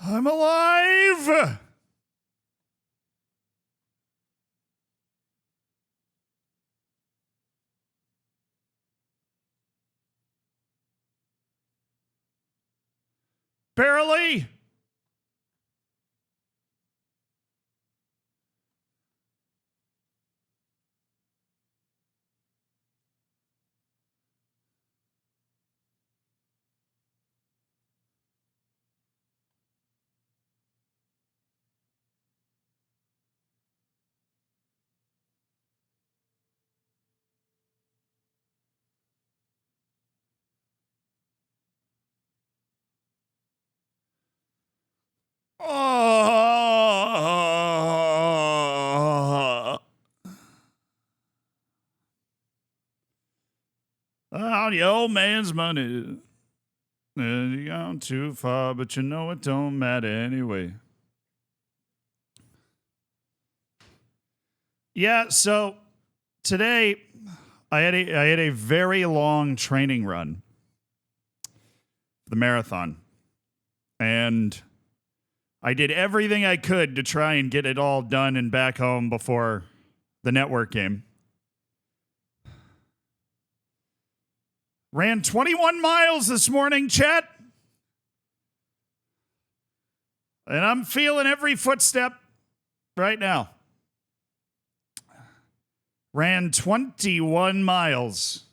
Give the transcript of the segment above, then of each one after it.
I'm alive! Barely! Oh, the old man's money. You gone too far, but you know it don't matter anyway. Yeah, so today I had a very long training run for the marathon. And I did everything I could to try and get it all done and back home before the network game. Ran 21 miles this morning, chat. And I'm feeling every footstep right now. Ran 21 miles.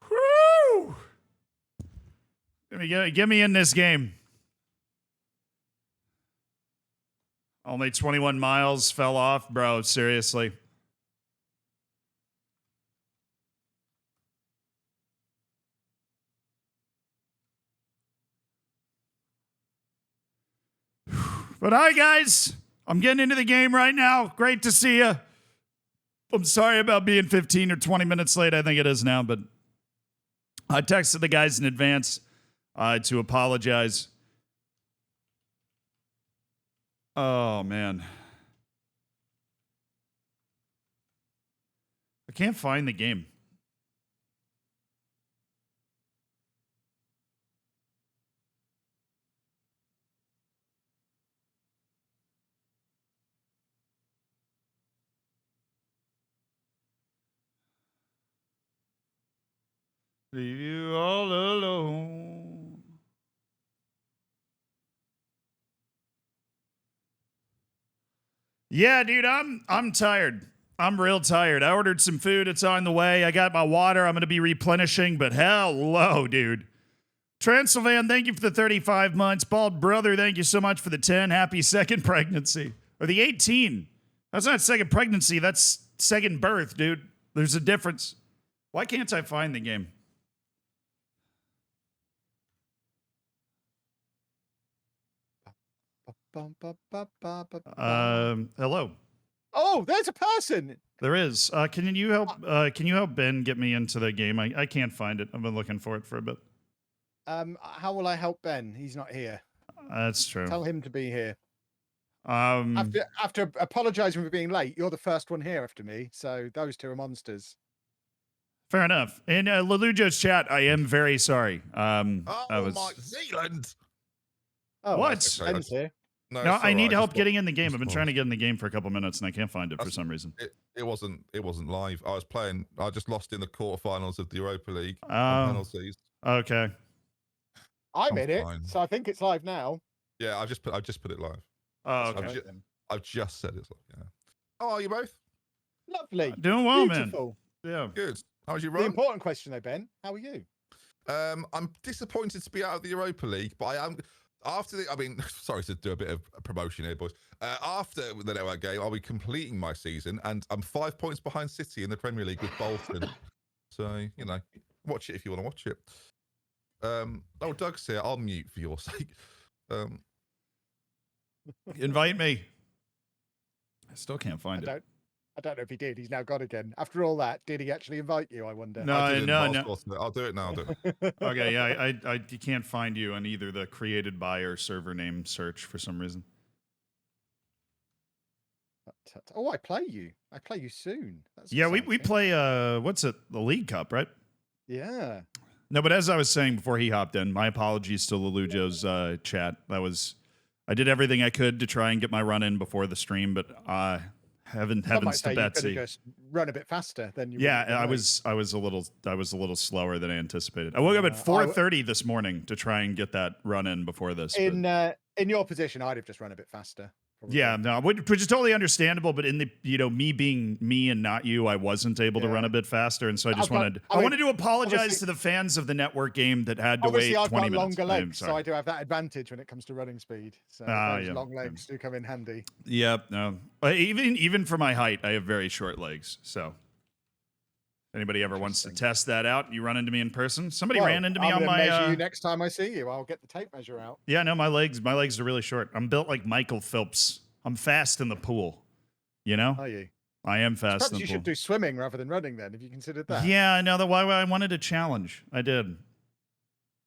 Woo! Get me in this game. Only 21 miles fell off, bro. Seriously. But hi, guys. I'm getting into the game right now. Great to see you. I'm sorry about being 15 or 20 minutes late. I think it is now, but I texted the guys in advance to apologize. Oh, man. I can't find the game. Leave you all alone. Yeah, dude, I'm tired. I'm real tired. I ordered some food. It's on the way. I got my water. I'm going to be replenishing, but hello, dude. Transylvan, thank you for the 35 months. Bald Brother, thank you so much for the 10. Happy second pregnancy. Or the 18. That's not second pregnancy. That's second birth, dude. There's a difference. Why can't I find the game? Hello. Oh, there's a person. There is. Can you help Ben get me into the game? I can't find it. I've been looking for it for a bit. How will I help Ben? He's not here. That's true. Tell him to be here. After apologizing for being late, you're the first one here after me, so those two are monsters. Fair enough. In Lollujo's chat, I am very sorry. Mike Zealand. Oh, what? Ben's here. No, I need help getting in the game. I've been trying to get in the game for a couple minutes and I can't find it for some reason. It wasn't live. I was playing. I just lost in the quarterfinals of the Europa League Oh. on penalties. Okay. I'm in it, so I think it's live now. Yeah, I've just put it live. Oh, okay. I've just said it's live. Yeah. How are you both? Lovely. Doing well, Beautiful. man. Yeah. Good. How was your run? The important question though, Ben. How are you? I'm disappointed to be out of the Europa League, but I am. Sorry to do a bit of promotion here, boys. After the network game, I'll be completing my season, and I'm 5 points behind City in the Premier League with Bolton. So, watch it if you want to watch it. Doug's here. I'll mute for your sake. Invite me. I still can't find it. I don't know if he did. He's now gone again. After all that, did he actually invite you, I wonder? No. I'll do it now. Okay, yeah, I can't find you on either the created by or server name search for some reason. Oh, I play you. I play you soon. Yeah, we play, what's it? The League Cup, right? Yeah. No, but as I was saying before he hopped in, my apologies to Lollujo's chat. I did everything I could to try and get my run in before the stream, but Some might heavens say to you could have Betsy. just run a bit faster than you. Yeah, would've been I was a little slower than I anticipated. I woke up at 4:30 this morning to try and get that run in before this. But in your position, I'd have just run a bit faster. Probably. yeah, no, which is totally understandable. But in the me being me and not you, I wasn't able to run a bit faster, and so I just wanted to apologize to the fans of the network game that had to wait 20 I've got minutes. longer legs, so I do have that advantage when it comes to running speed. So those long legs do come in handy. Yep, no, even for my height, I have very short legs. So, anybody ever wants to test that out, you run into me in person. Somebody ran into me on my. Measure you next time I see you. I'll get the tape measure out. Yeah, no, my legs are really short. I'm built like Michael Phelps. I'm fast in the pool. You know? Are you? I am fast in the pool. Perhaps you should do swimming rather than running then. Have you considered that? Yeah, no, why I wanted a challenge. I did.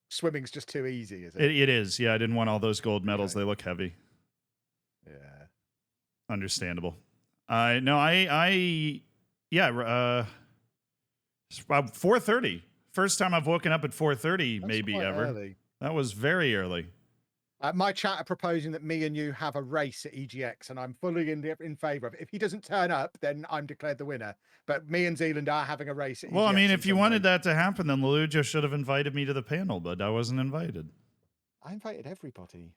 Swimming's just too easy, is it? It is. Yeah, I didn't want all those gold medals. They look heavy. Yeah. Understandable. It's about 4:30. First time I've woken up at 4:30, maybe ever. Early. That was very early. My chat are proposing that me and you have a race at EGX, and I'm fully in favour of it. If he doesn't turn up, then I'm declared the winner. But me and Zealand are having a race at EGX. Well, I mean, if you wanted that to happen, then Lollujo should have invited me to the panel, but I wasn't invited. I invited everybody.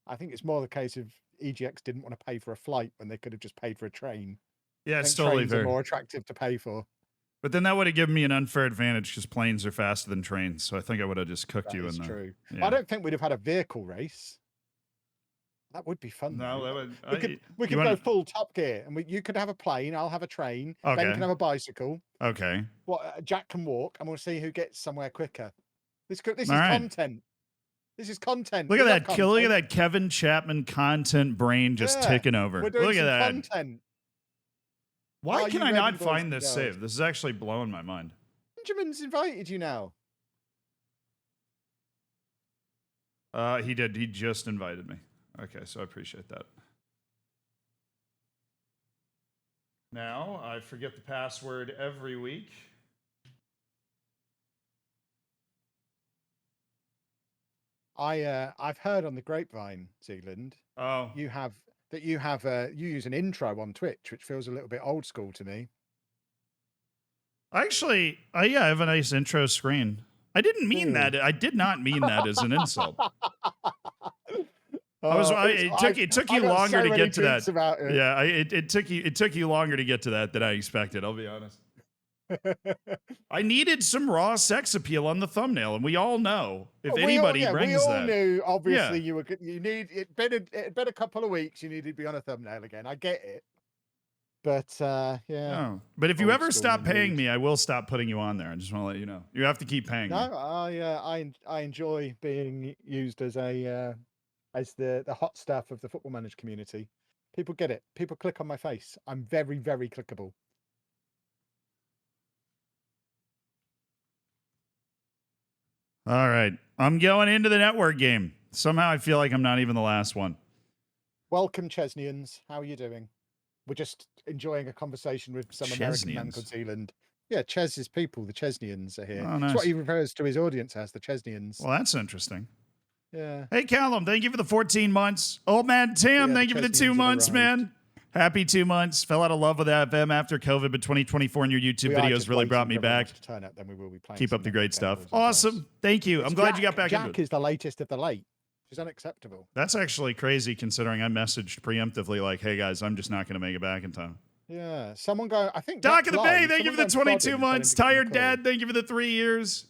I think it's more the case of EGX didn't want to pay for a flight when they could have just paid for a train. Yeah, it's totally fair. More attractive to pay for. But then that would have given me an unfair advantage because planes are faster than trains. So I think I would have just cooked you in there. That's true. Yeah. I don't think we'd have had a vehicle race. That would be fun. No, that would. We could go full Top Gear, and you could have a plane. I'll have a train. Okay. Ben can have a bicycle. Okay. Jack can walk, and we'll see who gets somewhere quicker. This is content. This is content. Look at that! Look at that Kevin Chapman content brain just ticking over. We're doing look at that content. Why can I not find this save? This is actually blowing my mind. Benjamin's invited you now. He did. He just invited me. Okay, so I appreciate that. Now, I forget the password every week. I've heard on the grapevine, Zealand. Oh. You use an intro on Twitch, which feels a little bit old school to me. Actually, I have a nice intro screen. I didn't mean that. I did not mean that as an insult. It took you longer to get to that. Yeah, it took you longer to get to that than I expected. I'll be honest. I needed some raw sex appeal on the thumbnail, and we all know if anybody brings that. We all knew, obviously, you need it. Been a couple of weeks. You needed to be on a thumbnail again. I get it, but yeah. No. But if you ever stop paying me, I will stop putting you on there. I just want to let you know. You have to keep paying me. No, I enjoy being used as the hot stuff of the Football Manager community. People get it. People click on my face. I'm very, very clickable. All right. I'm going into the network game. Somehow I feel like I'm not even the last one. Welcome, Chesnians. How are you doing? We're just enjoying a conversation with some American man called Zealand. Yeah, Ches's people, the Chesnians, are here. Oh, nice. That's what he refers to his audience as, the Chesnians. Well, that's interesting. Yeah. Hey, Callum, thank you for the 14 months. Old man Tim, thank you for the 2 months, man. Happy 2 months. Fell out of love with FM after COVID, but 2024 and your YouTube videos really brought me back. To turn up, then we will be playing. Keep up the great stuff. Awesome. Thank you. I'm glad you got back into it. Jack is the latest of the late. Which is unacceptable. That's actually crazy considering I messaged preemptively like, hey, guys, I'm just not going to make it back in time. Yeah. Someone go, I think. Doc of the Bay, thank you for the 22 months. Tired Dad, thank you for the 3 years.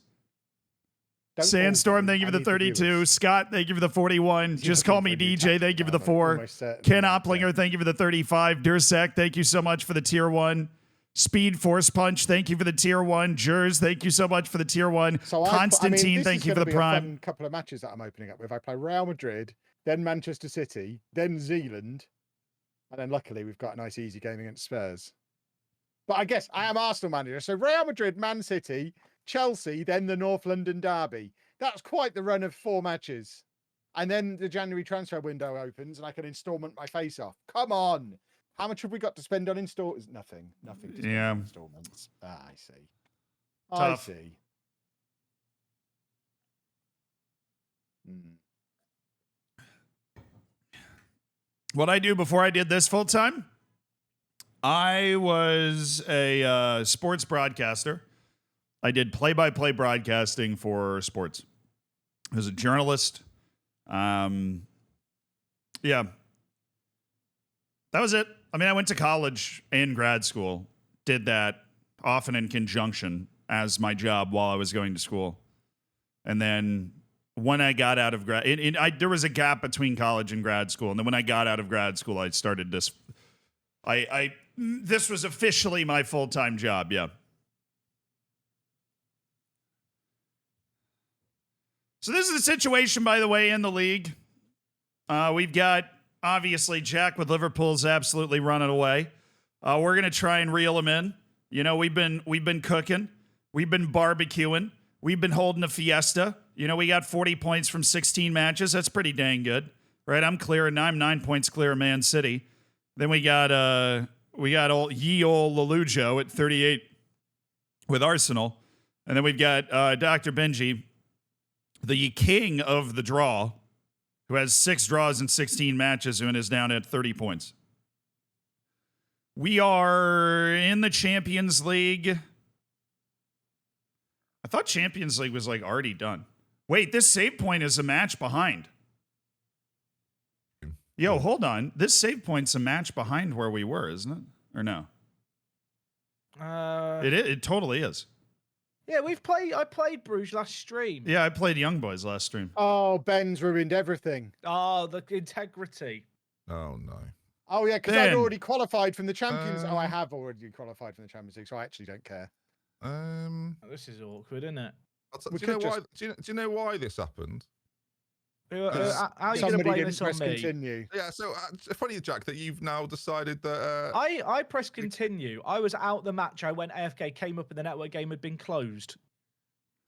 Sandstorm, thank you for the 32. Scott, thank you for the 41. Just call me DJ, thank you for the 4. Ken Opplinger, thank you for the 35. Dursek, thank you so much for the tier 1. Speed Force Punch, thank you for the tier 1. Jers, thank you so much for the tier 1. So Constantine, thank you for the prime. A couple of matches that I'm opening up with. I play Real Madrid, then Manchester City, then Zealand, and then luckily we've got a nice easy game against Spurs. But I guess I am Arsenal manager, so Real Madrid, Man City, Chelsea, then the North London derby. That's quite the run of 4 matches. And then the January transfer window opens and I can installment my face off. Come on. How much have we got to spend on installments? Nothing. Nothing to spend on installments. I see. Tough. I see. Mm. What I do before I did this full time, I was a sports broadcaster. I did play-by-play broadcasting for sports. I was a journalist. Yeah. That was it. I mean, I went to college and grad school, did that often in conjunction as my job while I was going to school. And then when I got out of there was a gap between college and grad school. And then when I got out of grad school, I started this. This was officially my full-time job. Yeah. So this is the situation, by the way, in the league. We've got, obviously, Jack with Liverpool's absolutely running away. We're going to try and reel him in. You know, we've been cooking. We've been barbecuing. We've been holding a fiesta. You know, we got 40 points from 16 matches. That's pretty dang good, right? I'm 9 points clear of Man City. Then we got old Lollujo at 38 with Arsenal. And then we've got Dr. Benji, the king of the draw, who has 6 draws in 16 matches and is down at 30 points. We are in the Champions League. I thought Champions League was like already done. Wait, this save point is a match behind. Yo, hold on. This save point's a match behind where we were, isn't it? Or no? It totally is. Yeah, I played Bruges last stream. Yeah, I played Young Boys last stream. Oh, Ben's ruined everything. Oh, the integrity. Oh no. Oh yeah, because I'd Ben. already qualified from the Champions. I have already qualified from the Champions League, so I actually don't care. This is awkward, isn't it? We Do you know could why? Do you know why this happened? How are you going to Somebody blame didn't this on press me? continue. Yeah. So funny, Jack, that you've now decided that. I pressed continue. I was out the match. I went AFK, came up, and the network game had been closed.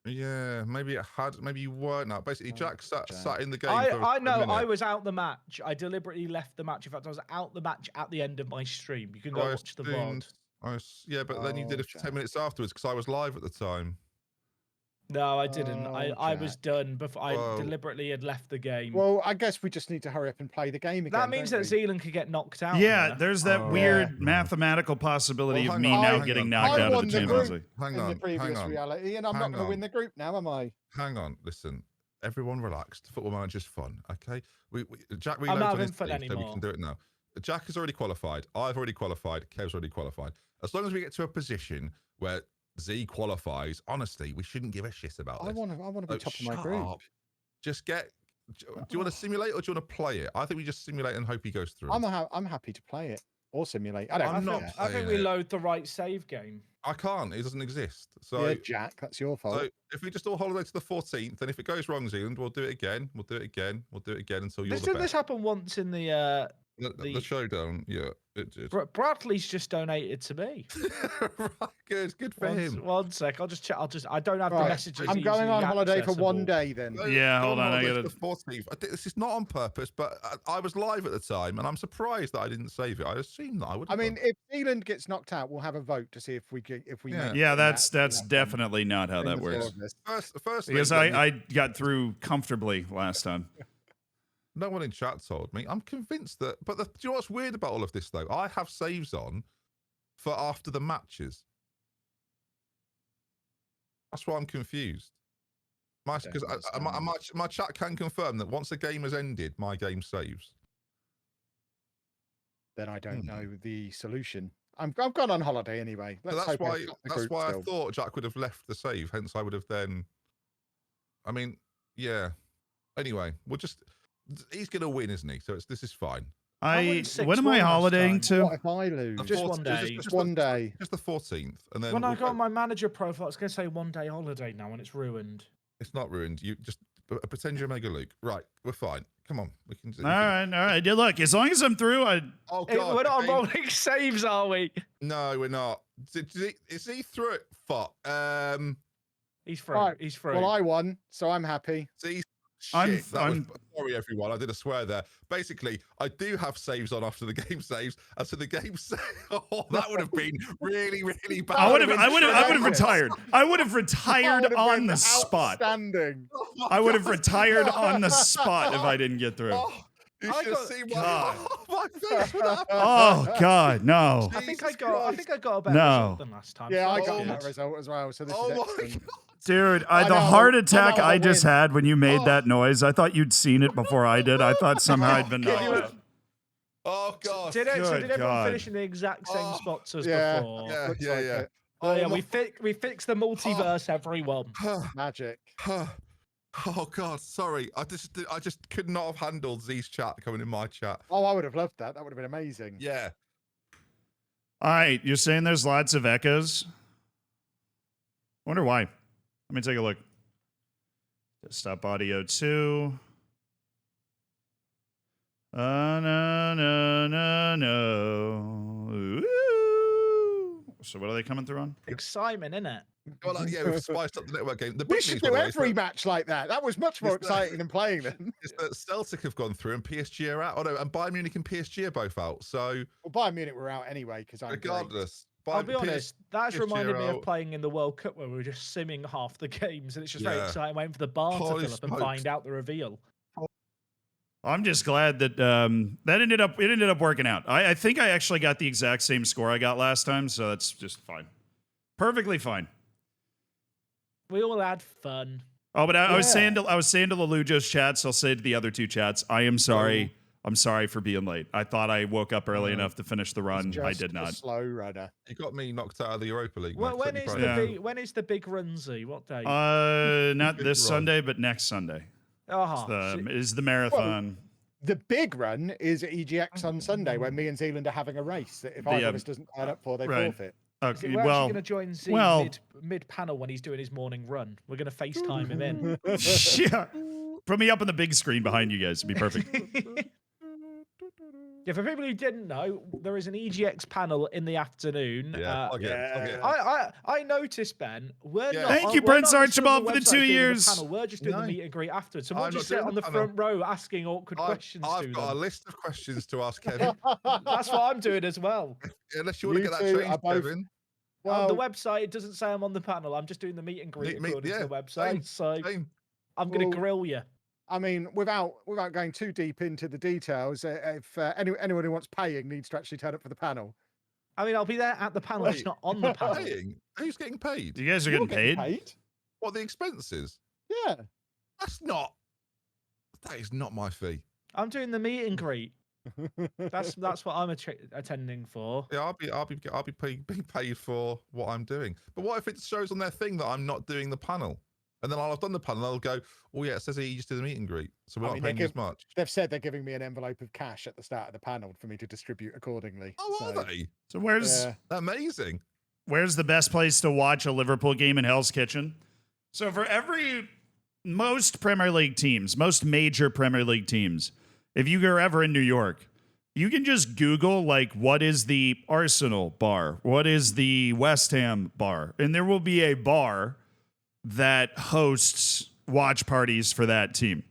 Yeah, maybe it had. Maybe you weren't now. Basically, Jack sat in the game. I for know. a minute. I was out the match. I deliberately left the match. In fact, I was out the match at the end of my stream. You can go watch the VOD. Yeah, but then you did it for 10 minutes afterwards because I was live at the time. No, I didn't. I was Jack. done before. I deliberately had left the game. Well, I guess we just need to hurry up and play the game again. that means that Zealand could get knocked out. Yeah, there. there's that weird mathematical possibility Well, of me hang on, now hang getting on. knocked I out of won the the Champions group. League. Hang in on, the previous hang on. reality, and I'm not going to win the group now, am I? Hang on, listen. Everyone relaxed. Football Manager's fun, okay? Jack I'm reloads not on having his fun team, so we anymore. can do it now. Jack has already qualified. I've already qualified. Kev's already qualified. As long as we get to a position where Z qualifies, honestly, we shouldn't give a shit about this. I want to be top of my shut group. up. Just get. Do you want to simulate or do you want to play it? I think we just simulate and hope he goes through. I'm happy to play it or simulate. I don't I'm know. not I think we playing it. load the right save game. I can't. It doesn't exist. So, Yeah, Jack, that's your fault. so if we just all holiday to the 14th, then if it goes wrong, Zealand, we'll do it again. We'll do it again. We'll do it again until you're the This best. happened once in the The showdown, yeah, it did. Bradley's just donated to me. Right, good for him. One sec, I'll just check. I don't have the Right, messages. I'm going on holiday for one accessible. day then. Yeah, Go hold on, I holiday gotta- to the 14th. This is not on purpose, but I was live at the time, and I'm surprised that I didn't save it. I assumed that I would. I mean, if Zealand gets knocked out, we'll have a vote to see if we Yeah. make Yeah, it that's in that definitely not how in that the works. service. firstly, Because I got through comfortably last time. no one in chat told me. I'm convinced that. But do you know what's weird about all of this, though? I have saves on for after the matches. That's why I'm confused. Because my chat can confirm that once a game has ended, my game saves. Then I don't know the solution. I've gone on holiday anyway. So Let's that's hope I've why. got the That's group why I still. thought Jack would have left the save. Hence, I would have then. I mean, yeah. Anyway, we'll just. He's gonna win, isn't he? So this is fine. won When am I 6-1 last holidaying time. to? What if I lose? Just one day. Just one day. Just the 14th, and then When I we'll got go- my manager profile, it's going to say 1 day holiday now, and it's ruined. It's not ruined. You just pretend you're Mega Luke. Right, we're fine. Come on, we can do. All right. Yeah, look, as long as I'm through, Oh We're God, not on okay. rolling saves, are we? No, we're not. Is he through it? Fuck. He's through. Right, He's through. Well, I won, so I'm happy. See, Shit, sorry everyone, I did a swear there. Basically, I do have saves on after the game saves, and so the game oh, that would have been really, really bad. I would have retired. I would have retired on the spot. Outstanding. I would have retired on the spot if I didn't get through. Oh, you should have seen God. my face when that happened. Oh God, no. I think I Jesus got Christ. a better No. result than last time. Yeah, so I that's got good. that result as well. So this is Oh my excellent. God. Dude, I the know, heart I attack know I I'll just win. had when you made Oh. that noise, I thought you'd seen it before I did. I thought somehow I'd been knocked out. Oh God. Did everyone God. finish in the exact same Oh, spots as yeah. before? Yeah, Looks yeah, like yeah. it. Oh, yeah, my- we fixed the multiverse, everyone. Magic. Oh God, sorry. I just could not have handled Z's chat coming in my chat. Oh, I would have loved that. That would have been amazing. Yeah. All right, you're saying there's lots of echoes? Wonder why. Let me take a look. Desktop audio 2. No. Ooh. So what are they coming through on? Excitement, innit? Well, yeah, we've spiced up the network game. The We big should news, do by the way, is every that- match like that. That was much more Is that- exciting than playing them. is that Celtic have gone through and PSG are out. Oh no, and Bayern Munich and PSG are both out. So Well, Bayern Munich were out anyway because I'm great. regardless, I'll be honest, that's PSG reminded me are of out. playing in the World Cup where we were just simming half the games, and it's just very Yeah. exciting waiting for the bar Holy to fill up and smokes. find out the reveal. I'm just glad that that ended up working out. I think I actually got the exact same score I got last time, so that's just fine. Perfectly fine. We all had fun. Oh, but I was Yeah. saying to Lollujo's chats, I'll say to the other two chats, I am sorry. I'm sorry for being late. I thought I woke up early enough to finish the run. He's I just did a not. slow runner. you got me knocked out of the Europa League. Well, mate. when Set is me the right. Yeah. when is the big run, Z? What day? Not Big this run. Sunday, but next Sunday. Is the marathon. The big run is at EGX on Sunday when me and Zealand are having a race that if either of us doesn't turn up for, they right. forfeit. Okay, We're actually well, going to join Z well- mid panel when he's doing his morning run. We're going to FaceTime him in. yeah. Put me up on the big screen behind you guys. It'd be perfect. Yeah, for people who didn't know, there is an EGX panel in the afternoon. Yeah, plug it. I noticed, Ben. We're Yeah. not. Thank you, we're Prince not just on Archibald, the for the website 2 doing years. panel. We're just doing No. the meet and greet afterwards. So I'm we'll not just sit doing on the the panel. front row asking awkward questions I've to got a them. list of questions to ask Kevin. That's what I'm doing as well. Unless you want to You get that two changed, are both- Kevin. On the Well, website, it doesn't say I'm on the panel. I'm just doing the meet and greet according to the website. same, So same. I'm going Well, to grill you. I mean, without going too deep into the details, if anyone who wants paying needs to actually turn up for the panel. I mean, I'll be there at the panel, just Wait. not on the panel. Paying? Who's getting paid? You guys are You're getting getting paid? What, the expenses? Yeah. That is not my fee. I'm doing the meet and greet. That's what I'm attending for. Yeah, I'll be being paid for what I'm doing. But what if it shows on their thing that I'm not doing the panel? And then I'll have done the panel, they'll go, oh yeah, it says here you just did the meet and greet. So we're I not mean, paying you as much. They've said they're giving me an envelope of cash at the start of the panel for me to distribute accordingly. Oh, so, are they? So where's yeah. Amazing. where's the best place to watch a Liverpool game in Hell's Kitchen? So for most Premier League teams, most major Premier League teams, if you are ever in New York, you can just Google like what is the Arsenal bar, what is the West Ham bar, and there will be a bar that hosts watch parties for that team.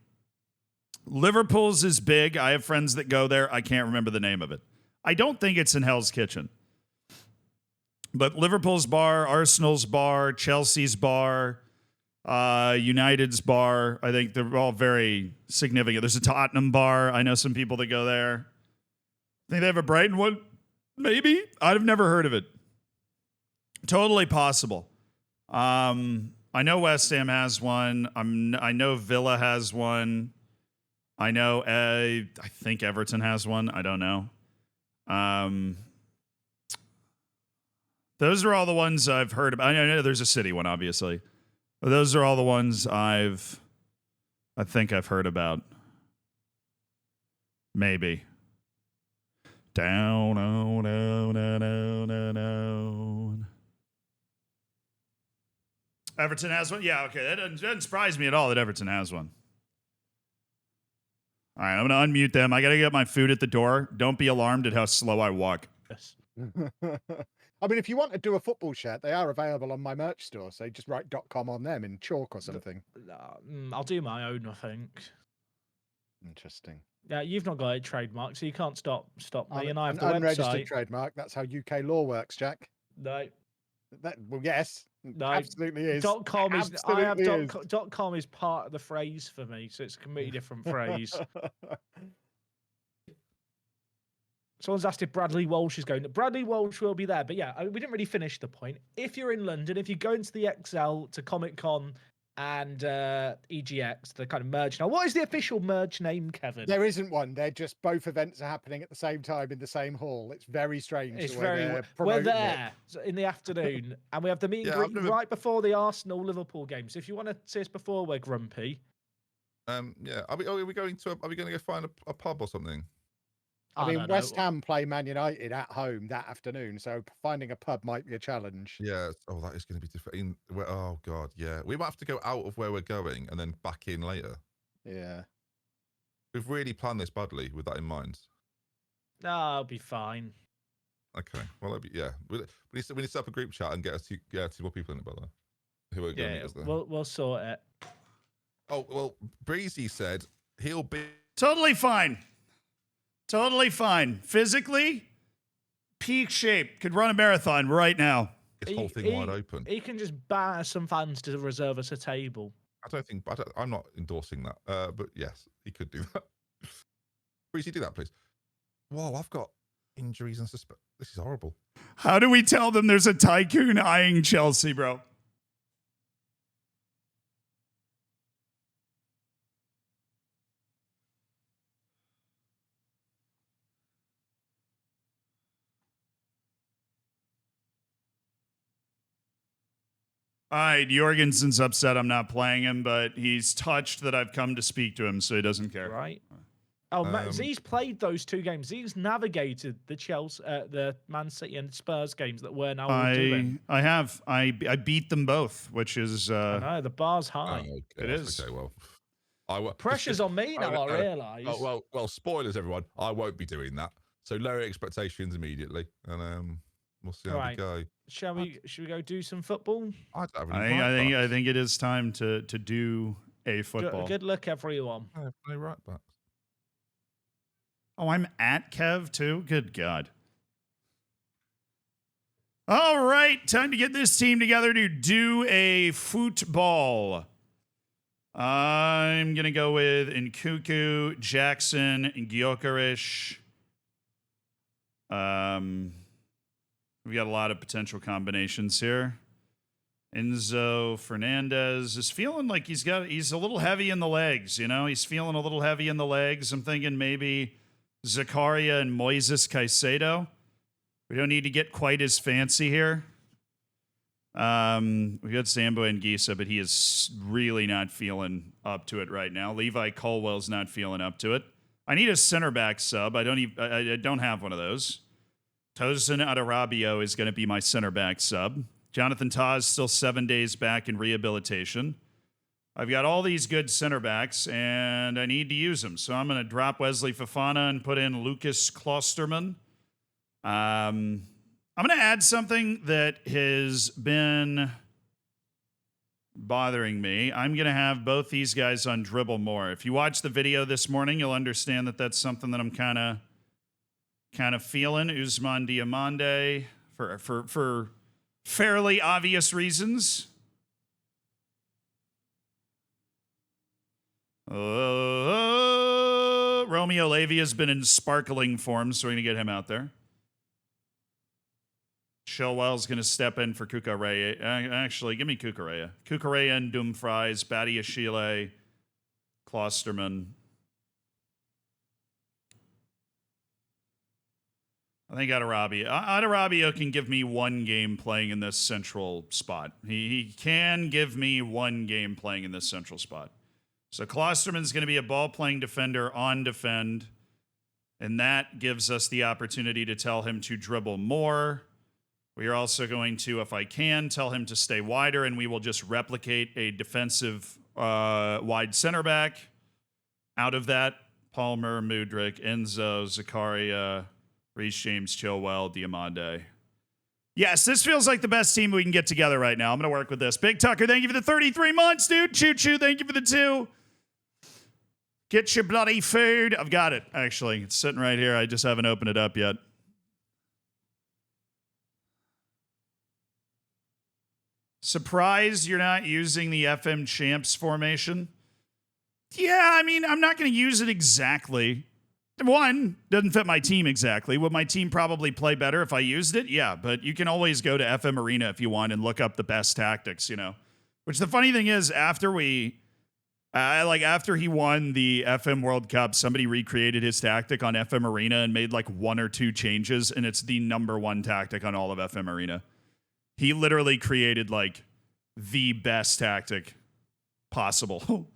Liverpool's is big. I have friends that go there. I can't remember the name of it. I don't think it's in Hell's Kitchen. But Liverpool's bar, Arsenal's bar, Chelsea's bar, United's bar, I think they're all very significant. There's a Tottenham bar. I know some people that go there. Think they have a Brighton one? Maybe. I've never heard of it. Totally possible. I know West Ham has one. I know Villa has one. I know. I think Everton has one. I don't know. Those are all the ones I've heard about. I know there's a City one, obviously. But those are all the ones I think I've heard about. Maybe. Down, down, down, down, down, down. Everton has one? Yeah, okay. That doesn't surprise me at all that Everton has one. All right, I'm going to unmute them. I got to get my food at the door. Don't be alarmed at how slow I walk. Yes. I mean, if you want to do a football shirt, they are available on my merch store. So just write .com on them in chalk or something. I'll do my own, I think. Interesting. Yeah, you've not got a trademark, so you can't stop me. And I have An the unregistered website. trademark. That's how UK law works, Jack. No, Well, yes, no. absolutely is. .com is. I have Absolutely is. .com is part of the phrase for me, so it's a completely different phrase. Someone's asked if Bradley Walsh is going. Bradley Walsh will be there, but yeah, we didn't really finish the point. If you're in London, if you go into the XL to Comic Con and EGX, the kind of merge. Now, what is the official merge name, Kevin? There isn't one. They're just both events are happening at the same time in the same hall. It's very strange. It's the way they're we're promoting there in the afternoon, and we have the meet and greet right before the Arsenal Liverpool game. So if you want to see us before we're grumpy, yeah. Are we going to? Are we going to go find a pub or something? I mean, West Ham play Man United at home that afternoon, so finding a pub might be a challenge. Yeah. Oh, that is going to be different. Oh God, yeah. We might have to go out of where we're going and then back in later. Yeah. We've really planned this badly with that in mind. No, I'll be fine. Okay. Well, yeah. We need to set up a group chat and get two more people in it, by the way. Who are going to meet us there. We'll sort it. Oh well, Breezy said he'll be Totally fine. Totally fine. Physically, peak shape. Could run a marathon right now. this whole thing wide open. He can just batter some fans to reserve us a table. I'm not endorsing that. But yes, he could do that. Breezy, do that, please. Whoa, I've got injuries and this is horrible. How do we tell them there's a tycoon eyeing Chelsea, bro? All right, Jorgensen's upset I'm not playing him, but he's touched that I've come to speak to him, so he doesn't care. Right. Oh, Z's played those two games. Z's navigated the Chelsea, the Man City and Spurs games that we're now all doing. I have. I beat them both, which is... I know, the bar's high. Oh, okay, it is. Okay, well. Pressure's on me now, I realise. Well, spoilers, everyone. I won't be doing that. So lower expectations immediately. And we'll see how we go. Should we go do some football? I think it is time to do a football. Good luck, everyone. I have no right backs. Oh, I'm at Kev too? Good God. All right, time to get this team together to do a football. I'm going to go with Nkuku, Jackson, and Gyökeres. We got a lot of potential combinations here. Enzo Fernandez is feeling like he's a little heavy in the legs, you know? He's feeling a little heavy in the legs. I'm thinking maybe Zakaria and Moises Caicedo. We don't need to get quite as fancy here. We got Sambo and Gisa, but he is really not feeling up to it right now. Levi Colwell's not feeling up to it. I need a center back sub. I don't have one of those. Tosin Adarabio is going to be my center back sub. Jonathan Tah is still 7 days back in rehabilitation. I've got all these good center backs, and I need to use them. So I'm going to drop Wesley Fofana and put in Lucas Klosterman. I'm going to add something that has been bothering me. I'm going to have both these guys on dribble more. If you watch the video this morning, you'll understand that that's something that I'm kind of feeling. Ousmane Diomande for fairly obvious reasons. Romeo Levy has been in sparkling form, so we're going to get him out there. Chilwell's going to step in for Cucurella. Actually, give me Cucurella. Cucurella and Dumfries, Badiashile, Klosterman. I think Adarabio can give me one game playing in this central spot. He can give me one game playing in this central spot. So Klosterman's going to be a ball-playing defender on defend, and that gives us the opportunity to tell him to dribble more. We are also going to, if I can, tell him to stay wider, and we will just replicate a defensive wide center back. Out of that, Palmer, Mudryk, Enzo, Zakaria, Reese James, Chilwell, Diamande. Yes, this feels like the best team we can get together right now. I'm going to work with this. Big Tucker, thank you for the 33 months, dude. Choo Choo, thank you for the 2. Get your bloody food. I've got it, actually. It's sitting right here. I just haven't opened it up yet. Surprised you're not using the FM Champs formation? Yeah, I mean, I'm not going to use it exactly. One, doesn't fit my team exactly. Would my team probably play better if I used it? Yeah, but you can always go to FM Arena if you want and look up the best tactics, you know. Which the funny thing is, after after he won the FM World Cup, somebody recreated his tactic on FM Arena and made like 1 or 2 changes, and it's the #1 tactic on all of FM Arena. He literally created like the best tactic possible.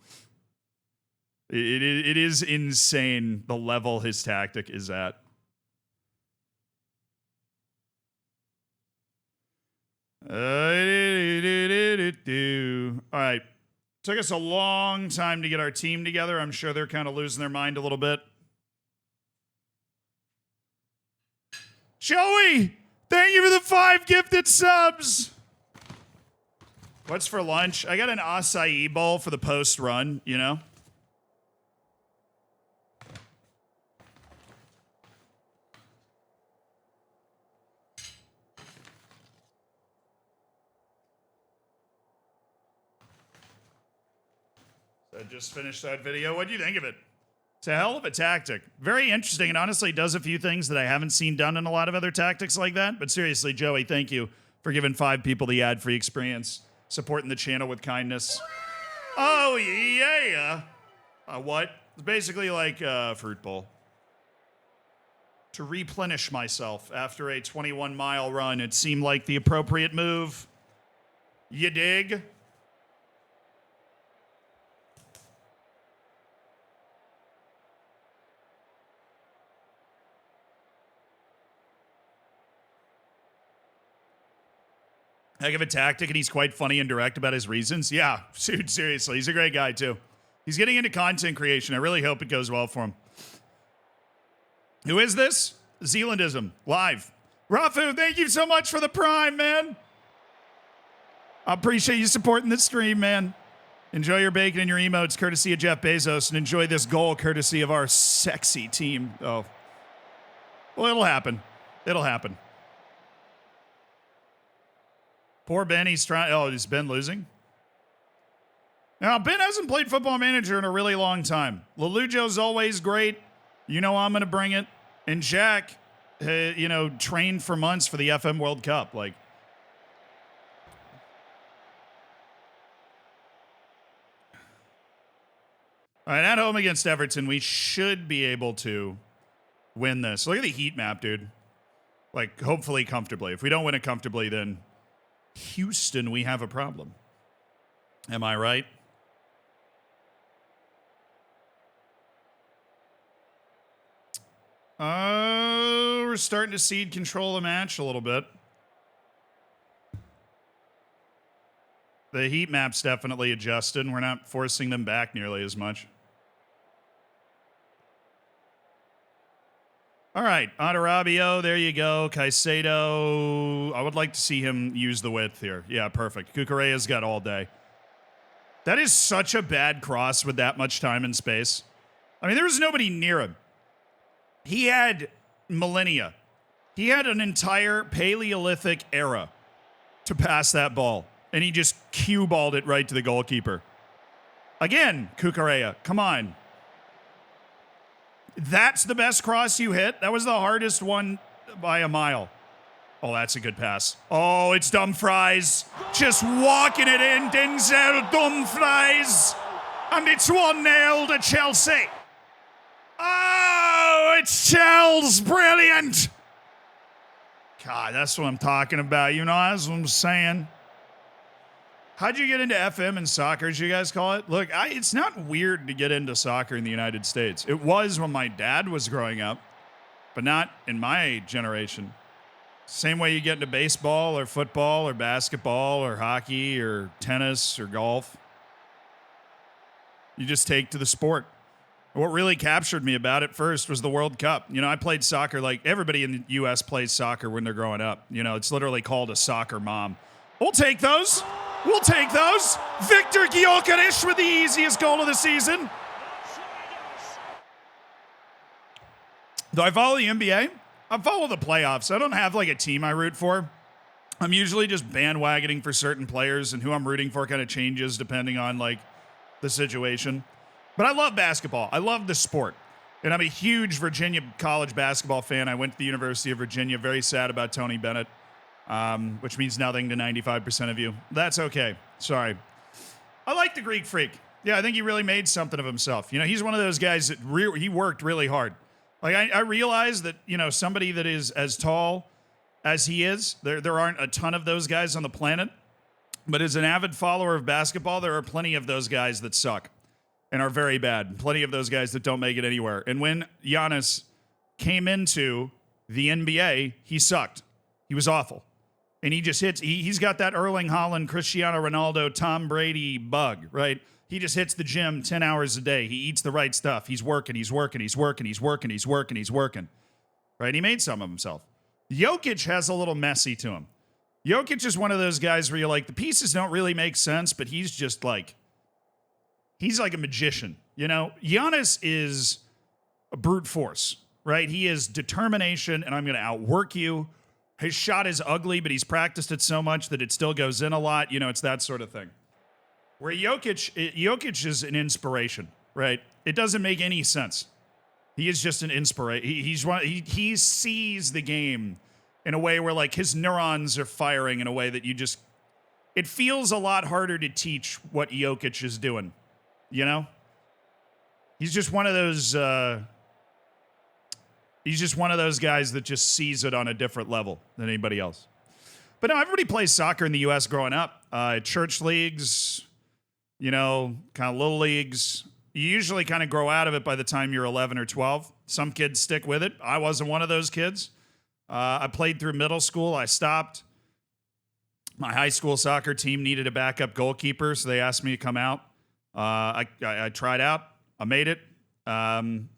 It is insane the level his tactic is at. All right. Took us a long time to get our team together. I'm sure they're kind of losing their mind a little bit. Joey, thank you for the 5 gifted subs. What's for lunch? I got an acai bowl for the post run, you know? I just finished that video. What do you think of it? It's a hell of a tactic. Very interesting, and honestly does a few things that I haven't seen done in a lot of other tactics like that. But seriously, Joey, thank you for giving 5 people the ad-free experience, supporting the channel with kindness. Oh, yeah. What? It's basically like a fruit bowl. To replenish myself after a 21-mile run, it seemed like the appropriate move. You dig? Heck of a tactic, and he's quite funny and direct about his reasons. Yeah, dude, seriously, he's a great guy, too. He's getting into content creation. I really hope it goes well for him. Who is this? Zealandism, live. Rafu, thank you so much for the Prime, man. I appreciate you supporting the stream, man. Enjoy your bacon and your emotes, courtesy of Jeff Bezos, and enjoy this goal, courtesy of our sexy team. Oh. Well, it'll happen. It'll happen. Poor Ben, he's trying. Oh, is Ben losing? Now, Ben hasn't played Football Manager in a really long time. Lollujo's always great. You know I'm going to bring it. And Jack, trained for months for the FM World Cup. Like, all right, at home against Everton, we should be able to win this. Look at the heat map, dude. Like, hopefully comfortably. If we don't win it comfortably, then Houston, we have a problem. Am I right? We're starting to cede control of the match a little bit. The heat map's definitely adjusted. We're not forcing them back nearly as much. All right, Adarabio, there you go. Caicedo, I would like to see him use the width here. Yeah, perfect. Cucurella's got all day. That is such a bad cross with that much time and space. I mean, there was nobody near him. He had millennia. He had an entire Paleolithic era to pass that ball, and he just cue balled it right to the goalkeeper. Again, Cucurella, come on. That's the best cross you hit? That was the hardest one by a mile. Oh, that's a good pass. Oh, it's Dumfries. Just walking it in. Denzel Dumfries. And it's 1-0 to Chelsea. Oh, it's Chelsea. Brilliant. God, that's what I'm talking about. You know, that's what I'm saying. How'd you get into FM and soccer, as you guys call it? Look, it's not weird to get into soccer in the United States. It was when my dad was growing up, but not in my generation. Same way you get into baseball or football or basketball or hockey or tennis or golf. You just take to the sport. What really captured me about it first was the World Cup. You know, I played soccer like everybody in the U.S. plays soccer when they're growing up. You know, it's literally called a soccer mom. We'll take those. We'll take those. Victor Gyökeres with the easiest goal of the season. Do I follow the NBA? I follow the playoffs. I don't have like a team I root for. I'm usually just bandwagoning for certain players, and who I'm rooting for kind of changes depending on like the situation. But I love basketball. I love the sport. And I'm a huge Virginia college basketball fan. I went to the University of Virginia. Very sad about Tony Bennett, which means nothing to 95% of you. That's okay. Sorry. I like the Greek Freak. Yeah, I think he really made something of himself. You know, he's one of those guys that he worked really hard. Like, I realize that, you know, somebody that is as tall as he is, there aren't a ton of those guys on the planet. But as an avid follower of basketball, there are plenty of those guys that suck and are very bad. Plenty of those guys that don't make it anywhere. And when Giannis came into the NBA, he sucked. He was awful. And he just hits. He's got that Erling Haaland, Cristiano Ronaldo, Tom Brady bug, right? He just hits the gym 10 hours a day. He eats the right stuff. He's working. Right? He made some of himself. Jokic has a little messy to him. Jokic is one of those guys where you're like, the pieces don't really make sense, but he's just like, he's like a magician, you know? Giannis is a brute force, right? He is determination, and I'm going to outwork you. His shot is ugly, but he's practiced it so much that it still goes in a lot. You know, it's that sort of thing. Where Jokic is an inspiration, right? It doesn't make any sense. He is just an inspiration. He sees the game in a way where like his neurons are firing in a way that it feels a lot harder to teach what Jokic is doing. You know? He's just one of those guys that just sees it on a different level than anybody else. But no, everybody plays soccer in the US growing up. Church leagues, you know, kind of little leagues. You usually kind of grow out of it by the time you're 11 or 12. Some kids stick with it. I wasn't one of those kids. I played through middle school. I stopped. My high school soccer team needed a backup goalkeeper, so they asked me to come out. I tried out. I made it. And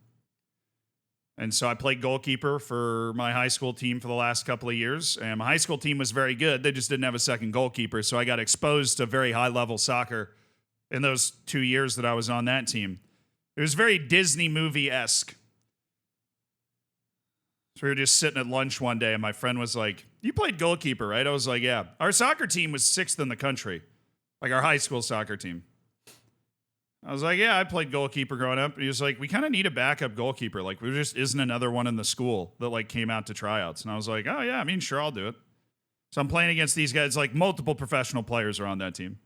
so I played goalkeeper for my high school team for the last couple of years. And my high school team was very good. They just didn't have a second goalkeeper. So I got exposed to very high-level soccer in those 2 years that I was on that team. It was very Disney movie-esque. So we were just sitting at lunch one day, and my friend was like, "You played goalkeeper, right?" I was like, "Yeah." Our soccer team was 6th in the country, like our high school soccer team. I was like, "Yeah, I played goalkeeper growing up." And he was like, "We kind of need a backup goalkeeper. Like, there just isn't another one in the school that like came out to tryouts." And I was like, "Oh yeah, I mean, sure, I'll do it." So I'm playing against these guys. Like, multiple professional players are on that team.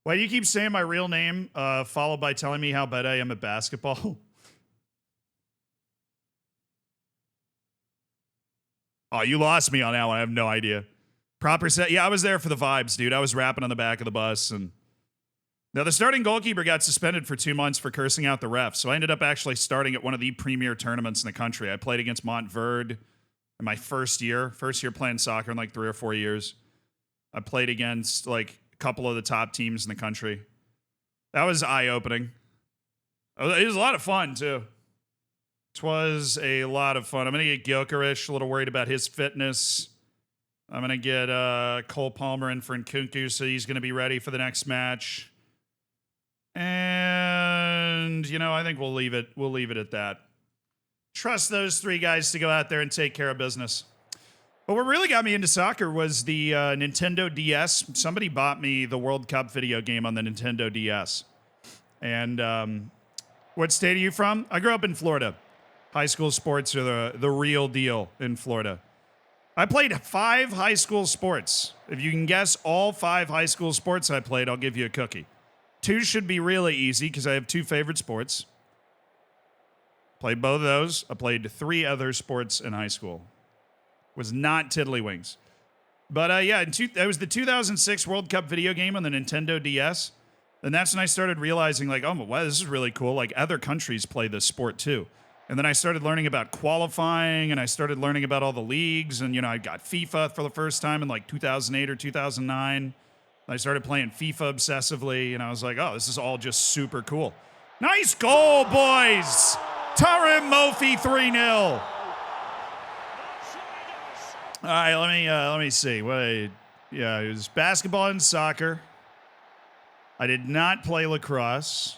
Why do you keep saying my real name, followed by telling me how bad I am at basketball? Oh, you lost me on that one. I have no idea. Proper set. Yeah, I was there for the vibes, dude. I was rapping on the back of the bus. And now the starting goalkeeper got suspended for 2 months for cursing out the refs. So I ended up actually starting at one of the premier tournaments in the country. I played against Montverde in my first year playing soccer in like 3 or 4 years. I played against like a couple of the top teams in the country. That was eye-opening. It was a lot of fun, too. It was a lot of fun. I'm going to get Gyökeres, a little worried about his fitness. I'm going to get Cole Palmer in for Nkunku, so he's going to be ready for the next match. And, you know, I think we'll leave it at that. Trust those 3 guys to go out there and take care of business. But what really got me into soccer was the Nintendo DS. Somebody bought me the World Cup video game on the Nintendo DS. And what state are you from? I grew up in Florida. High school sports are the real deal in Florida. I played 5 high school sports. If you can guess all 5 high school sports I played, I'll give you a cookie. 2 should be really easy because I have 2 favorite sports. Played both of those. I played 3 other sports in high school. Was not tiddlywinks. But yeah, that was the 2006 World Cup video game on the Nintendo DS. And that's when I started realizing, like, oh, wow, this is really cool. Like, other countries play this sport too. And then I started learning about qualifying, and I started learning about all the leagues. And, you know, I got FIFA for the first time in like 2008 or 2009. I started playing FIFA obsessively, and I was like, oh, this is all just super cool. Nice goal, boys. Tarim Mofi 3-0. All right, let me see. Yeah, it was basketball and soccer. I did not play lacrosse.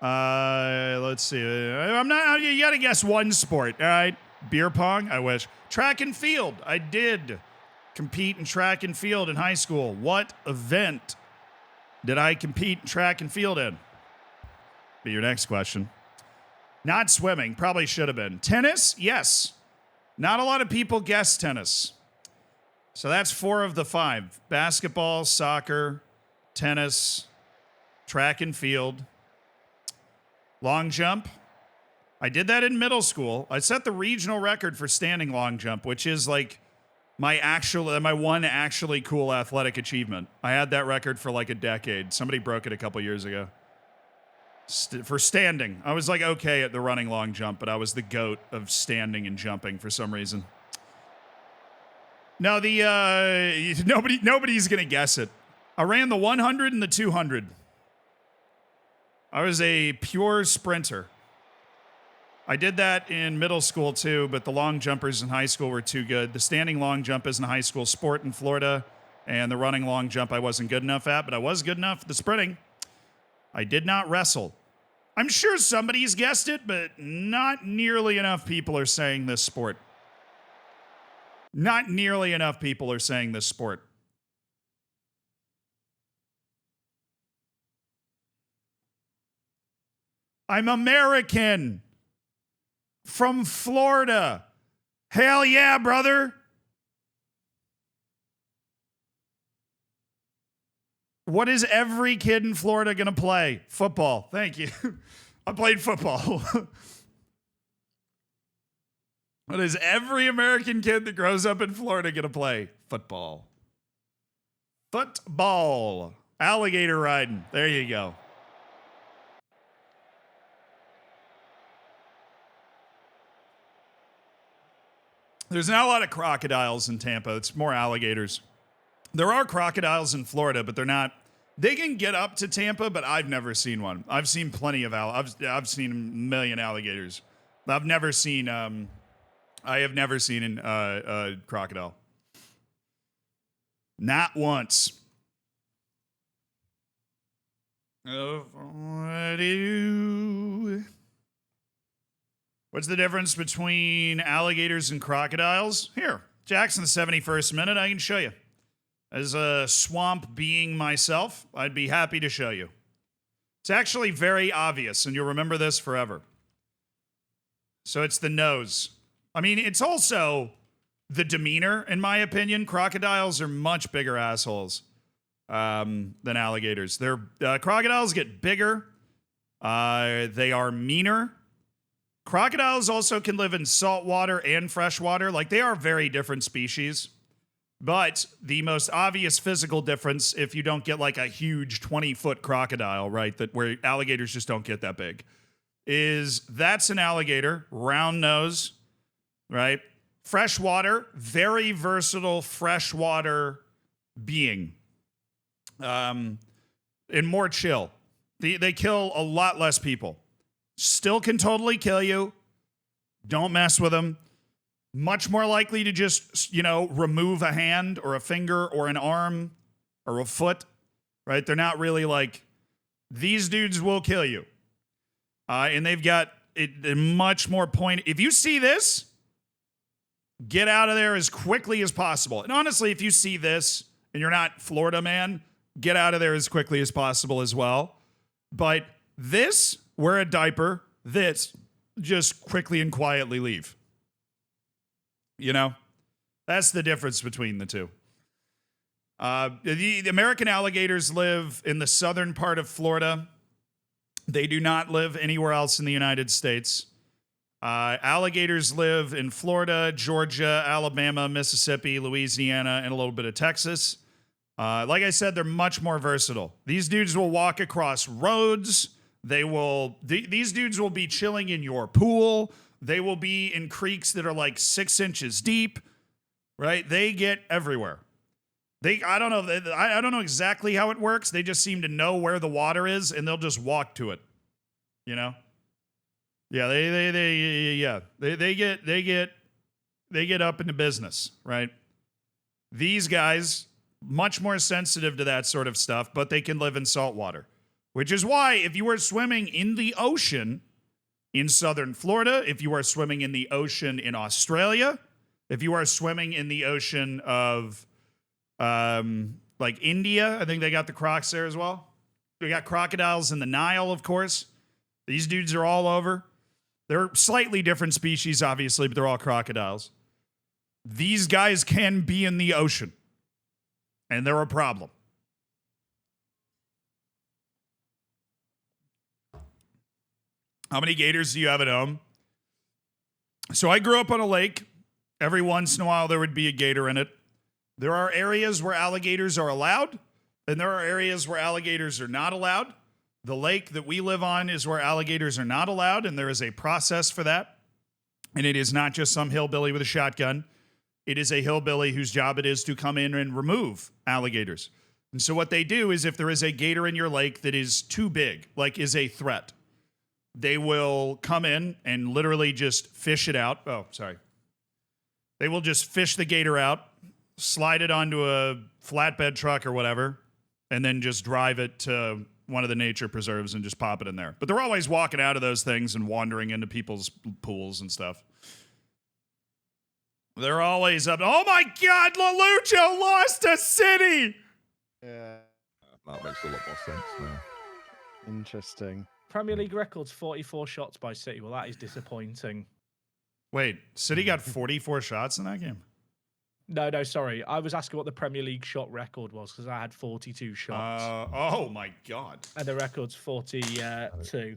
Let's see. I'm not. You gotta guess one sport. All right. Beer pong. I wish. Track and field. I did compete in track and field in high school. What event did I compete in track and field in? Be your next question. Not swimming. Probably should have been. Tennis. Yes. Not a lot of people guess tennis. So that's 4 of the 5. Basketball, soccer, tennis, track and field. Long jump. I did that in middle school. I set the regional record for standing long jump, which is like my one actually cool athletic achievement. I had that record for like a decade. Somebody broke it a couple years ago. For standing. I was like okay at the running long jump, but I was the GOAT of standing and jumping for some reason. No, nobody's gonna guess it. I ran the 100 and the 200. I was a pure sprinter. I did that in middle school too, but the long jumpers in high school were too good. The standing long jump isn't a high school sport in Florida, and the running long jump I wasn't good enough at, but I was good enough at the sprinting. I did not wrestle. I'm sure somebody's guessed it, but not nearly enough people are saying this sport. Not nearly enough people are saying this sport. I'm American. From Florida. Hell yeah, brother. What is every kid in Florida going to play? Football. Thank you. I played football. What is every American kid that grows up in Florida going to play? Football. Football. Alligator riding. There you go. There's not a lot of crocodiles in Tampa. It's more alligators. There are crocodiles in Florida, but they're not. They can get up to Tampa, but I've never seen one. I've seen plenty of I've seen a million alligators. I've never seen. I have never seen a crocodile. Not once. What's the difference between alligators and crocodiles? Here, Jackson, the 71st minute, I can show you. As a swamp being myself, I'd be happy to show you. It's actually very obvious, and you'll remember this forever. So it's the nose. I mean, it's also the demeanor, in my opinion. Crocodiles are much bigger assholes than alligators. Crocodiles get bigger. They are meaner. Crocodiles also can live in salt water and fresh water. Like, they are very different species. But the most obvious physical difference, if you don't get like a huge 20-foot crocodile, right, where alligators just don't get that big, is that's an alligator, round nose, right? Freshwater, very versatile freshwater being. And more chill. They kill a lot less people. Still can totally kill you. Don't mess with them. Much more likely to just, remove a hand or a finger or an arm or a foot, right? They're not really like, these dudes will kill you. And they've got a much more point. If you see this, get out of there as quickly as possible. And honestly, if you see this and you're not Florida man, get out of there as quickly as possible as well. But this, wear a diaper. This, just quickly and quietly leave. That's the difference between the two. The American alligators live in the southern part of Florida. They do not live anywhere else in the United States. Alligators live in Florida, Georgia, Alabama, Mississippi, Louisiana, and a little bit of Texas. Like I said, they're much more versatile. These dudes will walk across roads. These dudes will be chilling in your pool. They will be in creeks that are like 6 inches deep, right? They get everywhere. I don't know. I don't know exactly how it works. They just seem to know where the water is, and they'll just walk to it. You know? Yeah, they get up into business, right? These guys much more sensitive to that sort of stuff, but they can live in salt water, which is why if you are swimming in the ocean in southern Florida, if you are swimming in the ocean in Australia, if you are swimming in the ocean of like India, I think they got the crocs there as well. We got crocodiles in the Nile, of course. These dudes are all over. They're slightly different species, obviously, but they're all crocodiles. These guys can be in the ocean, and they're a problem. How many gators do you have at home? So I grew up on a lake. Every once in a while, there would be a gator in it. There are areas where alligators are allowed, and there are areas where alligators are not allowed. The lake that we live on is where alligators are not allowed, and there is a process for that. And it is not just some hillbilly with a shotgun. It is a hillbilly whose job it is to come in and remove alligators. And so what they do is if there is a gator in your lake that is too big, like is a threat, they will come in and literally just fish it out. Oh, sorry. They will just fish the gator out, slide it onto a flatbed truck or whatever, and then just drive it to one of the nature preserves and just pop it in there. But they're always walking out of those things and wandering into people's pools and stuff. They're always up. Oh my God, Lollujo lost a city! Yeah. That makes a lot more sense now. Interesting. Premier League records 44 shots by City. Well, that is disappointing. Wait, City got 44 shots in that game? No, sorry. I was asking what the Premier League shot record was because I had 42 shots. Oh my God. And the record's 42.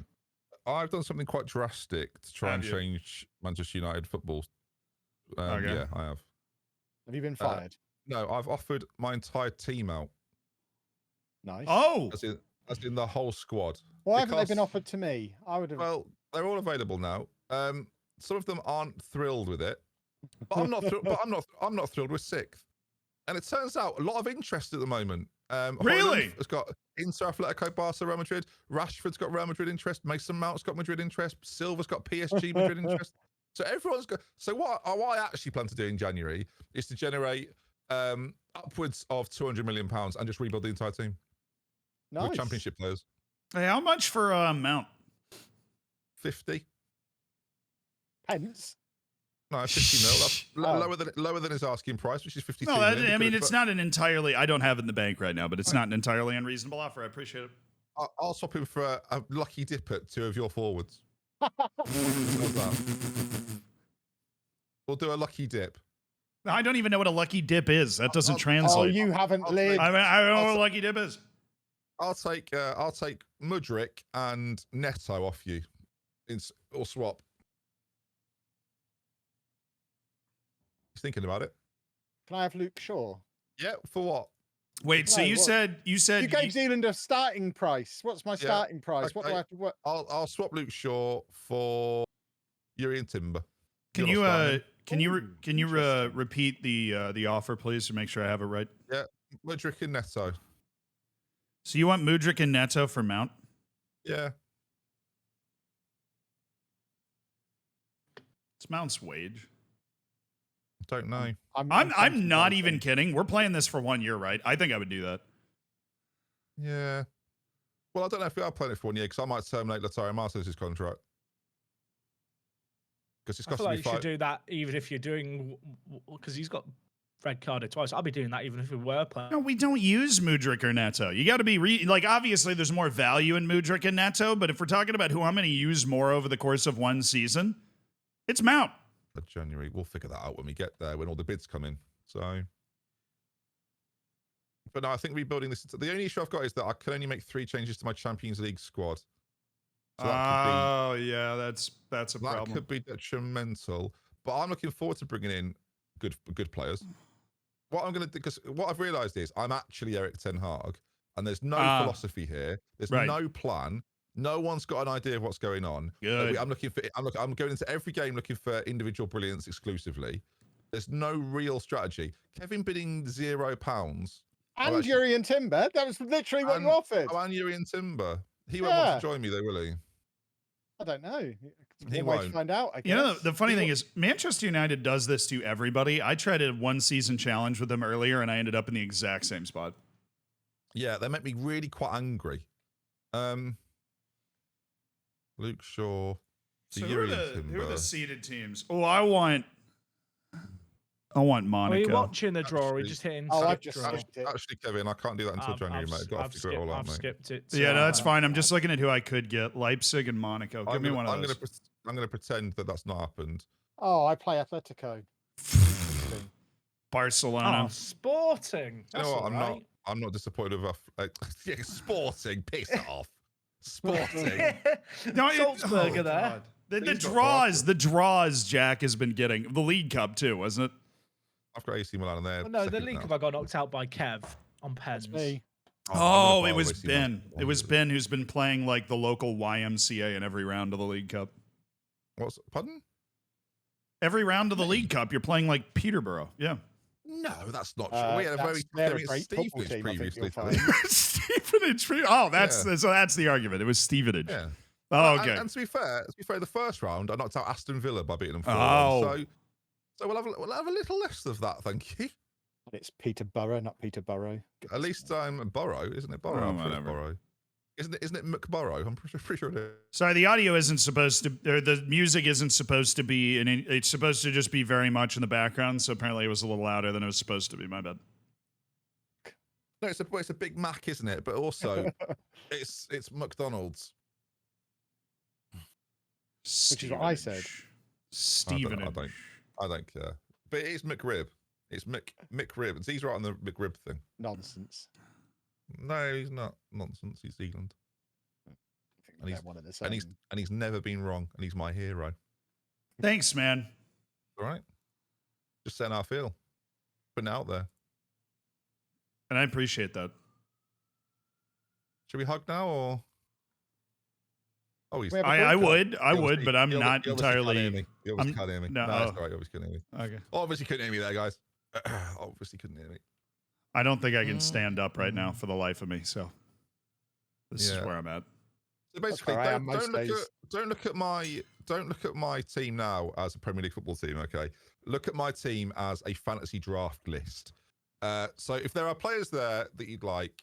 I've done something quite drastic to try Have and you? change Manchester United football. Okay. Yeah, I have. Have you been fired? No, I've offered my entire team out, Nice. Oh, as in the whole squad. Why haven't they because- been offered to me? I would have. Well, they're all available now. Some of them aren't thrilled with it, but I'm not. I'm not thrilled with sixth. And it turns out a lot of interest at the moment. Really? It's got Inter, Atletico, Barca, Real Madrid. Rashford's got Real Madrid interest. Mason Mount's got Madrid interest. Silva's got PSG Madrid interest. So everyone's got. So what I actually plan to do in January is to generate upwards of £200 million and just rebuild the entire team Nice. with championship players. hey, how much for Mount? 50. Pence. No, 50 mil. That's Oh. lower than his asking price, which is 52 No, million. I mean, because- it's not an entirely, I don't have it in the bank right now, but it's not an entirely unreasonable offer. I appreciate it. I'll swap him for a lucky dip at 2 of your forwards. How's that? We'll do a lucky dip. I don't even know what a lucky dip is. That doesn't Oh, translate. you haven't I'll lived. I don't know what a lucky dip is. I'll take Mudryk and Neto off you, or swap. He's thinking about it. Can I have Luke Shaw? Yeah, for what? Wait, so No, you what? said You gave Zealand a starting price. What's my starting price? What do okay. I have to work? I'll swap Luke Shaw for Urian Timber. can You're you not starting him. can you Interesting. repeat the offer, please, to make sure I have it right? Mudryk and Neto. So you want Mudryk and Neto for Mount? Yeah. It's Mount's wage. Don't know. I'm not even kidding. We're playing this for 1 year, right? I think I would do that. Yeah. Well, I don't know if we are playing it for 1 year because I might terminate Lautaro Martinez's contract. Because it's I feel costing like me you should five. do that even if you're doing, because he's got red carded twice. I'll be doing that even if we were playing. No, we don't use Mudryk or Neto. You got to be like, obviously, there's more value in Mudryk and Neto, but if we're talking about who I'm going to use more over the course of one season, it's Mount. January. We'll figure that out when we get there, when all the bids come in. So, but no, I think rebuilding this. The only issue I've got is that I can only make 3 changes to my Champions League squad. So Oh, yeah, that's a that problem. could be detrimental. But I'm looking forward to bringing in good players. What I'm going to do, because what I've realised is I'm actually Eric Ten Hag, and there's no philosophy here. There's right. no plan. No one's got an idea of what's going on. Good. I'm going into every game looking for individual brilliance exclusively. There's no real strategy. Kevin bidding £0. And actually- Yuri and Timber. That was literally what you offered. Oh, and Yuri and Timber. He won't want Yeah. to join me though, will he? I don't know. It's He one way to won't. find out, I guess. You know, the funny thing is, Manchester United does this to everybody. I tried a one-season challenge with them earlier, and I ended up in the exact same spot. Yeah, they make me really quite angry. Luke Shaw. So Yuri and who are Timber. the seeded teams? Oh, I want Monaco. Are you watching the draw? Or are you Actually- just hitting Oh, I've skip just draw? switched it. Actually, Kevin, I can't do that until January, mate. I've got to figure it all out, I've mate. skipped it. Yeah, no, that's uh, fine. I'm just looking at who I could get. Leipzig and Monaco. Give me one of those. I'm going to pretend that that's not happened. Oh, I play Atletico. Barcelona. Oh, Sporting. You That's know what? all right. I'm not disappointed with yeah, Sporting. Piss it off. Sporting. No, Salzburger there. God. The He's got draws Jack has been getting. The League Cup too, wasn't it? I've got AC Milan in there. Oh, no, the second League now. Cup I got knocked out by Kev on pens. That's me. I'm Oh, gonna it borrow was AC Milan. Ben. It was Ben who's been playing like the local YMCA in every round of the League Cup. Pardon? Every round of the League Cup, you're playing like Peterborough. Yeah. No, that's not true. We had a That's- very they're a clear great football Stevenage team, I think you'll previously. find. Stevenage. Oh, that's the argument. It was Stevenage. Yeah. Oh, And- okay. And to be fair, the first round I knocked out Aston Villa by beating them 4-1. Oh. So we'll have a little less of that, thank you. And it's Peterborough, not Peterborough. At least I'm Borough, isn't it? Borough. Oh, I'm sure it's whatever. Borough. Isn't it McBorough? I'm pretty sure it is. Sorry, the audio isn't supposed to, or the music isn't supposed to be, it's supposed to just be very much in the background. So apparently it was a little louder than it was supposed to be. My bad. No, it's a Big Mac, isn't it? But also, it's McDonald's. Which is what I said. Stevenage. I don't care. But it is McRib. It's McRib. And he's right on the McRib thing. Nonsense. No, he's not. Nonsense. He's Zealand. I think And they're he's- one of the And same. he's never been wrong. And he's my hero. Thanks, man. All right. Just saying how I feel. Putting it out there. And I appreciate that. Should we hug now or? Oh, he's. We have a I podcast. would, but I'm not You obviously can't hear entirely. me. You obviously I'm- can't hear me. no, No, that's oh. all right. You obviously couldn't hear me. Okay. Obviously couldn't hear me there, guys. Obviously couldn't hear me. I don't think I can stand up right now for the life of me. So this is Yeah. where I'm at. So basically, where I am don't most look days. don't look at my team now as a Premier League football team. Okay, look at my team as a fantasy draft list. So if there are players there that you'd like,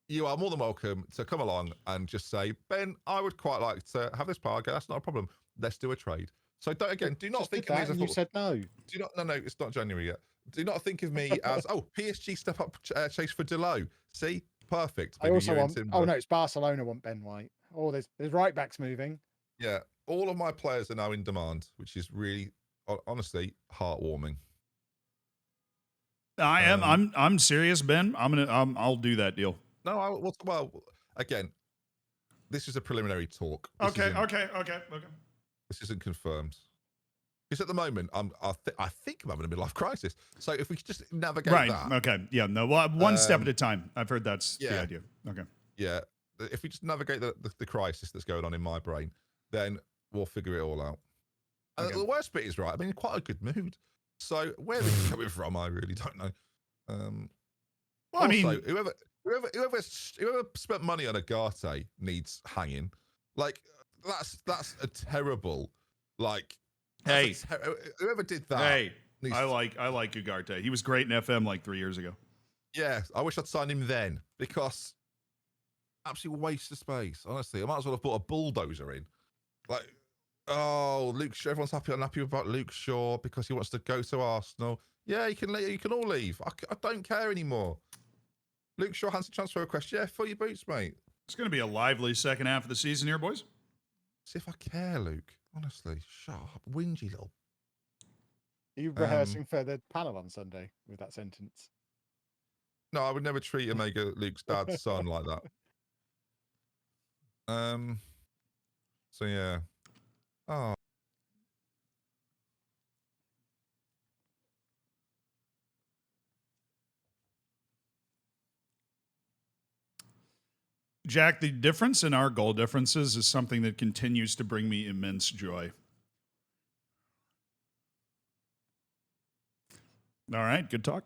you are more than welcome to come along and just say, Ben, I would quite like to have this player. Okay, that's not a problem. Let's do a trade. So do not Just think did of me that as a and you football. said no. Do not. No, it's not January yet. Do not think of me as PSG step up chase for Delo. See, perfect. I Maybe also you and want. Timber. Oh no, it's Barcelona want Ben White. Oh, there's right backs moving. Yeah, all of my players are now in demand, which is really, honestly, heartwarming. I am. I'm serious, Ben. I'll do that deal. No, well, again, this is a preliminary talk. This Okay. isn't- This isn't confirmed. Because at the moment, I think I'm having a midlife crisis. So if we could just navigate Right. that, Okay. Yeah. No. Well, one step at Um, a time. I've heard that's the yeah. idea. Okay. yeah, if we just navigate the crisis that's going on in my brain, then we'll figure it all out. And Okay. the worst bit is right. I'm in quite a good mood. So where this is coming from, I really don't know. Well, I mean, Also, whoever spent money on Agate needs hanging. Like that's a terrible. Like, Hey. whoever did that. hey, needs I like Ugarte. He was great in FM like 3 years ago. Yeah, I wish I'd signed him then because absolute waste of space. Honestly, I might as well have bought a bulldozer in. Like, oh, Luke Shaw. Everyone's unhappy about Luke Shaw because he wants to go to Arsenal. Yeah, you can all leave. I don't care anymore. Luke Shaw has a transfer request. Yeah, fill your boots, mate. It's going to be a lively second half of the season here, boys. See if I care, Luke. Honestly, shut up, whingy little. Are you rehearsing for the panel on Sunday with that sentence? No, I would never treat Omega Luke's dad's son like that. So yeah. Oh. Jack, the difference in our goal differences is something that continues to bring me immense joy. All right, good talk.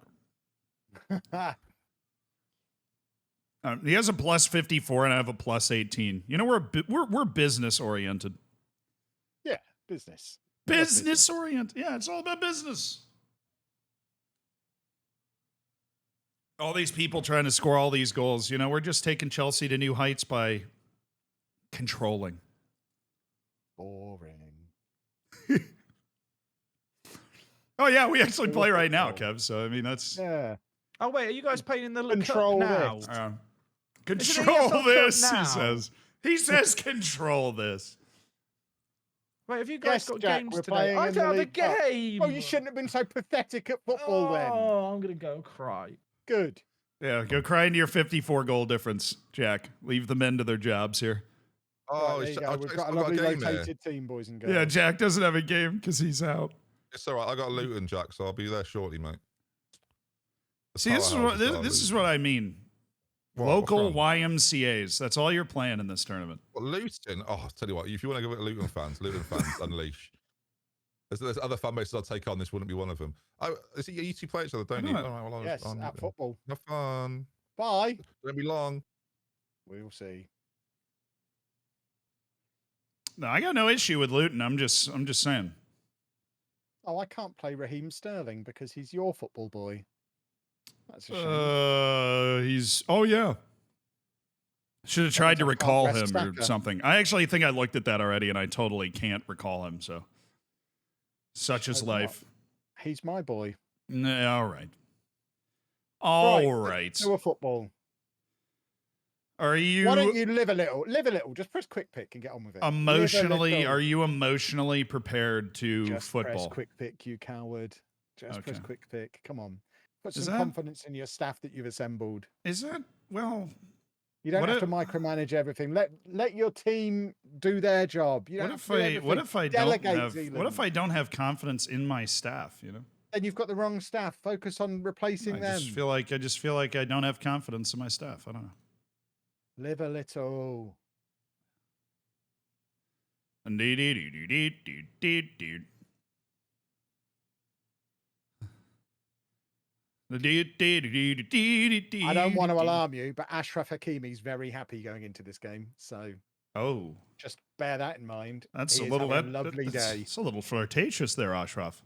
He has a plus 54 and I have a plus 18. You know, we're business oriented. Yeah, business. Business oriented. Yeah, it's all about business. All these people trying to score all these goals. You know, we're just taking Chelsea to new heights by controlling. Boring. Oh yeah, we actually play right now, Kev. So I mean, that's Yeah. Oh wait, are you guys playing in the Control cup now? this. control EFL Cup this. He now? says. He says, control this. Wait, have you guys Yes, got Jack, games we're today? playing I in don't the have a League Cup. game. Oh, you shouldn't have been so pathetic at football then. Oh, I'm gonna go cry. Good. Yeah, go cry into your 54 goal difference, Jack. Leave the men to their jobs here. Oh, Right, there you go. I've We've got got a a lovely game here. rotated team, boys and girls. Yeah, Jack doesn't have a game because he's out. It's all right. I got Luton, Jack, so I'll be there shortly, mate. The See, this is what powerhouses are this is Luton. what I mean. What, Local what's wrong? YMCA's. That's all you're playing in this tournament. Well, Luton. Oh, I'll tell you what. If you want to go with Luton fans, unleash. There's other fan bases I'll take on. This wouldn't be one of them. Oh, is it you two play each other, don't you? know it. All right, well, Yes, at football. Have fun. Bye. Don't be long. We'll see. No, I got no issue with Luton. I'm just saying. Oh, I can't play Raheem Sterling because he's your football boy. That's a shame. He's yeah. Should have tried to means I can't recall rest him or Saka. something. I actually think I looked at that already and I totally can't recall him, so such is So what? life. He's my boy. Nah, all right. All right. Do a football. Are you Why don't you live a little? Live a little. Just press quick pick and get on with it. Live a emotionally little. are you emotionally prepared to Just football? press quick pick, you coward. Just press Okay. quick pick. Come on. Put Is some that- confidence in your staff that you've assembled. Is that well You don't What have to if- micromanage everything. Let your team do their job. You don't what have if to do I everything. what if I don't Delegate, have what Zealand. if I don't have confidence in my staff, you know? Then you've got the wrong staff. Focus on replacing I them. just feel like I don't have confidence in my staff. I don't know. Live a little. I don't want to alarm you, but Ashraf Hakimi's very happy going into this game. So Oh, just bear that in mind. that's He a is little having a lovely day. It's a little flirtatious there, Ashraf.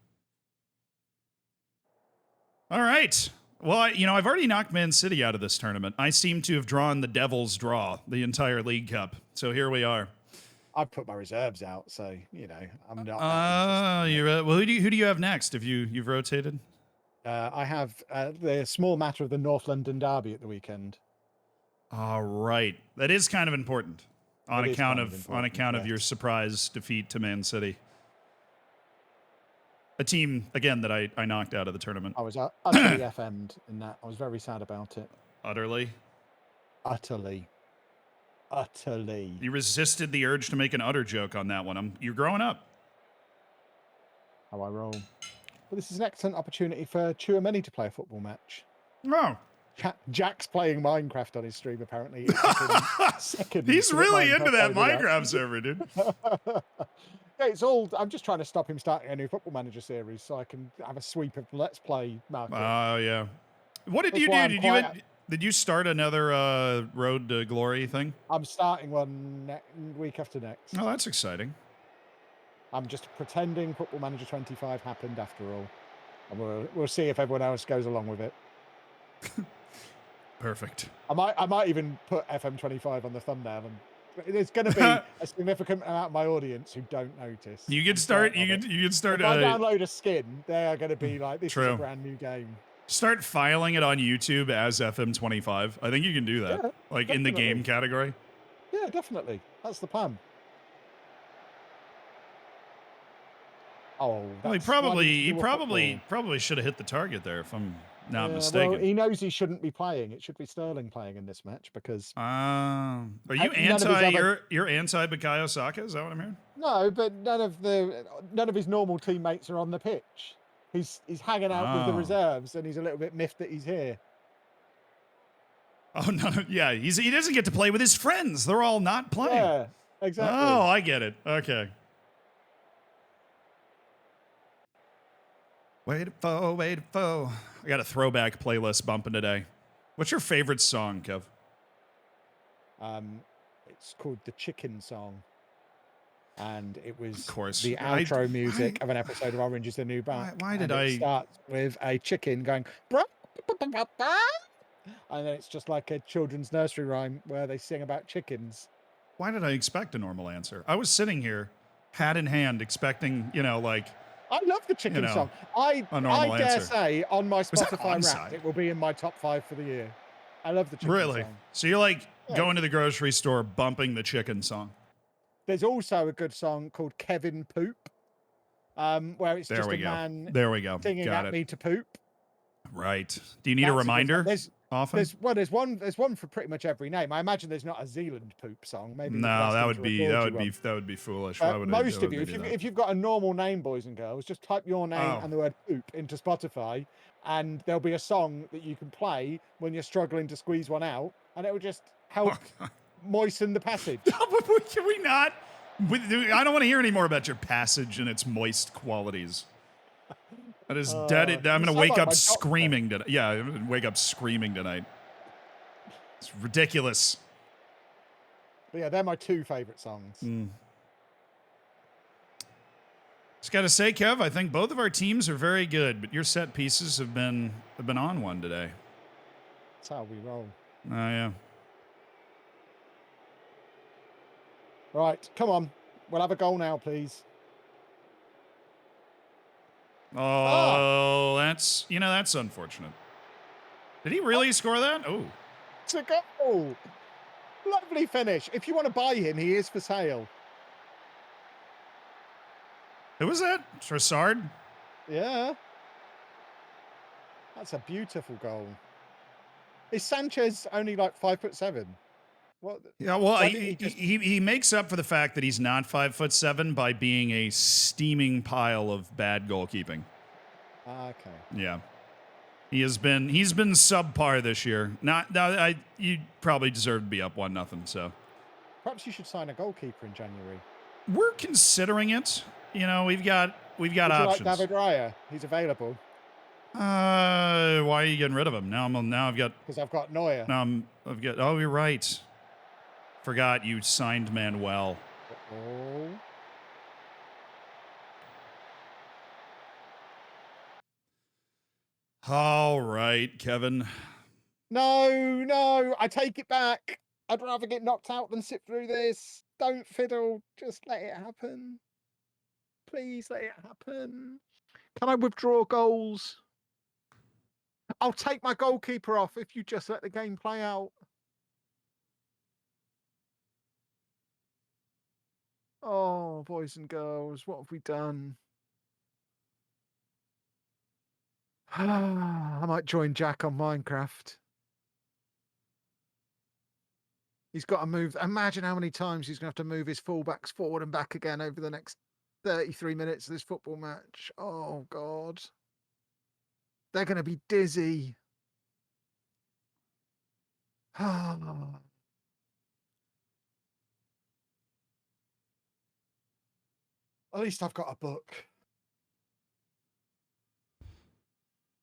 All right. Well, I've already knocked Man City out of this tournament. I seem to have drawn the devil's draw the entire League Cup. So here we are. I've put my reserves out, so I'm not. that interested. You're well. Who do you have next? If you've rotated? I have the small matter of the North London derby at the weekend. All right, that is kind of important on It is account kind of of important, your yes. surprise defeat to Man City, a team again that I knocked out of the tournament I was utterly FM'd in that. I was very sad about it. utterly. Utterly. You resisted the urge to make an utter joke on that one. You're growing up. How I roll. But this is an excellent opportunity for Chouameni to play a football match. Oh, Jack's playing Minecraft on his stream, apparently. It's second he's to really into that over there. Minecraft server, dude. Yeah, it's all. I'm just trying to stop him starting a new Football Manager series so I can have a sweep of Let's Play market. Oh yeah. What did That's you why do? I'm Did you start another Road to Glory thing? I'm starting one week after next. Oh, that's exciting. I'm just pretending Football Manager 25 happened after all. And we'll see if everyone else goes along with it. Perfect. I might even put FM25 on the thumbnail, and there's going to be a significant amount of my audience who don't notice. You could start. You could start. If I download a skin, they are going to be like, "This is True. a brand new game." Start filing it on YouTube as FM25. I think you can do that, Yeah, like in the definitely. game category. Yeah, definitely. That's the plan. Oh, Well, he that's why probably didn't you do a football? should have hit the target there, if I'm not Yeah, mistaken. Well, he knows he shouldn't be playing. It should be Sterling playing in this match because Are you none of his other- you're anti Bukayo Saka? Is that what I'm hearing? no, but none of his normal teammates are on the pitch. He's hanging out with the Oh. reserves, and he's a little bit miffed that he's here. Oh no, yeah, he doesn't get to play with his friends. They're all not playing. Yeah, exactly. Oh, I get it. Okay. Wait for, wait for. I got a throwback playlist bumping today. What's your favorite song, Kev? It's called the Chicken Song, and it was Of course. the outro music of an episode of Orange Is the New Black. Why did and I? It starts with a chicken going, "Bra, ba, ba, ba, ba," and then it's just like a children's nursery rhyme where they sing about chickens. Why did I expect a normal answer? I was sitting here, hat in hand, expecting, like. I love the Chicken Song. I dare answer. say on my Was that Spotify onside? Wrapped, it will be in my top 5 for the year. I love the Chicken Really? Song. So you're like Yeah. going to the grocery store, bumping the chicken song. There's also a good song called Kevin Poop, where it's There just we a go. man There we go. singing Got at it. me to poop. Right. Do you need That's a a good reminder song. often? There's one for pretty much every name. I imagine there's not a Zealand poop song. Maybe the No, best that thing would to be record that you would one. be that would be foolish. Why would Most of I you, do that? if you've got a normal name, boys and girls, just type your name Oh. and the word poop into Spotify, and there'll be a song that you can play when you're struggling to squeeze one out, and it will just help moisten the passage. Can we not? I don't want to hear any more about your passage and its moist qualities. That is dead. I'm going to sound wake like up my doctor. screaming tonight. Yeah, I'm going to wake up screaming tonight. It's ridiculous. But yeah, they're my 2 favorite songs. Just got to say, Kev, I think both of our teams are very good, but your set pieces have been on one today. That's how we roll. Oh, yeah. Right, come on. We'll have a goal now, please. Oh, that's unfortunate. Did he really score that? Oh. It's a goal. Lovely finish. If you want to buy him, he is for sale. Who was that? Trossard? Yeah. That's a beautiful goal. Is Sanchez only like 5'7"? What? Yeah, well, Why didn't he makes up for the fact that he's not 5'7" by being a steaming pile of bad goalkeeping. Okay. Yeah. He's been subpar this year. You probably deserve to be up 1-0, so. Perhaps you should sign a goalkeeper in January. We're considering it. We've got Would you options. like David Raya? He's available. Why are you getting rid of him? Now I've got. Because I've got Neuer. I've got. Oh, you're right. Forgot you signed Manuel. Oh. All right, Kevin. No, I take it back. I'd rather get knocked out than sit through this. Don't fiddle. Just let it happen. Please let it happen. Can I withdraw goals? I'll take my goalkeeper off if you just let the game play out. Oh, boys and girls, what have we done? I might join Jack on Minecraft. He's got to move. Imagine how many times he's going to have to move his fullbacks forward and back again over the next 33 minutes of this football match. Oh, God. They're going to be dizzy. At least I've got a book.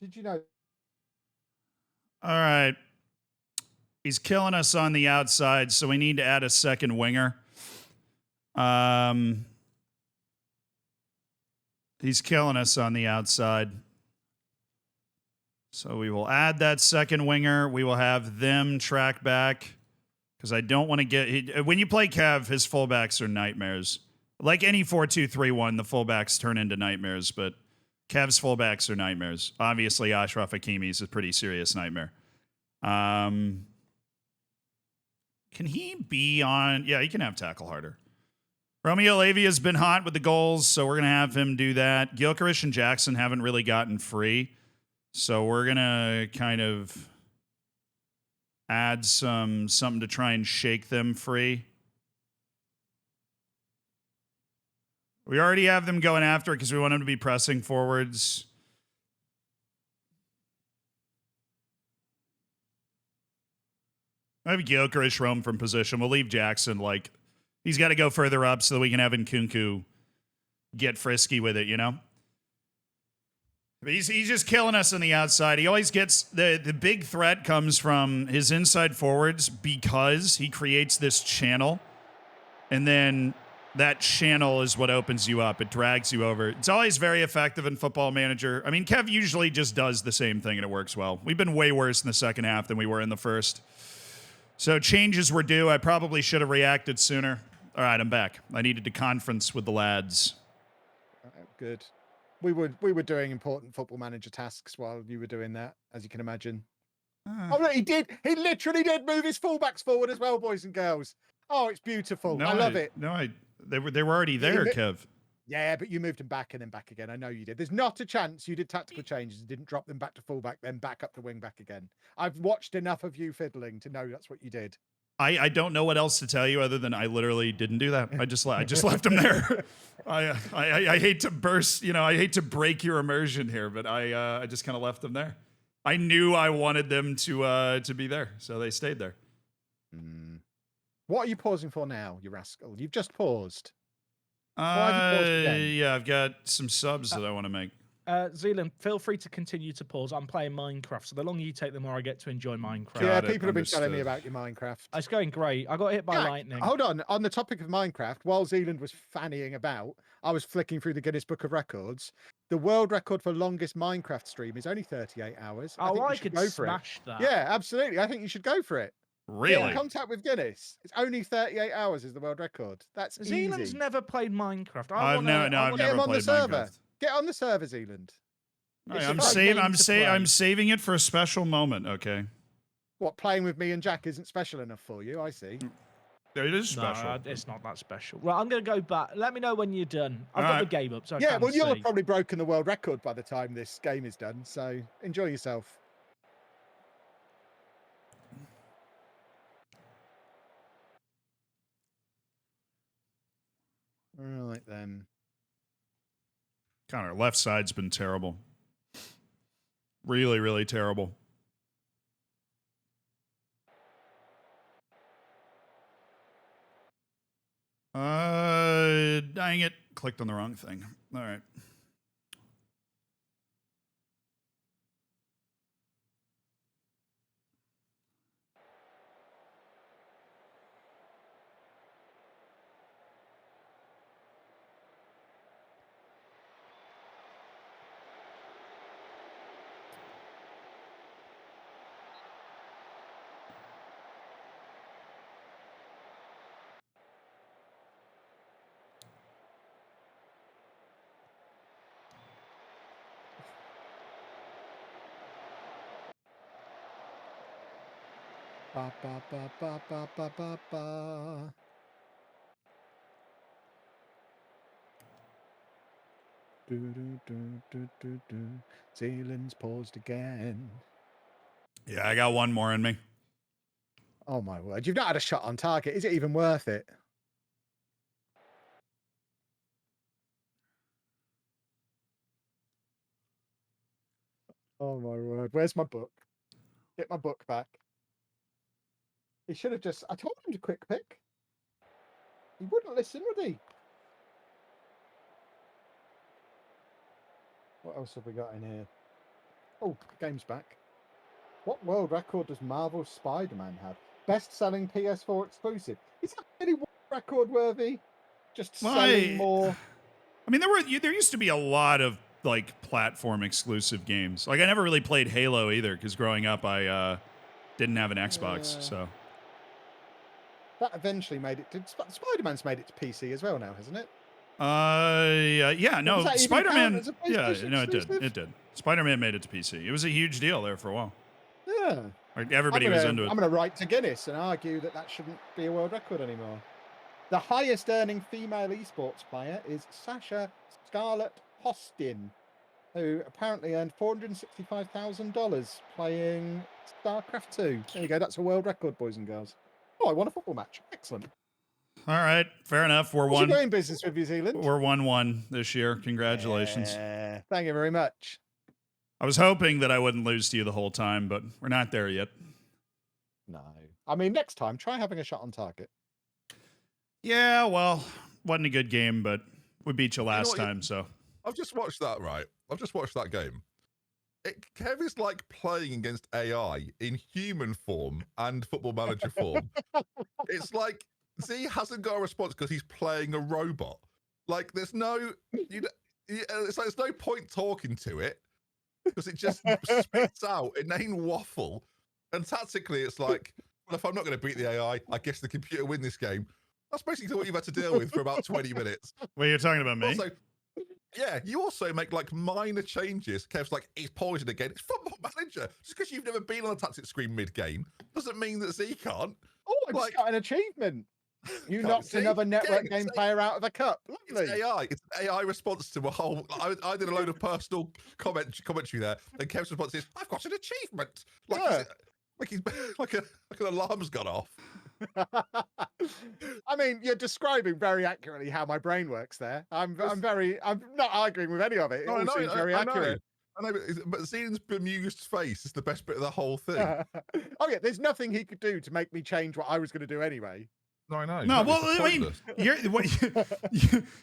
Did you know? All right. He's killing us on the outside, so we need to add a second winger. He's killing us on the outside. So we will add that second winger. We will have them track back because I don't want to get... When you play Kev, his fullbacks are nightmares. Like any 4-2-3-1, the fullbacks turn into nightmares, but Kev's fullbacks are nightmares. Obviously, Ashraf Hakimi's a pretty serious nightmare. Can he be on... Yeah, he can have tackle harder. Romeo Lavia has been hot with the goals, so we're going to have him do that. Gilchrist and Jackson haven't really gotten free, so we're going to kind of add something to try and shake them free. We already have them going after it because we want them to be pressing forwards. I have Gilchrist roam from position. We'll leave Jackson like... He's got to go further up so that we can have Nkunku get frisky with it, you know? He's just killing us on the outside. He always gets the big threat comes from his inside forwards because he creates this channel, and then that channel is what opens you up. It drags you over. It's always very effective in Football Manager. I mean, Kev usually just does the same thing and it works well. We've been way worse in the second half than we were in the first. So changes were due. I probably should have reacted sooner. All right, I'm back. I needed to conference with the lads. Good. We were doing important Football Manager tasks while you were doing that, as you can imagine. Oh, no, he did. He literally did move his fullbacks forward as well, boys and girls. Oh, it's beautiful. I love it. No, they were already there, Kev. Yeah, but you moved them back and then back again. I know you did. There's not a chance you did tactical changes and didn't drop them back to fullback, then back up to wing back again. I've watched enough of you fiddling to know that's what you did. I don't know what else to tell you other than I literally didn't do that. I just left him there. I hate to burst, I hate to break your immersion here, but I just kind of left them there. I knew I wanted them to be there, so they stayed there. What are you pausing for now, you rascal? You've just paused. Why have you paused again? Yeah, I've got some subs that I want to make. Zealand, feel free to continue to pause. I'm playing Minecraft, so the longer you take, the more I get to enjoy Minecraft. Yeah, people have been telling me about your Minecraft. It's going great. I got hit by lightning. Hold on. On the topic of Minecraft, while Zealand was fannying about, I was flicking through the Guinness Book of Records. The world record for longest Minecraft stream is only 38 hours. I could smash that. Yeah, absolutely. I think you should go for it. Really? Get in contact with Guinness. It's only 38 hours is the world record. That's Zealand's easy. never played Minecraft. I've never played Minecraft. Get on the server, Zealand. I'm saving it for a special moment. Okay. What, playing with me and Jack isn't special enough for you? I see. It is special. No, it's not that special. Right, I'm going to go back. Let me know when you're done. I've got the game up, so I can you'll have see. probably broken the world record by the time this game is done. So enjoy yourself. All right then. God, our left side's been terrible. Really, really terrible. Dang it. Clicked on the wrong thing. All right. Ba, ba, ba, ba, ba, ba, ba, ba. Do, do, do, do, do, do. Zealand's paused again. Yeah, I got one more in me. Oh my word. You've not had a shot on target. Is it even worth it? Oh my word. Where's my book? Get my book back. He should have just... I told him to quick pick. He wouldn't listen, would he? What else have we got in here? Oh, game's back. What world record does Marvel's Spider-Man have? Best-selling PS4 exclusive. Is that really world record worthy? Just selling more? I mean, there used to be a lot of like platform exclusive games. Like I never really played Halo either because growing up I didn't have an Xbox. So that eventually made it to Spider-Man's made it to PC as well now, hasn't it? Yeah, no, Spider-Man. Yeah, no, it did. exclusive? It did. Spider-Man made it to PC. It was a huge deal there for a while. Yeah. Like everybody was into it. I'm going to write to Guinness and argue that that shouldn't be a world record anymore. The highest earning female esports player is Sasha Scarlett Hostin, who apparently earned $465,000 playing StarCraft 2. There you go. That's a world record, boys and girls. Oh, I won a football match. Excellent. All right, fair enough. We're What's doing business with New Zealand? We're 1-1 this year. Congratulations. Thank you very much. I was hoping that I wouldn't lose to you the whole time, but we're not there yet. No. I mean, next time, try having a shot on target. Yeah, well, wasn't a good game, but we beat you last time, so. I've just watched that, right? I've just watched that game. Kev is like playing against AI in human form and Football Manager form. It's like Z hasn't got a response because he's playing a robot. Like there's no, it's like there's no point talking to it because it just spits out inane waffle. And tactically, it's like, well, if I'm not going to beat the AI, I guess the computer win this game. That's basically what you've had to deal with for about 20 minutes. Wait, you're talking about me? Also, yeah, you also make like minor changes. Kev's like, he's poisoned again. It's Football Manager. Just because you've never been on a tactic screen mid-game doesn't mean that Z can't. Oh, I just got an achievement. You No, knocked see? another network Again, game player out of the cup. Lovely. It's AI. It's an AI response to a whole. I did a load of personal commentary there, and Kev's response is, "I've got an achievement." Like, Yeah. he's like an alarm's gone off. I mean, you're describing very accurately how my brain works there. I'm not arguing with any of it. It all seems very accurate. I know, but Zian's bemused face is the best bit of the whole thing. Oh yeah, there's nothing he could do to make me change what I was going to do anyway. No, I know. No, well, I mean,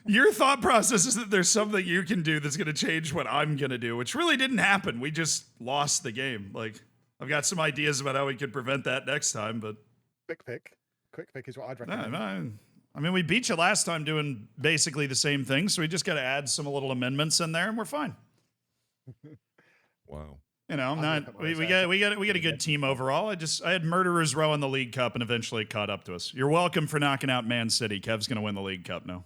your thought process is that there's something you can do that's going to change what I'm going to do, which really didn't happen. We just lost the game. Like, I've got some ideas about how we could prevent that next time, but Quick pick is what I'd recommend. I mean, we beat you last time doing basically the same thing, so we just got to add some little amendments in there, and we're fine. Wow. You know, we got a good team overall. I had Murderers Row in the League Cup, and eventually it caught up to us. You're welcome for knocking out Man City. Kev's gonna win the League Cup now.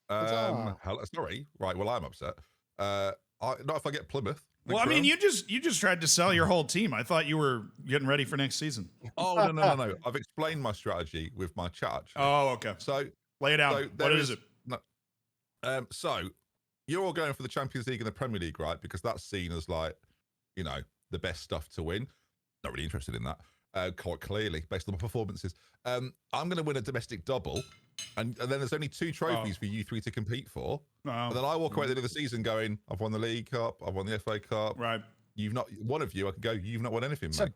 Sorry. Right. Well, I'm upset. Not if I get Plymouth. Well, I mean, you just tried to sell your whole team. I thought you were getting ready for next season. Oh no. I've explained my strategy with my chat. Actually. Oh, okay. So lay it out. So what is it? No. So you're all going for the Champions League and the Premier League, right? Because that's seen as like, you know, the best stuff to win. Not really interested in that. Quite clearly, based on my performances. I'm going to win a domestic double, and then there's only 2 trophies for you 3 to compete for. And then I walk away at the end of the season going, I've won the League Cup, I've won the FA Cup. Right. You've not. One of you, I can go. You've not won anything, So mate.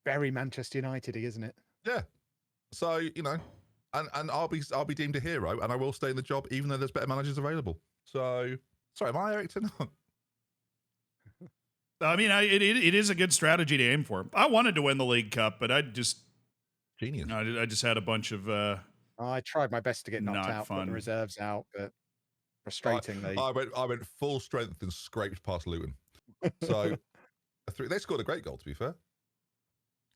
very Manchester United-y, isn't it? Yeah. So you know, and I'll be deemed a hero, and I will stay in the job even though there's better managers available. So sorry, am I Eric Tennant? I mean, it is a good strategy to aim for. I wanted to win the League Cup, but I just Genius. I just had a bunch of I tried my best to get knocked not out, put fun. the reserves out, but frustratingly, I went full strength and scraped past Luton. So they scored a great goal. To be fair,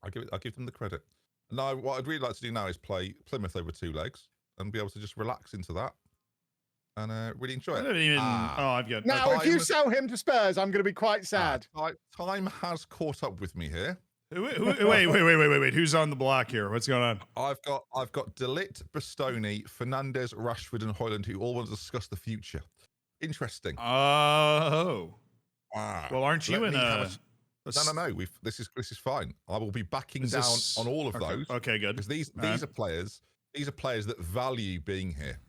I give them the credit. Now, what I'd really like to do now is play Plymouth over 2 legs and be able to just relax into that and really enjoy I it. didn't even, I've got now if you sell him to Spurs, I'm going to be quite sad. Time has caught up with me here. Wait. Who's on the block here? What's going on? I've got Delit, Bastoni, Fernandez, Rashford, and Hoyland, who all want to discuss the future. Interesting. Oh. Wow. Well, aren't you in a? No. This is fine. I will be backing down on all of those. Okay, good. Because these are players. These are players that value being here,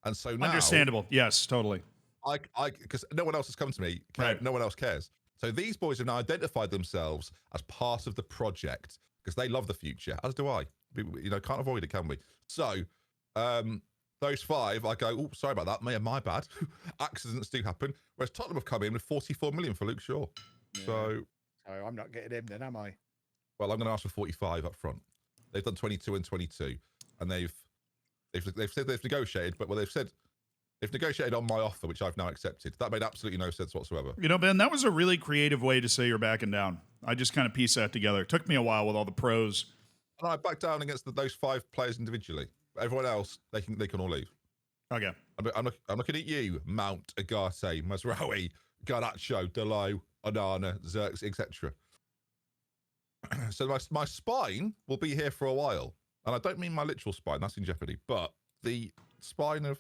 and so now Understandable. Yes, totally. Because no one else has come to me. Right. No one else cares. So these boys have now identified themselves as part of the project because they love the future, as do I. You know, can't avoid it, can we? So those 5, I go, oh, sorry about that. My bad. Accidents do happen. Whereas Tottenham have come in with 44 million for Luke Shaw. Yeah. So I'm not getting him then, am I? Well, I'm going to ask for 45 up front. They've done 22 and 22, and they've said they've negotiated, but they've negotiated on my offer, which I've now accepted. That made absolutely no sense whatsoever. You know, Ben, that was a really creative way to say you're backing down. I just kind of pieced that together. It took me a while with all the pros. And I backed down against those 5 players individually. Everyone else, they can all leave. Okay. I'm looking at you, Mount, Agate, Mazraoui, Garnacho, Delo, Onana, Zirks, etc. So my spine will be here for a while. And I don't mean my literal spine, that's in jeopardy. But the spine of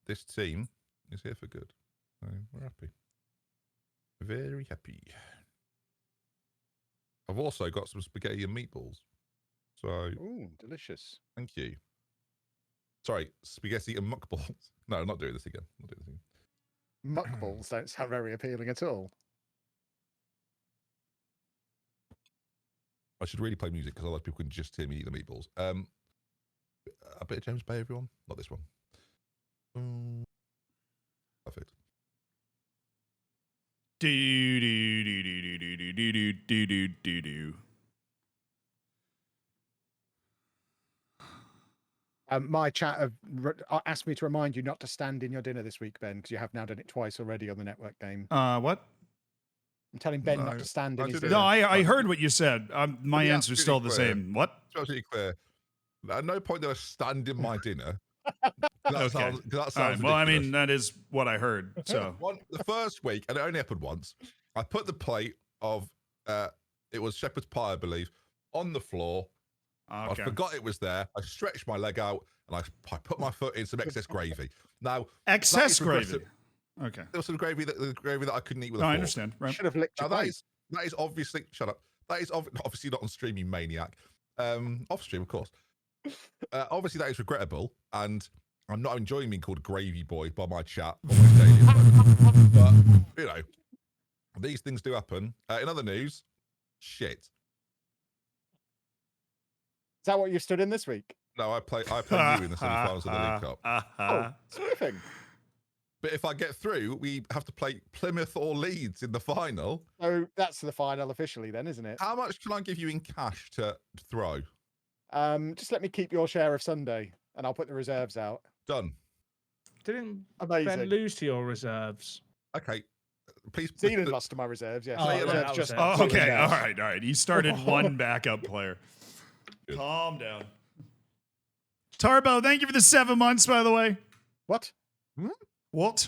this team is here for good. So we're happy. Very happy. I've also got some spaghetti and meatballs. So ooh, delicious. Thank you. Sorry, spaghetti and muckballs. No, I'm not doing this again. Muckballs don't sound very appealing at all. I should really play music because otherwise people can just hear me eat the meatballs. A bit of James Bay, everyone. Not this one. Perfect. Do do do do do do do do do do do. My chat have asked me to remind you not to stand in your dinner this week, Ben, because you have now done it twice already on the network game. What? I'm telling Ben No, not to stand in I his didn't. dinner. No, I heard what you said. My be answer's still the absolutely same. What? It's absolutely clear. At no point did I stand in my dinner. That Okay. sounds All right. ridiculous. Well, I mean, that is what I heard. So The first week, and it only happened once, I put the plate of, it was shepherd's pie, I believe, on the floor. okay. I forgot it was there. I stretched my leg out, and I put my foot in some excess gravy. Now, Excess that is gravy. progressive- Okay. There was some gravy that I couldn't eat with a No, I fork. understand. Right. Should have licked Now your plate. that is obviously shut up. That is obviously not on stream, you maniac. Off stream, of course. Obviously, that is regrettable, and I'm not enjoying being called Gravy Boy by my chat or my stadium. But you know, these things do happen. In other news, shit. Is that what you stood in this week? No, I play you in the semi-finals of the League Cup. Oh, smoothing. But if I get through, we have to play Plymouth or Leeds in the final. So that's the final officially then, isn't it? How much can I give you in cash to throw? Just let me keep your share of Sunday, and I'll put the reserves out. Done. Didn't Amazing. Ben lose to your reserves? Okay. Please. Zealand lost to my reserves, yes. Oh, My yeah, reserves that was just it. Oh, sorted okay. out. All right. He started one backup player. Good. Calm down. Tarbo, thank you for the 7 months, by the way. What? What?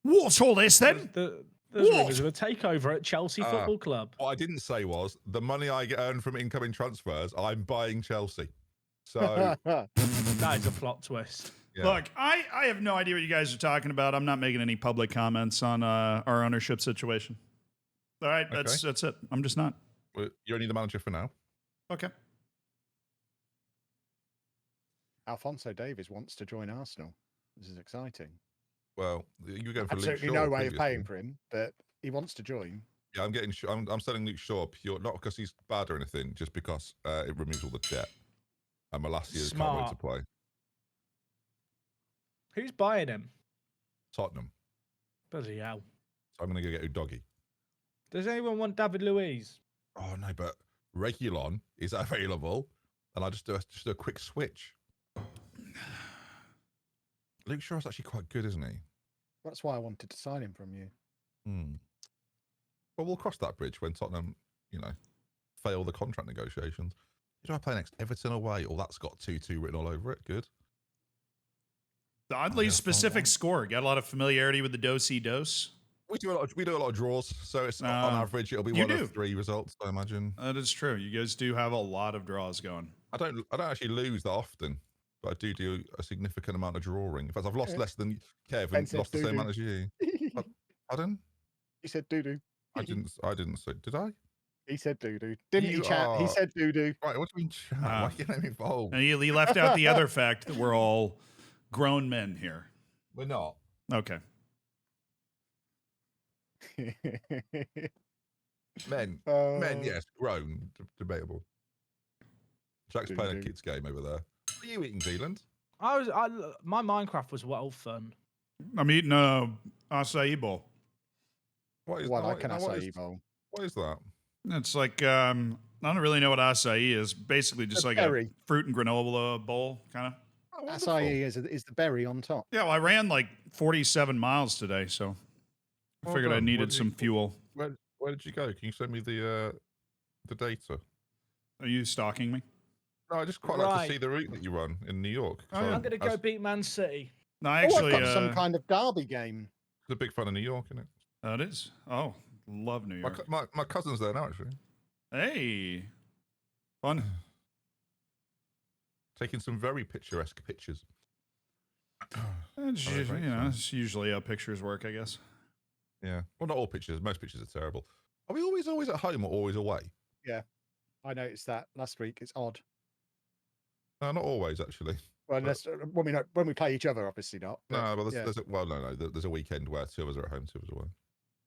What's all this then? There's What? rumours of a takeover at Chelsea Football Club. What I didn't say was the money I earn from incoming transfers, I'm buying Chelsea. So That is a plot twist. yeah. Look, I have no idea what you guys are talking about. I'm not making any public comments on our ownership situation. All right, that's it. I'm just not. Well, you're only the manager for now. Okay. Alphonso Davies wants to join Arsenal. This is exciting. Well, you're going for Absolutely Luke Shaw no way of previously. paying for him, but he wants to join. Yeah, I'm selling Luke Shaw pure, not because he's bad or anything, just because it removes all the debt. And Malacia can't wait to play. Who's buying him? Tottenham. Bloody hell. So I'm going to go get Udogi. Does anyone want David Luiz? Oh no, but Regulon is available, and I just do a quick switch. Luke Shaw's actually quite good, isn't he? That's why I wanted to sign him from you. Well, we'll cross that bridge when Tottenham, fail the contract negotiations. Who do I play next? Everton away. Oh, that's got 2-2 written all over it. Good. The oddly specific score. Got a lot of familiarity with the do-si-dos. We do a lot of draws, so it's on average it'll be one of 3 results, I imagine. That is true. You guys do have a lot of draws going. I don't actually lose that often, but I do a significant amount of drawing. In fact, I've lost less than Kev and lost the same amount as you. Pardon? He said doo-doo. I didn't say. Did I? He said doo-doo. Didn't he, You chat? He are- said doo-doo. Right. What do you mean, chat? Why are you getting involved? And he left out the other fact that we're all grown men here. We're not. Okay. Men, yes, grown, debatable. Jack's playing a kids game over there. What are you eating, Zealand? My Minecraft was well fun. I'm eating acai bowl. What is What that? I can acai bowl? What is that? It's like I don't really know what acai is. Basically, just like berry. a fruit and granola bowl, kind of. Oh, wonderful. Acai is the berry on top. Yeah, well, I ran like 47 miles today, so I Well figured I done. needed some fuel. Where did you go? Can you send me the data? Are you stalking me? No, I just quite like to Right. see the route that you run in New York. Oh, yeah. I'm going to go beat Man City. No, I I've actually. got some kind of derby game. I'm a big fan of New York, isn't it? That is. Oh, love New York. My cousin's there now, actually. Hey, fun. Taking some very picturesque pictures. It's Oh, usually, right, it's usually how pictures work, I guess. Yeah. Well, not all pictures. Most pictures are terrible. Are we always at home or always away? I noticed that last week. It's odd. No, not always, actually. Well, when we play each other, obviously not. No, but yeah. there's a weekend where 2 of us are at home, 2 of us are away.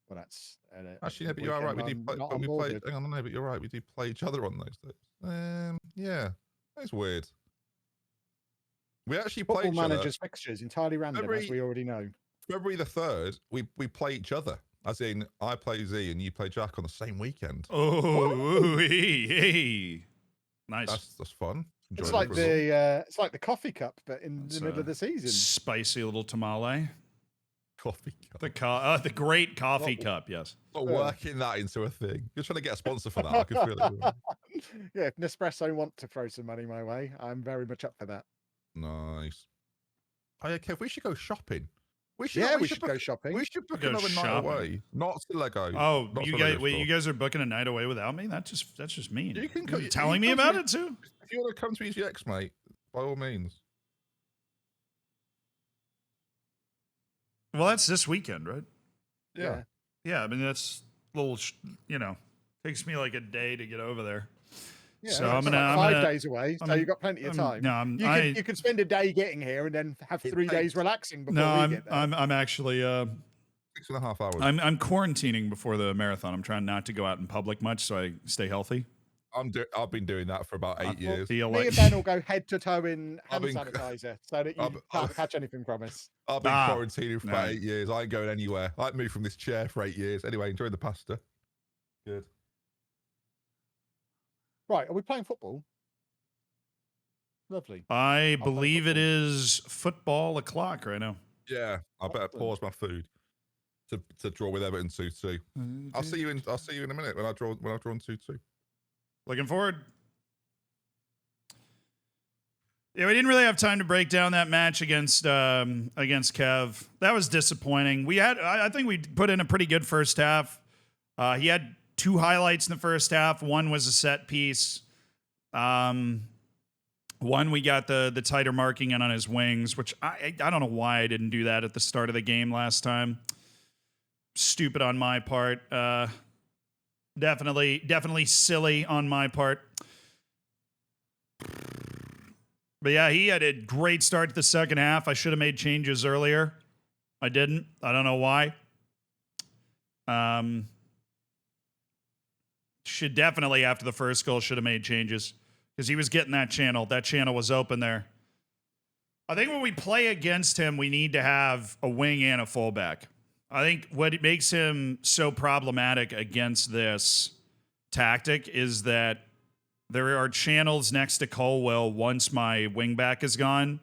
Well, that's Actually, no, but you're right. We do weekend play, I'm not but on we board play. with. Hang on, no, but you're right. We do play each other on those days. Yeah, that's weird. We actually play Football each other. managers fixtures entirely random, as we already know. February the 3rd, we play each other As in, I play Z and you play Jack on the same weekend. Oh, hey. Nice. That's fun. It's Enjoyable like for us all. it's like the coffee cup, but in That's the middle of the season. Spicy little tamale. Coffee cup. The great coffee cup, yes. Not working that into a thing. You're trying to get a sponsor for that. I can feel it. Yeah, if Nespresso want to throw some money my way, I'm very much up for that. Nice. Oh yeah, Kev, we should go shopping. We should go shopping. We should book Go another night shopping. away. Not to Lego. Oh, not you to guys, Lego wait, store. you guys are booking a night away without me? That's just mean. You can You're telling me about it too? If you want to come to EGX, mate, by all means. Well, that's this weekend, right? Yeah. Yeah, I mean that's a little, takes me like a day to get over there. Yeah, So it's I'm gonna- like I'm 5 gonna- days away, so I'm- you've got plenty of time. No, You could spend a day getting here and then have 3 days relaxing before we get there. I'm actually 6.5 hours. I'm quarantining before the marathon. I'm trying not to go out in public much so I stay healthy. I've been doing that for about 8 years. Feel Me like and Ben will go head to toe in I've hand been- sanitizer so that you can't catch anything from us. I've been quarantining for no. about 8 years. I ain't going anywhere. I ain't moved from this chair for 8 years. Anyway, enjoy the pasta. Good. Right, are we playing football? Lovely. I play believe it football. is football o'clock right now. Yeah, I better pause my food to draw with Everton 2-2. I'll see you in a minute when I've drawn 2-2. Looking forward. Yeah, we didn't really have time to break down that match against Kev. That was disappointing. I think we put in a pretty good first half. He had 2 highlights in the first half. One was a set piece. One, we got the tighter marking in on his wings, which I don't know why I didn't do that at the start of the game last time. Stupid on my part. Definitely silly on my part. But yeah, he had a great start to the second half. I should have made changes earlier. I didn't. I don't know why. Should definitely, after the first goal, should have made changes. Because he was getting that channel. That channel was open there. I think when we play against him, we need to have a wing and a fullback. I think what makes him so problematic against this tactic is that there are channels next to Colwell once my wingback is gone.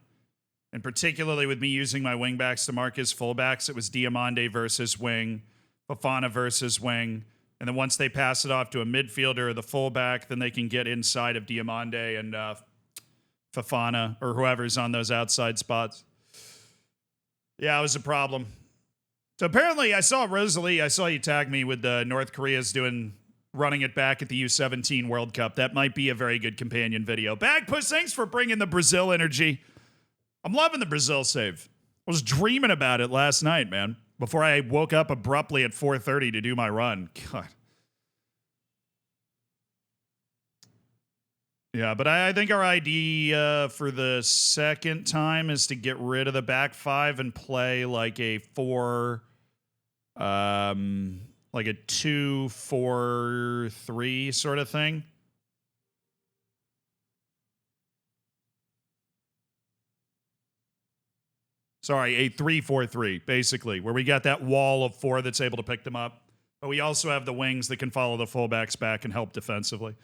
And particularly with me using my wingbacks to mark his fullbacks, it was Diamande versus wing, Fofana versus wing. And then once they pass it off to a midfielder or the fullback, then they can get inside of Diamande and Fofana or whoever's on those outside spots. Yeah, it was a problem. So apparently, I saw Rosalie. I saw you tag me with North Korea's running it back at the U17 World Cup. That might be a very good companion video. Bagpuss, thanks for bringing the Brazil energy. I'm loving the Brazil save. I was dreaming about it last night, man, before I woke up abruptly at 4:30 to do my run. God. Yeah, but I think our idea for the second time is to get rid of the back 5 and play like a 2-4-3 sort of thing. Sorry, a 3-4-3, basically, where we got that wall of 4 that's able to pick them up. But we also have the wings that can follow the fullbacks back and help defensively.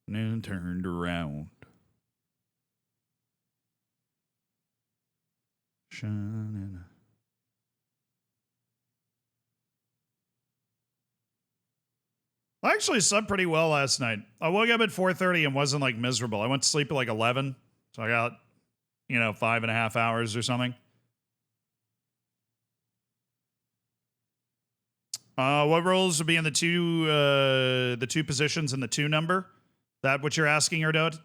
And then turned around. Shining. I actually slept pretty well last night. I woke up at 4:30 and wasn't like miserable. I went to sleep at like 11, so I got 5.5 hours or something. What roles would be in the two positions in the 2 number? That what you're asking, Erdot?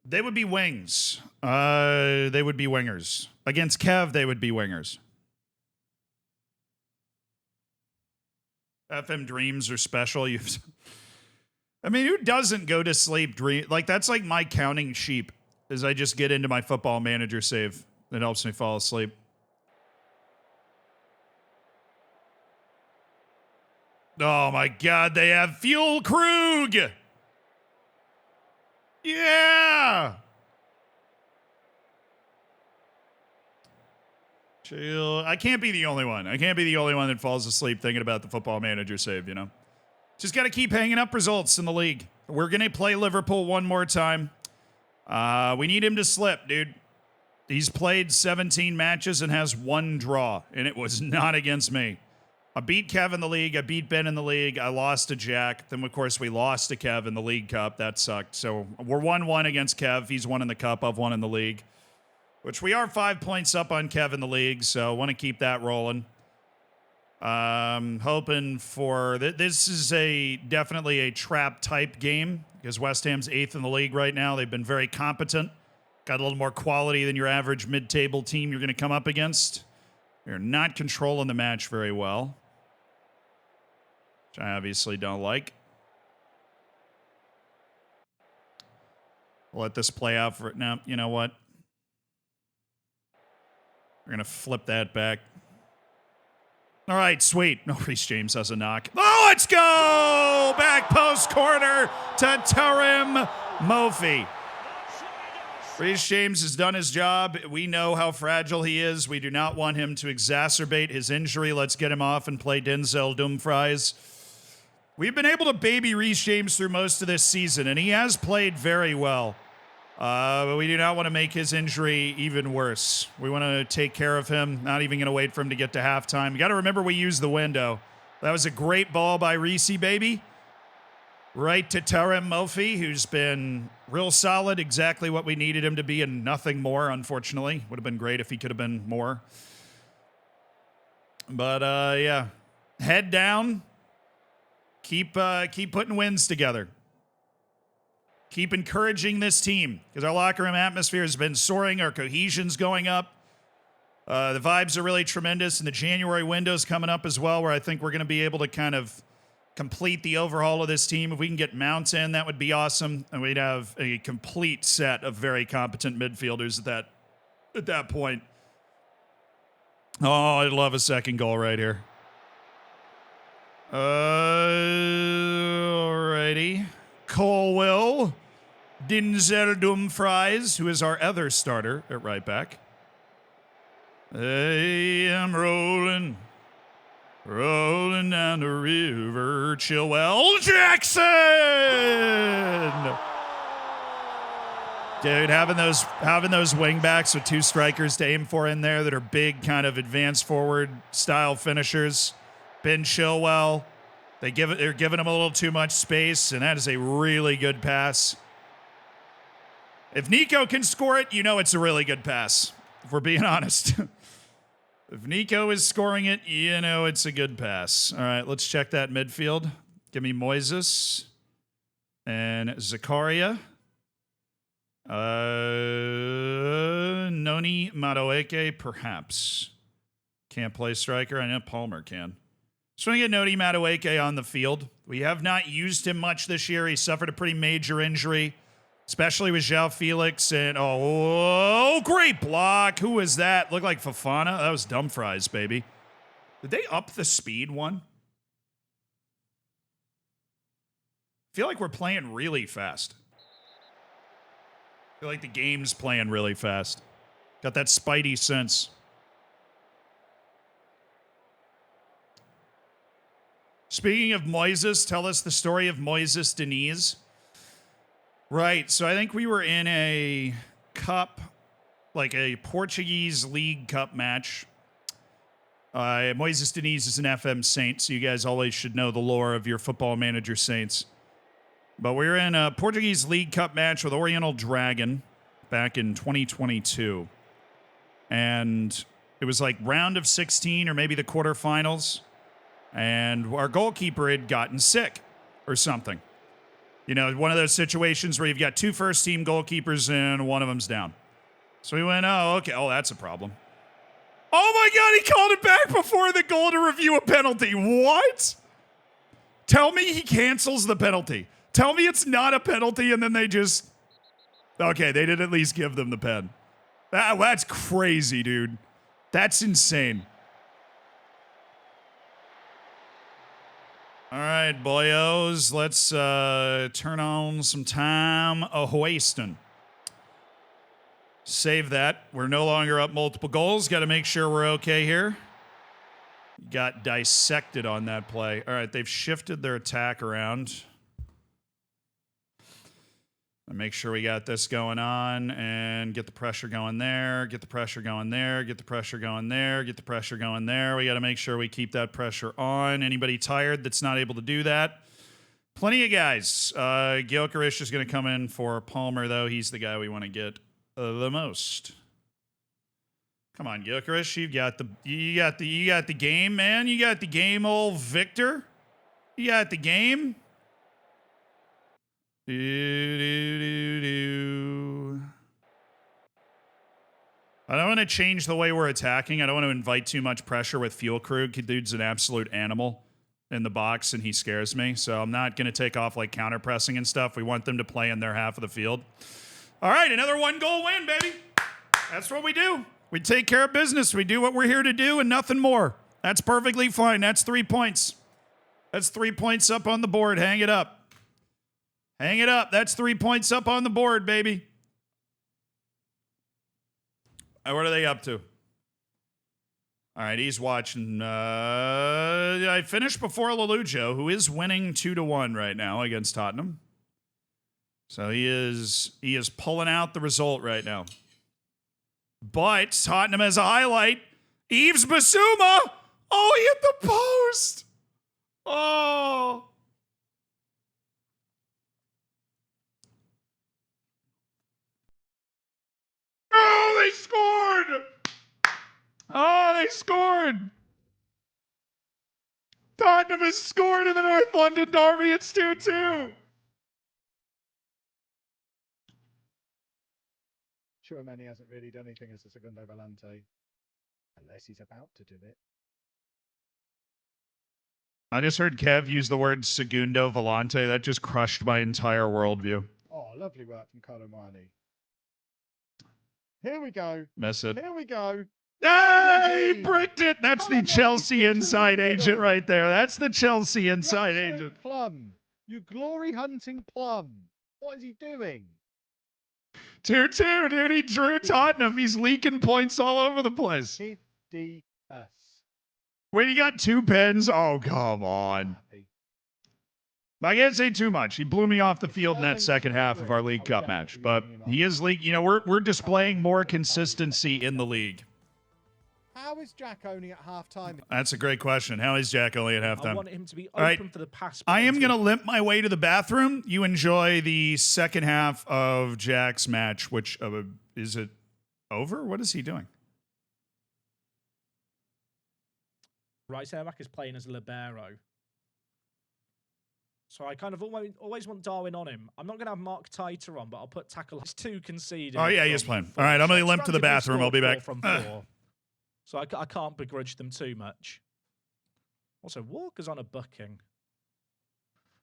They would be wings. They would be wingers. Against Kev, they would be wingers. FM dreams are special. I mean, who doesn't go to sleep dream? Like, that's like my counting sheep, is I just get into my football manager save. That helps me fall asleep. Oh my God, they have Fuel Krug! Yeah! Chill. I can't be the only one. I can't be the only one that falls asleep thinking about the football manager save, you know? Just got to keep hanging up results in the league. We're going to play Liverpool one more time. We need him to slip, dude. He's played 17 matches and has 1 draw, and it was not against me. I beat Kev in the league. I beat Ben in the league. I lost to Jack. Then, of course, we lost to Kev in the League Cup. That sucked. So we're 1-1 against Kev. He's 1 in the Cup. I've 1 in the league, which we are 5 points up on Kev in the league, so I want to keep that rolling. Hoping for... This is definitely a trap-type game because West Ham's 8th in the league right now. They've been very competent. Got a little more quality than your average mid-table team you're going to come up against. They're not controlling the match very well, which I obviously don't like. We'll let this play out for... Now, you know what? We're going to flip that back. All right, sweet. No, Reece James has a knock. Oh, let's go! Back post corner to Tarim Mofi. Reece James has done his job. We know how fragile he is. We do not want him to exacerbate his injury. Let's get him off and play Denzel Dumfries. We've been able to baby Reece James through most of this season, and he has played very well. But we do not want to make his injury even worse. We want to take care of him. Not even going to wait for him to get to halftime. You got to remember we used the window. That was a great ball by Reece, baby. Right to Tarim Mofi, who's been real solid, exactly what we needed him to be and nothing more, unfortunately. Would have been great if he could have been more. But, yeah. Head down. Keep putting wins together. Keep encouraging this team because our locker room atmosphere has been soaring. Our cohesion's going up. The vibes are really tremendous, and the January window's coming up as well, where I think we're going to be able to kind of complete the overhaul of this team. If we can get Mount in, that would be awesome, and we'd have a complete set of very competent midfielders at that point. Oh, I'd love a second goal right here. Alrighty. Colwell, Denzel Dumfries, who is our other starter at right back. Hey, I'm rolling down the river. Chilwell Jackson! Dude, having those wing backs with 2 strikers to aim for in there that are big, kind of advanced forward style finishers. Ben Chilwell. They're giving him a little too much space, and that is a really good pass. If Nico can score it, you know it's a really good pass, if we're being honest. If Nico is scoring it, you know it's a good pass. All right, let's check that midfield. Give me Moises and Zakaria. Noni Madueke, perhaps. Can't play striker. I know Palmer can. Just want to get Noni Madueke on the field. We have not used him much this year. He suffered a pretty major injury, especially with João Felix. And, oh, great block. Who was that? Looked like Fofana. That was Dumfries, baby. Did they up the speed one? I feel like we're playing really fast. I feel like the game's playing really fast. Got that spidey sense. Speaking of Moises, tell us the story of Moises Diniz. Right, so I think we were in a cup, like a Portuguese League Cup match. Moises Diniz is an FM Saint, so you guys always should know the lore of your football manager Saints. But we were in a Portuguese League Cup match with Oriental Dragon back in 2022. And it was like round of 16 or maybe the quarterfinals. And our goalkeeper had gotten sick or something. You know, one of those situations where you've got 2 first-team goalkeepers and one of them's down. So we went, oh, okay. Oh, that's a problem. Oh, my God, he called it back before the goal to review a penalty. What? Tell me he cancels the penalty. Tell me it's not a penalty and then they just... Okay, they did at least give them the pen. That's crazy, dude. That's insane. All right, boyos, let's turn on some time a-wasting. Save that. We're no longer up multiple goals. Got to make sure we're okay here. Got dissected on that play. All right, they've shifted their attack around. Make sure we got this going on and get the pressure going there, get the pressure going there, get the pressure going there, get the pressure going there. We got to make sure we keep that pressure on. Anybody tired that's not able to do that? Plenty of guys. Gyökeres is going to come in for Palmer, though. He's the guy we want to get the most. Come on, Gyökeres, you got the game, man. You got the game, old Victor. You got the game. I don't want to change the way we're attacking. I don't want to invite too much pressure with Fuel Crew. Dude's an absolute animal in the box, and he scares me. So I'm not going to take off like counter pressing and stuff. We want them to play in their half of the field. All right, another 1-goal win, baby. That's what we do. We take care of business. We do what we're here to do and nothing more. That's perfectly fine. That's 3 points. That's 3 points up on the board. Hang it up. Hang it up. That's 3 points up on the board, baby. What are they up to? All right, he's watching. I finished before Lollujo, who is winning 2-1 right now against Tottenham. So he is pulling out the result right now. But Tottenham has a highlight. Yves Bissouma. Oh, he hit the post. Oh. Oh, they scored! Oh, they scored! Tottenham has scored in the North London derby. It's 2-2. Sure, Manny hasn't really done anything as a Segundo Volante, unless he's about to do it. I just heard Kev use the word Segundo Volante. That just crushed my entire worldview. Oh, lovely work from Colomani. Here we go. Miss it. Here we go. Hey, he bricked it. That's the Chelsea inside agent right there. That's the Chelsea inside agent. Plum. You glory hunting plum. What is he doing? 2-2, dude. He drew Tottenham. He's leaking points all over the place. TDS. When you got 2 pens, oh, come on. I can't say too much. He blew me off the field in that second half of our League Cup match. But he is league. You know, we're displaying more consistency in the league. How is Jack only at halftime? That's a great question. How is Jack only at halftime? I want him to be open for the pass. I am going to limp my way to the bathroom. You enjoy the second half of Jack's match, which is it over? What is he doing? Right centre back is playing as libero. So I kind of always want Darwin on him. I'm not going to have Mark Titer on, but I'll put tackle. He's 2 conceded. Oh, yeah, he is playing. All right, I'm going to limp to the bathroom. I'll be back. From 4. So I can't begrudge them too much. Also, Walker's on a booking.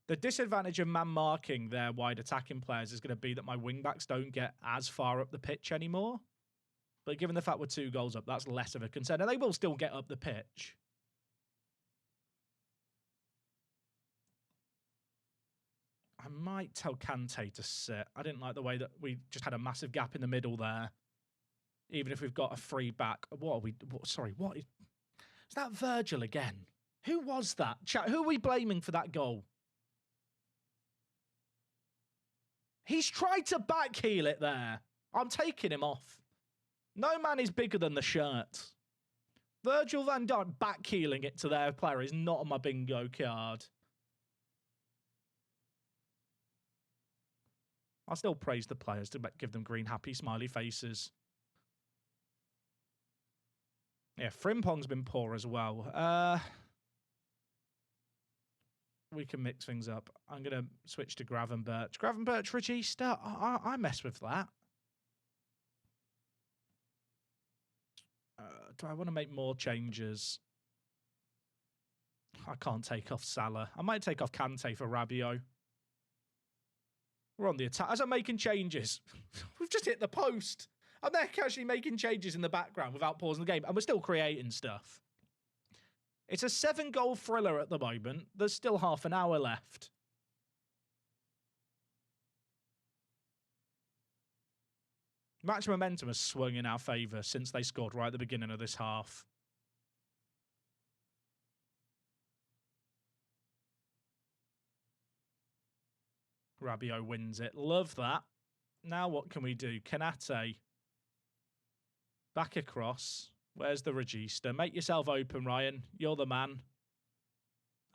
The disadvantage of man marking their wide attacking players is going to be that my wingbacks don't get as far up the pitch anymore. But given the fact we're 2 goals up, that's less of a concern. And they will still get up the pitch. I might tell Kante to sit. I didn't like the way that we just had a massive gap in the middle there. Even if we've got a free back. Sorry, what is that Virgil again? Who was that? Chat, who are we blaming for that goal? He's tried to backheel it there. I'm taking him off. No man is bigger than the shirt. Virgil van Dijk backheeling it to their player is not on my bingo card. I'll still praise the players to give them green, happy, smiley faces. Yeah, Frimpong's been poor as well. We can mix things up. I'm going to switch to Gravenberch. Gravenberch, Regista, I mess with that. Do I want to make more changes? I can't take off Salah. I might take off Kante for Rabiot. We're on the attack. As I'm making changes, we've just hit the post. I'm there actually making changes in the background without pausing the game, and we're still creating stuff. It's a 7-goal thriller at the moment. There's still half an hour left. Match momentum has swung in our favour since they scored right at the beginning of this half. Rabiot wins it. Love that. Now what can we do? Kanate. Back across. Where's the regista? Make yourself open, Ryan. You're the man.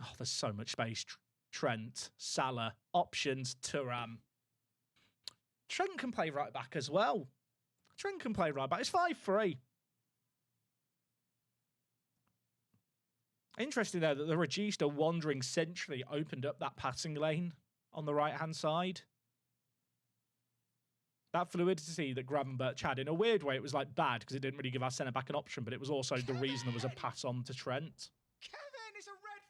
Oh, there's so much space. Trent, Salah, options, Thuram. Trent can play right back as well. Trent can play right back. It's 5-3. Interesting, though, that the regista wandering centrally opened up that passing lane on the right-hand side. That fluidity that Gravenberch had, in a weird way, it was like bad because it didn't really give our centre-back an option, but it was also the reason there was a pass on to Trent. Kevin, it's a red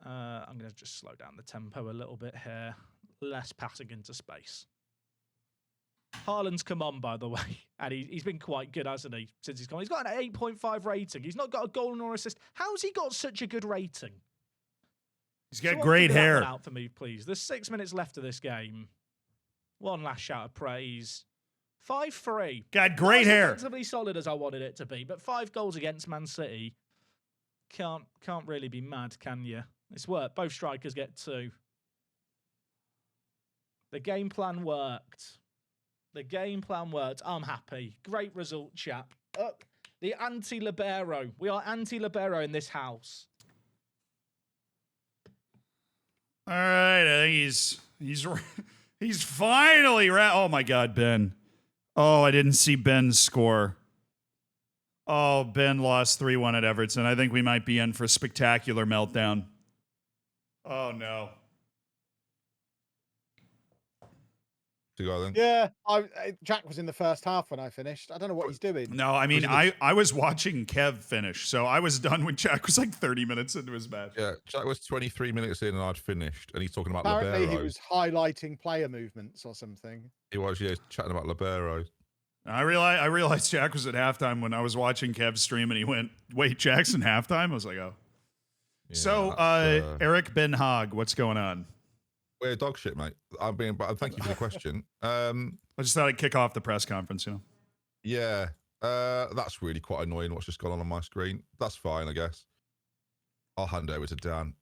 flag! I'm going to just slow down the tempo a little bit here. Less passing into space. Haaland's come on, by the way, and he's been quite good, hasn't he, since he's gone? He's got an 8.5 rating. He's not got a goal nor assist. How's he got such a good rating? He's got Someone great figure that hair. one out for me, please. There's 6 minutes left of this game. One last shout of praise. 5-3. Got great Not as hair. defensively solid as I wanted it to be, but 5 goals against Man City can't really be mad, can you? It's worked. Both strikers get 2. The game plan worked. The game plan worked. I'm happy. Great result, chap. Up the anti-libero. We are anti-libero in this house. All right, I think he's finally oh my God, Ben. Oh, I didn't see Ben's score. Oh, Ben lost 3-1 at Everton. I think we might be in for a spectacular meltdown. Oh no. To go then. Yeah, Jack was in the first half when I finished. I don't know what he's doing. No, I mean I was watching Kev finish, so I was done when Jack was like 30 minutes into his match. Yeah, Jack was 23 minutes in and I'd finished, and he's talking about Apparently, libero. he was highlighting player movements or something. He was, yeah, chatting about libero. I realized Jack was at halftime when I was watching Kev's stream, and he went, "Wait, Jack's in halftime?" I was like, "Oh." Yeah, So, that's, Eric Ben Haag, what's going on? we're dog shit, mate. But thank you for the question. I just thought I'd kick off the press conference, you know. Yeah, that's really quite annoying. What's just gone on my screen? That's fine, I guess. I'll hand over to Dan.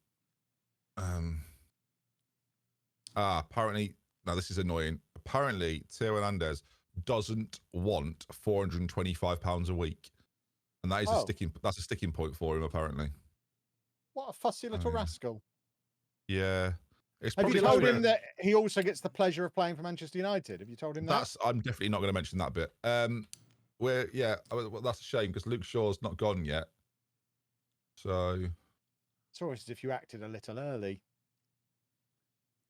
Apparently, now this is annoying. Apparently, Theo Hernandez doesn't want £425 a week, and that is that's a sticking point for him. Apparently, What a fussy little yeah. rascal. Yeah. It's Have probably you told like- him that he also gets the pleasure of playing for Manchester United? Have you told him that? I'm definitely not going to mention that bit. Well, that's a shame because Luke Shaw's not gone yet. So, It's always as if you acted a little early.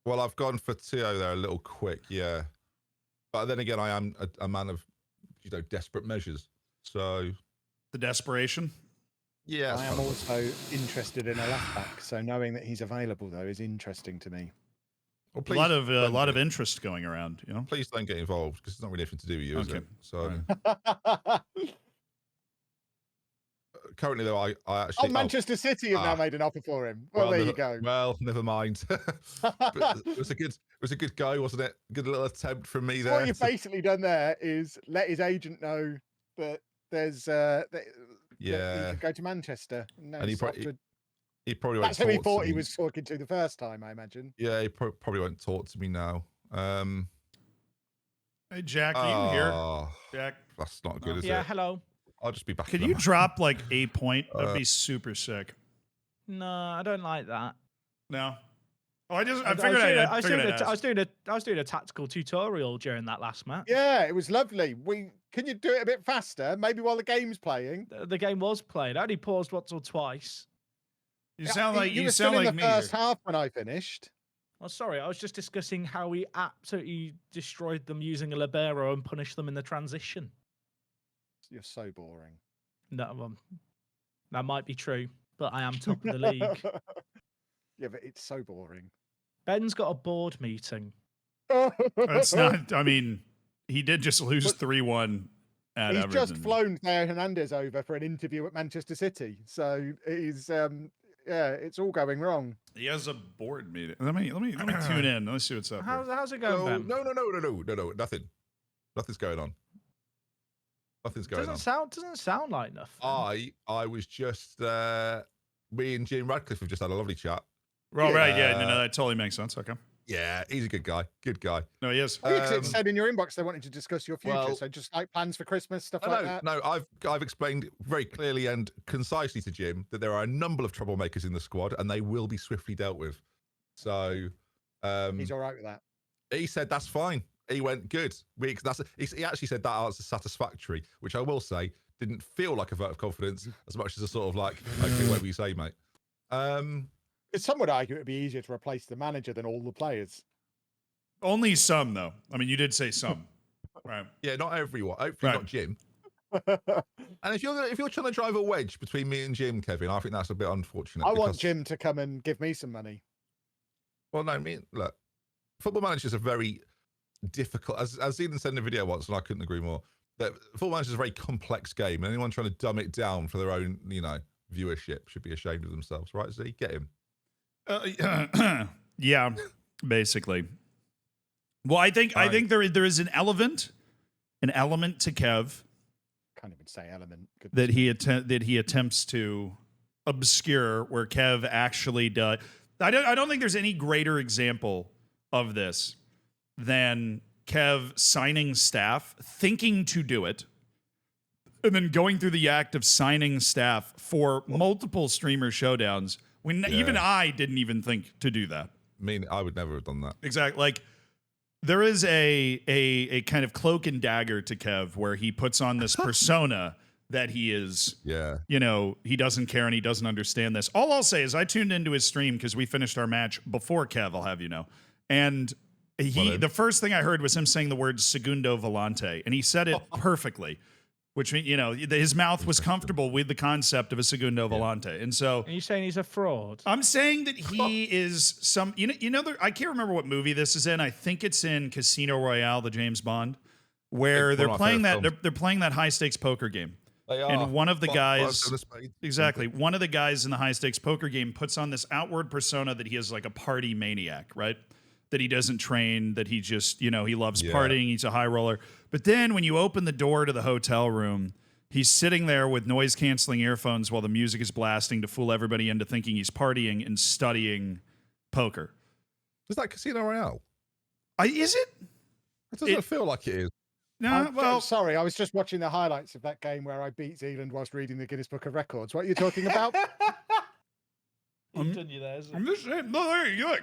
well, I've gone for Theo there a little quick, yeah. But then again, I am a man of, desperate measures. So, The desperation. yeah. I am also interested in a left back, so knowing that he's available though is interesting to me. Well, A lot of interest going around, you know. Please don't get involved because it's not really anything to do with you, is Okay. it? So, Right. currently, though, I actually. Manchester City have now made an offer for him. Well, there you go. Well, never mind. But it was a good go, wasn't it? Good little attempt from me there. What you've basically done there is let his agent know that there's he Yeah. could go to Manchester. No, And he it's off probably- to- He probably won't that's who he talk to thought he me. was talking to the first time, I imagine. Yeah, he probably won't talk to me now. Hey, Jack, are you here? Oh, Jack, that's not good, is Yeah, it? hello. I'll just be back. could in a you moment. drop like a point? That'd be super sick. No, I don't like that. No. Oh, I figured I I'd was doing a tactical tutorial during that last match. Yeah, it was lovely. Can you do it a bit faster? Maybe while the game's playing. The game was played. I only paused once or twice. You sound like you you were sound still like in me. the first here. half when I finished. Oh, sorry. I was just discussing how we absolutely destroyed them using a libero and punished them in the transition. You're so boring. No, that might be true, but I am top of the league. Yeah, but it's so boring. Ben's got a board meeting. That's not. I mean, he did just lose 3-1 at He's Everton. just flown Theo Hernandez over for an interview at Manchester City, so he's Yeah, it's all going wrong. He has a board meeting. Let me tune in. Let's see what's up. Here. How's it going, No, Ben? no, nothing. Nothing's going on. Nothing's going on. Doesn't sound like nothing. I was just me and Jim Radcliffe have just had a lovely chat. Well, right, yeah, no, that totally makes sense. Okay. Yeah, he's a good guy. Good guy. No, he is. Yeah, 'cause it said in your inbox they wanted to discuss your future, Well, so just like plans for Christmas, stuff like that. No, I've explained very clearly and concisely to Jim that there are a number of troublemakers in the squad, and they will be swiftly dealt with. So He's all right with that. he said that's fine. He went good. He actually said that answer satisfactory, which I will say didn't feel like a vote of confidence as much as a sort of like, okay, whatever you say, mate. Some would argue it'd be easier to replace the manager than all the players. Only some, though. I mean, you did say some, right? Yeah, not everyone. Hopefully not Jim. And if you're trying to drive a wedge between me and Jim, Kevin, I think that's a bit unfortunate. I want Jim to come and give me some money. Well, no, look, Football Manager is a very difficult, as Zealand said in the video once, and I couldn't agree more, that Football Manager is a very complex game, and anyone trying to dumb it down for their own, viewership should be ashamed of themselves, right, Z? Get him. Yeah, basically. Well, I think there is an element to Kev. Can't even say element. That he attempts to obscure, where Kev actually does. I don't think there's any greater example of this than Kev signing staff, thinking to do it, and then going through the act of signing staff for multiple streamer showdowns when even I didn't even think to do that. I would never have done that. Exactly. Like, there is a kind of cloak and dagger to Kev where he puts on this persona that he is, he doesn't care and he doesn't understand this. All I'll say is I tuned into his stream because we finished our match before Kev, I'll have you know. And the first thing I heard was him saying the word segundo volante, and he said it perfectly, which means, his mouth was comfortable with the concept of a segundo volante. And so... Are you saying he's a fraud? I'm saying that he is some... I can't remember what movie this is in. I think it's in Casino Royale, the James Bond, where they're playing that high-stakes poker game. They are. And one of the guys... Exactly. One of the guys in the high-stakes poker game puts on this outward persona that he is like a party maniac, right? That he doesn't train, that he just, he loves partying, he's a high roller. But then when you open the door to the hotel room, he's sitting there with noise-canceling earphones while the music is blasting to fool everybody into thinking he's partying and studying poker. Is that Casino Royale? Is it? It doesn't feel like it is. No, I'm sorry, I was just watching the highlights of that game where I beat Zealand whilst reading the Guinness Book of Records. What are you talking about? I'm just saying, no, there you go.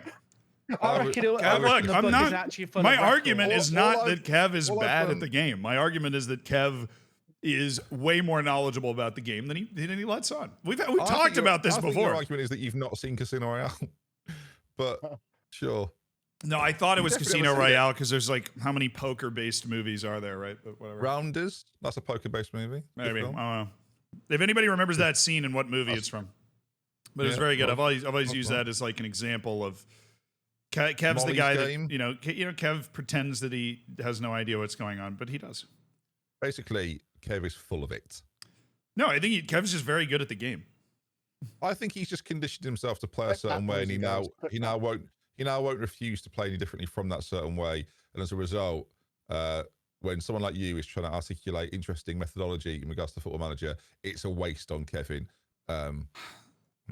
I reckon look, I'm not. Actually full My of argument records. is not that Kev is bad at the game. My argument is that Kev is way more knowledgeable about the game than he lets on. We've talked about this before. Your argument is that you've not seen Casino Royale, but sure. No, I thought it was Casino Royale because there's like, how many poker-based movies are there, right? But whatever. Rounders. That's a poker-based movie. Maybe. I don't know. If anybody remembers that scene and what movie it's from, but it's very good. I've always used that as like an example of. Kev's Molly's the guy game. that Kev pretends that he has no idea what's going on, but he does. Basically, Kev is full of it. No, I think Kev's just very good at the game. I think he's just conditioned himself to play a certain way, and he now won't refuse to play any differently from that certain way. And as a result, when someone like you is trying to articulate interesting methodology in regards to Football Manager, it's a waste on Kevin. But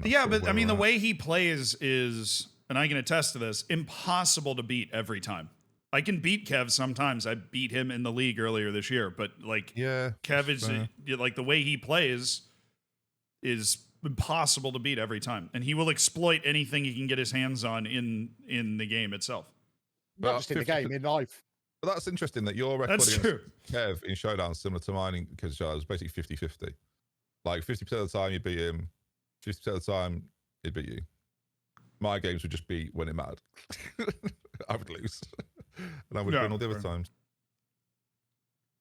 I mean, the way he plays is, and I can attest to this, impossible to beat every time. I can beat Kev sometimes. I beat him in the league earlier this year, but Kev is like, the way he plays is impossible to beat every time, and he will exploit anything he can get his hands on in the game itself. Not just in the game, in life. But that's interesting that your record against Kev in showdowns similar to mine, because it was basically 50-50. Like 50% of the time you beat him, 50% of the time he'd beat you. My games would just be when it mattered. I would lose. And I would win all the other times.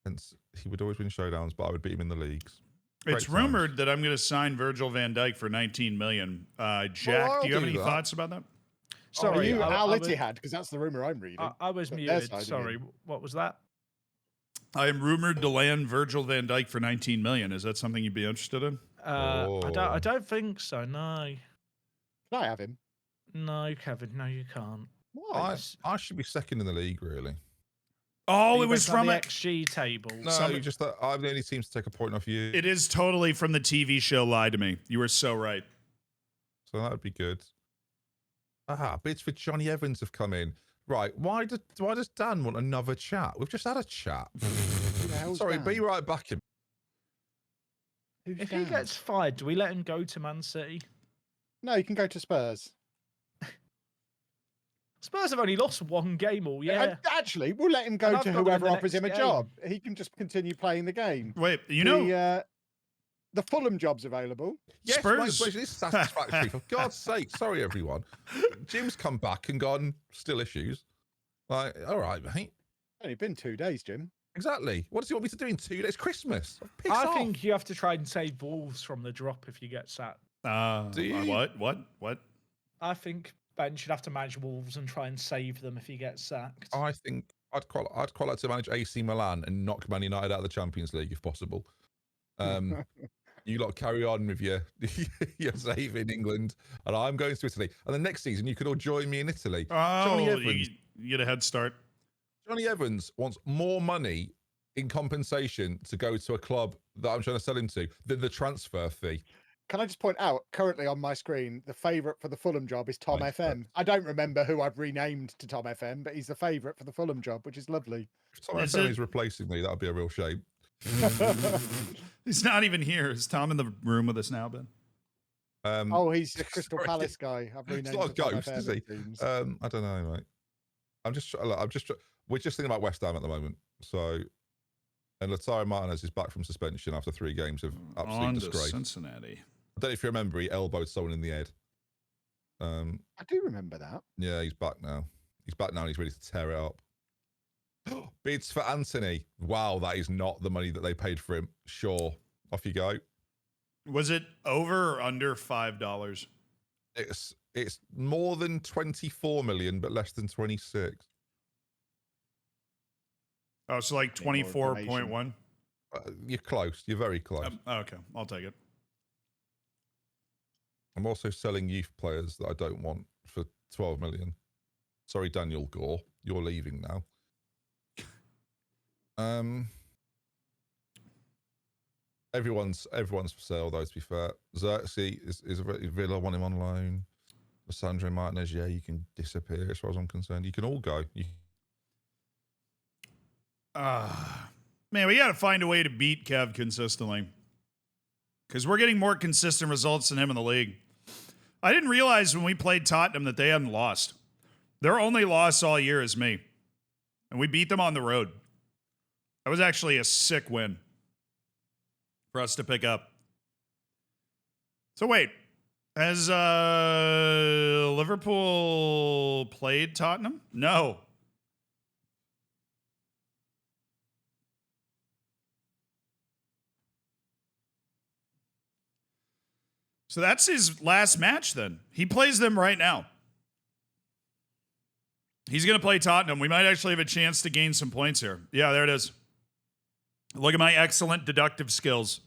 Hence, he would always win showdowns, but I would beat him in the leagues. It's rumored that I'm going to sign Virgil van Dijk for $19 million. Jack, do you have any thoughts about that? Sorry, Al Ittihad, because that's the rumor I'm reading. I was muted. Sorry, what was that? I am rumored to land Virgil van Dijk for $19 million. Is that something you'd be interested in? I don't think so. No. Can I have him? No, Kevin, no, you can't. Why? I should be second in the league, really. Oh, You it was based on from the a. XG table. No, just that I'm the only team to take a point off you. It is totally from the TV show Lie to Me. You were so right. So that would be good. Bids for Johnny Evans have come in. Right, why does Dan want another chat? We've just had a chat. Who the hell's Sorry, Dan? be right back. Who's If Dan? he gets fired, do we let him go to Man City? No, you can go to Spurs. Spurs have only lost one game all year. And actually, we'll let him And go I've to got them in whoever the offers him a next job. He can just continue playing the game. Wait, you know, The Fulham job's available. Yes, Spurs- my information is satisfactory. For God's sake, sorry everyone. Jim's come back and gone. Still issues. Like, all right, mate. Only been 2 days, Jim. Exactly. What does he want me to do in 2 days? Christmas. Piss I off. think you have to try and save Wolves from the drop if you get sacked. Do you? what? I think Ben should have to manage Wolves and try and save them if he gets sacked. I think I'd quite like to manage AC Milan and knock Man United out of the Champions League if possible. You lot carry on with your saving England, and I'm going to Italy. And the next season, you could all join me in Italy. Johnny Oh, Evans. you get a head start. Johnny Evans wants more money in compensation to go to a club that I'm trying to sell him to than the transfer fee. Can I just point out, currently on my screen, the favourite for the Fulham job is Tom Nice, FM. I don't remember who I've renamed to Tom FM, but he's the favourite for the Fulham job, which is lovely. If Tom Is FM it- is replacing me, that would be a real shame. He's not even here. Is Tom in the room with us now, Ben? Oh, he's the Crystal Sorry. Palace guy. I've renamed It's not a to Tom ghost, FM, is he? it seems. I don't know, mate. We're just thinking about West Ham at the moment. So, and Lautaro Martinez is back from suspension after 3 games of absolute On to disgrace. Cincinnati. I don't know if you remember, he elbowed someone in the head. I do remember that. Yeah, he's back now. He's back now and he's ready to tear it up. Bids for Anthony. Wow, that is not the money that they paid for him. Sure. Off you go. Was it over or under $5? It's more than 24 million, but less than 26. Oh, so like Need more 24.1. You're close. You're very close. Okay, I'll take it. I'm also selling youth players that I don't want for 12 million. Sorry, Daniel Gore. You're leaving now. Everyone's for sale, though, to be fair. Xerxes is Villa want him on loan. Sandro Martinez, yeah, you can disappear as far as I'm concerned. You can all go. Man, we got to find a way to beat Kev consistently. Because we're getting more consistent results than him in the league. I didn't realize when we played Tottenham that they hadn't lost. Their only loss all year is me. And we beat them on the road. That was actually a sick win for us to pick up. So wait, has Liverpool played Tottenham? No. So that's his last match then. He plays them right now. He's going to play Tottenham. We might actually have a chance to gain some points here. Yeah, there it is. Look at my excellent deductive skills.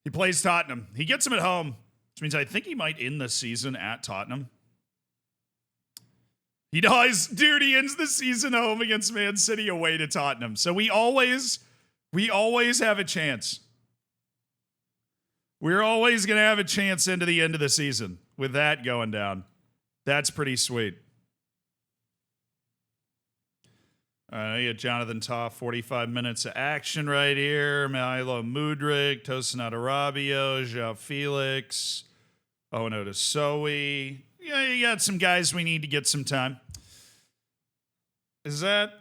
He plays Tottenham. He gets him at home, which means I think he might end the season at Tottenham. He does. Dude, he ends the season home against Man City away to Tottenham. So we always have a chance. We're always going to have a chance into the end of the season with that going down. That's pretty sweet. You got Jonathan Toff, 45 minutes of action right here. Milo Mudryk, Tosinat Arabio, João Felix, Ono Sowie. Yeah, you got some guys we need to get some time. Is that...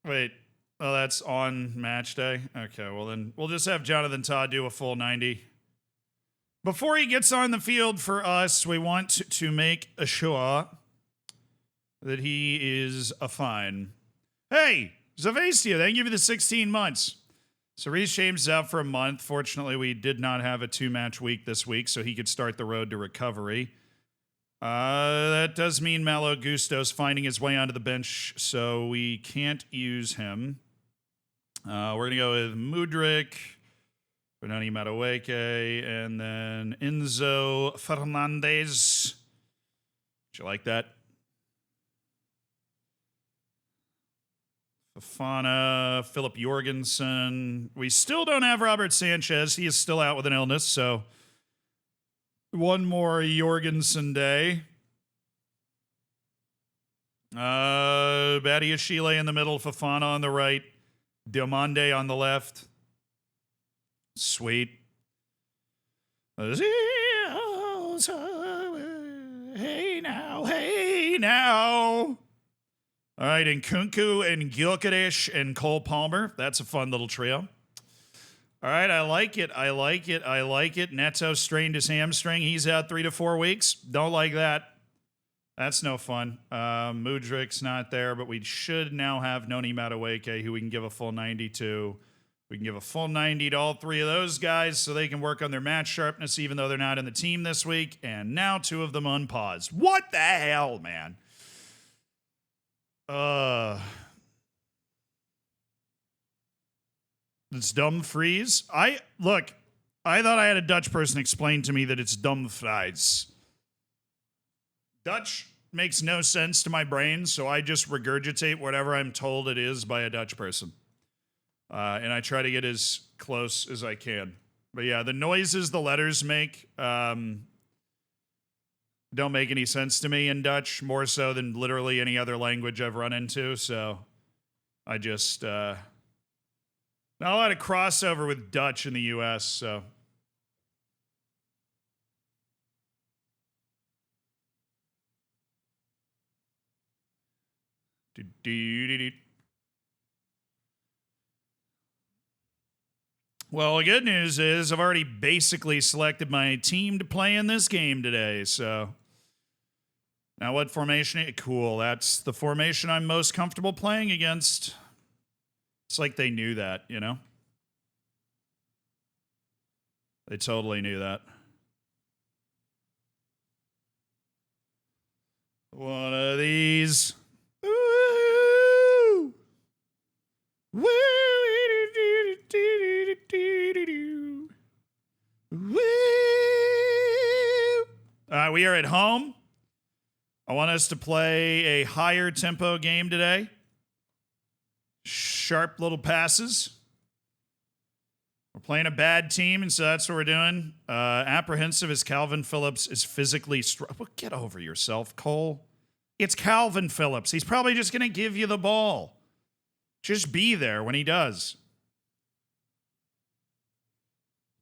Wait. Oh, that's on match day? Okay, well then we'll just have Jonathan Todd do a full 90. Before he gets on the field for us, we want to make sure that he is a fine. Hey, Zavastia, thank you for the 16 months. So Reece James is out for a month. Fortunately, we did not have a 2-match week this week, so he could start the road to recovery. That does mean Malo Gusto's finding his way onto the bench, so we can't use him. We're going to go with Mudryk, Benoni Madueke, and then Enzo Fernandez. you like that? Fofana, Philip Jorgensen. We still don't have Robert Sanchez. He is still out with an illness, so one more Jorgensen day. Badiashile in the middle, Fofana on the right, Diomande on the left. Sweet. Hey now, hey now. All right, and Kunku and Gyökeres and Cole Palmer. That's a fun little trio. All right, I like it. I like it. I like it. Neto strained his hamstring. He's out 3 to 4 weeks. Don't like that. That's no fun. Mudrik's not there, but we should now have Noni Madueke, who we can give a full 90 to. We can give a full 90 to all three of those guys so they can work on their match sharpness, even though they're not in the team this week. And now 2 of them unpaused. What the hell, man? It's Dumfries. I thought I had a Dutch person explain to me that it's Dumfries. Dutch makes no sense to my brain, so I just regurgitate whatever I'm told it is by a Dutch person. And I try to get as close as I can. But yeah, the noises the letters make don't make any sense to me in Dutch, more so than literally any other language I've run into. So I just, not a lot of crossover with Dutch in the US, so. Well, the good news is I've already basically selected my team to play in this game today, so. Now what formation? Cool, that's the formation I'm most comfortable playing against. It's like they knew that, you know? They totally knew that. One of these. Woo! Woo! Woo! We are at home. I want us to play a higher tempo game today. Sharp little passes. We're playing a bad team, and so that's what we're doing. Apprehensive as Calvin Phillips is physically well, get over yourself, Cole. It's Calvin Phillips. He's probably just going to give you the ball. Just be there when he does.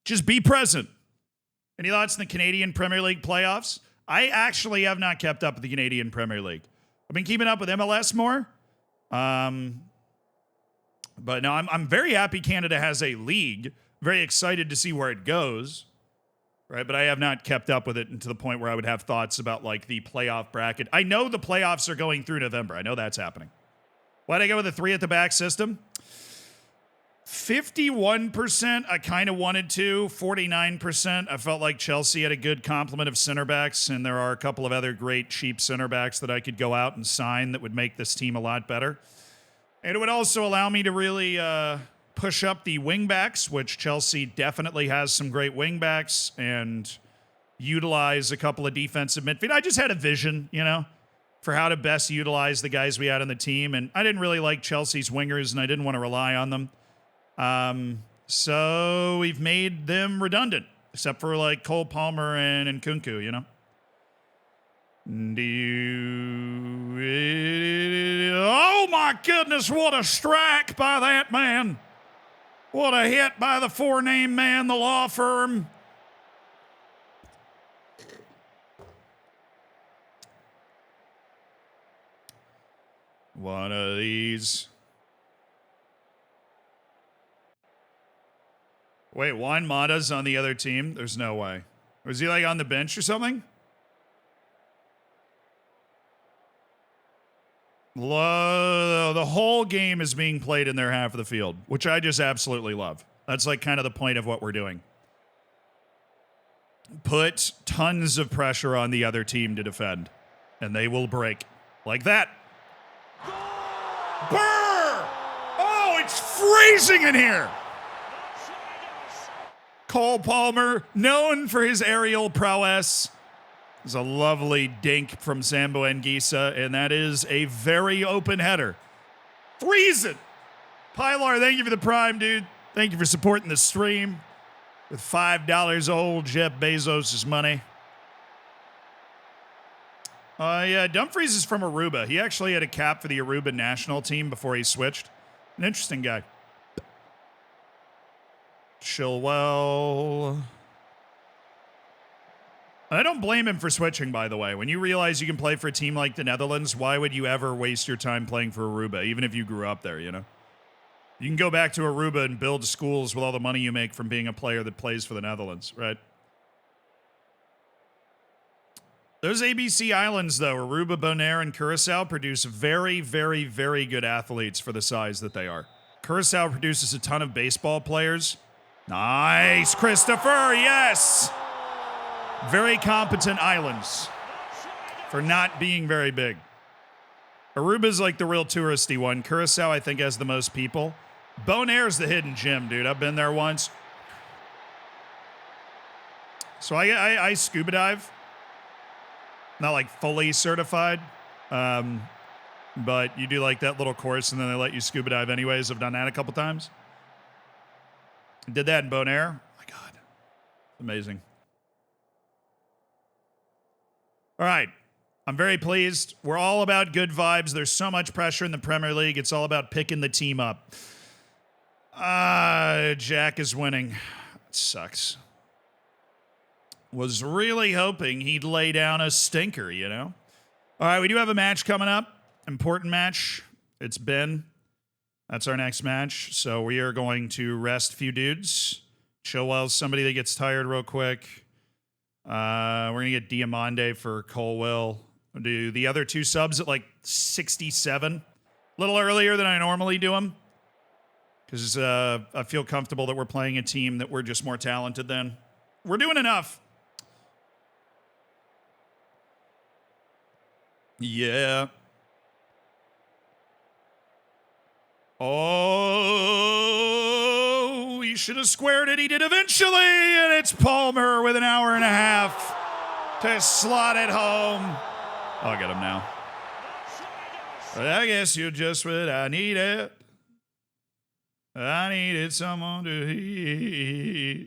Just be present. Any thoughts on the Canadian Premier League playoffs? I actually have not kept up with the Canadian Premier League. I've been keeping up with MLS more. But no, I'm very happy Canada has a league. Very excited to see where it goes. Right, but I have not kept up with it to the point where I would have thoughts about like the playoff bracket. I know the playoffs are going through November. I know that's happening. Why'd I go with a 3 at the back system? 51%, I kind of wanted to. 49%, I felt like Chelsea had a good complement of center backs, and there are a couple of other great cheap center backs that I could go out and sign that would make this team a lot better. And it would also allow me to really push up the wing backs, which Chelsea definitely has some great wing backs, and utilize a couple of defensive midfield. I just had a vision, you know, for how to best utilize the guys we had on the team, and I didn't really like Chelsea's wingers, and I didn't want to rely on them. So we've made them redundant, except for like Cole Palmer and Kunku, you know? Oh my goodness, what a strike by that man. What a hit by the 4-name man, the law firm. One of these. Wait, Juan Mata's on the other team? There's no way. Was he like on the bench or something? The whole game is being played in their half of the field, which I just absolutely love. That's like kind of the point of what we're doing. Put tons of pressure on the other team to defend, and they will break. Like that. Brr! Oh, it's freezing in here! Cole Palmer, known for his aerial prowess, It's a lovely dink from Sambo Anguissa, and that is a very open header. Freezing! Pilar, thank you for the prime, dude. Thank you for supporting the stream with $5 old Jeff Bezos' money. Yeah, Dumfries is from Aruba. He actually had a cap for the Aruba national team before he switched. An interesting guy. Chilwell. I don't blame him for switching, by the way. When you realize you can play for a team like the Netherlands, why would you ever waste your time playing for Aruba, even if you grew up there, you know? You can go back to Aruba and build schools with all the money you make from being a player that plays for the Netherlands, right? Those ABC islands, though, Aruba, Bonaire, and Curacao, produce very, very, very good athletes for the size that they are. Curacao produces a ton of baseball players. Nice, Christopher, yes! Very competent islands for not being very big. Aruba's like the real touristy one. Curacao, I think, has the most people. Bonaire's the hidden gem, dude. I've been there once. So I scuba dive. Not like fully certified. But you do like that little course and then they let you scuba dive anyways. I've done that a couple times. Did that in Bonaire. Oh my God. Amazing. All right. I'm very pleased. We're all about good vibes. There's so much pressure in the Premier League. It's all about picking the team up. Jack is winning. It sucks. Was really hoping he'd lay down a stinker, you know? All right, we do have a match coming up. Important match. It's Ben. That's our next match. So we are going to rest a few dudes. Chilwell's somebody that gets tired real quick. We're going to get Diamande for Colwell. We'll do the other two subs at like 67. A little earlier than I normally do them. Because I feel comfortable that we're playing a team that we're just more talented than. We're doing enough. Yeah. Oh, he should have squared it. He did eventually, and it's Palmer with an hour and a half to slot it home. I'll get him now. But I guess you're just what I needed. I needed someone to hear.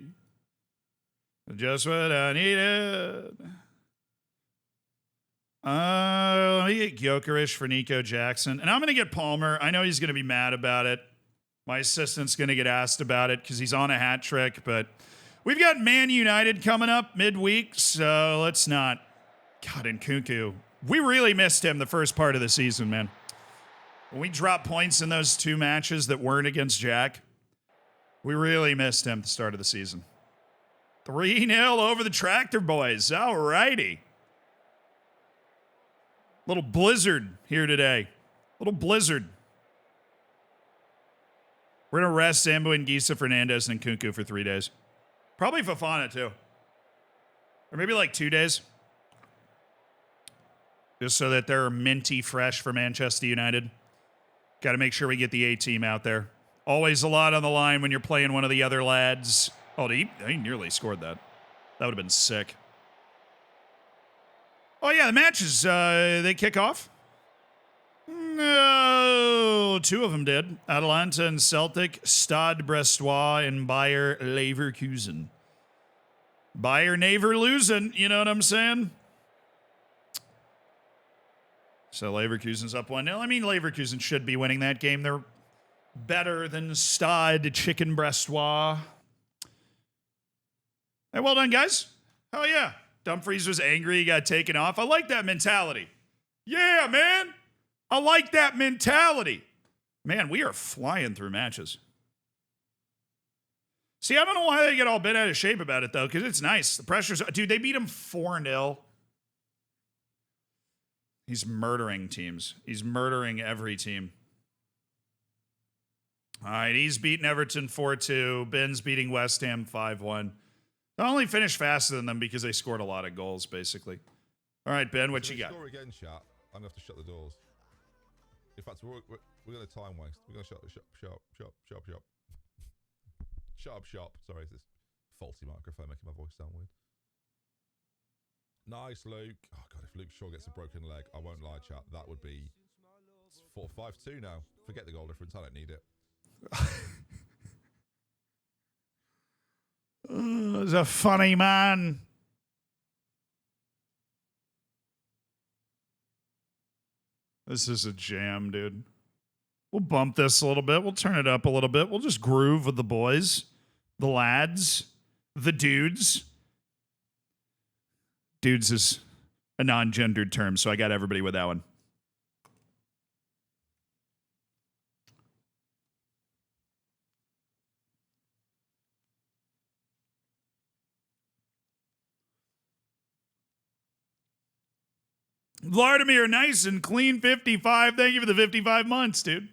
Just what I needed. Let me get Gyökeres for Nico Jackson. And I'm going to get Palmer. I know he's going to be mad about it. My assistant's going to get asked about it because he's on a hat trick. But we've got Man United coming up midweek, so let's not. God, and Nkunku. We really missed him the first part of the season, man. When we dropped points in those two matches that weren't against Jack, we really missed him at the start of the season. 3-0 over the Tractor Boys. All righty. Little blizzard here today. Little blizzard. We're going to rest Sambo and Gisa, Fernandez, and Nkunku for 3 days. Probably Fofana, too. Or maybe like 2 days. Just so that they're minty fresh for Manchester United. Got to make sure we get the A-team out there. Always a lot on the line when you're playing one of the other lads. Oh, he nearly scored that. That would have been sick. Oh, yeah, the matches, they kick off? No, 2 of them did. Atalanta and Celtic, Stade Brestois, and Bayer Leverkusen. Bayer Leverkusen, you know what I'm saying? So Leverkusen's up 1-0. I mean, Leverkusen should be winning that game. They're better than Stade Chicken Brestois. Hey, well done, guys. Hell yeah. Dumfries was angry. He got taken off. I like that mentality. Yeah, man. I like that mentality. Man, we are flying through matches. See, I don't know why they get all bent out of shape about it, though, because it's nice. The pressure's... Dude, they beat him 4-0. He's murdering teams. He's murdering every team. All right, he's beating Everton 4-2. Ben's beating West Ham 5-1. They only finished faster than them because they scored a lot of goals, basically. All right, Ben, what you got? Score again, chat. I'm going to have to shut the doors. In fact, we're going to time waste. We're going to shut shop. Shut up shop. Sorry, it's this faulty microphone making my voice sound weird. Nice, Luke. Oh, God, if Luke Shaw gets a broken leg, I won't lie, chat. That would be 4-5-2 now. Forget the goal difference. I don't need it. He's a funny man. This is a jam, dude. We'll bump this a little bit. We'll turn it up a little bit. We'll just groove with the boys, the lads, the dudes. Dudes is a non-gendered term, so I got everybody with that one. Vladimir, nice and clean 55. Thank you for the 55 months, dude.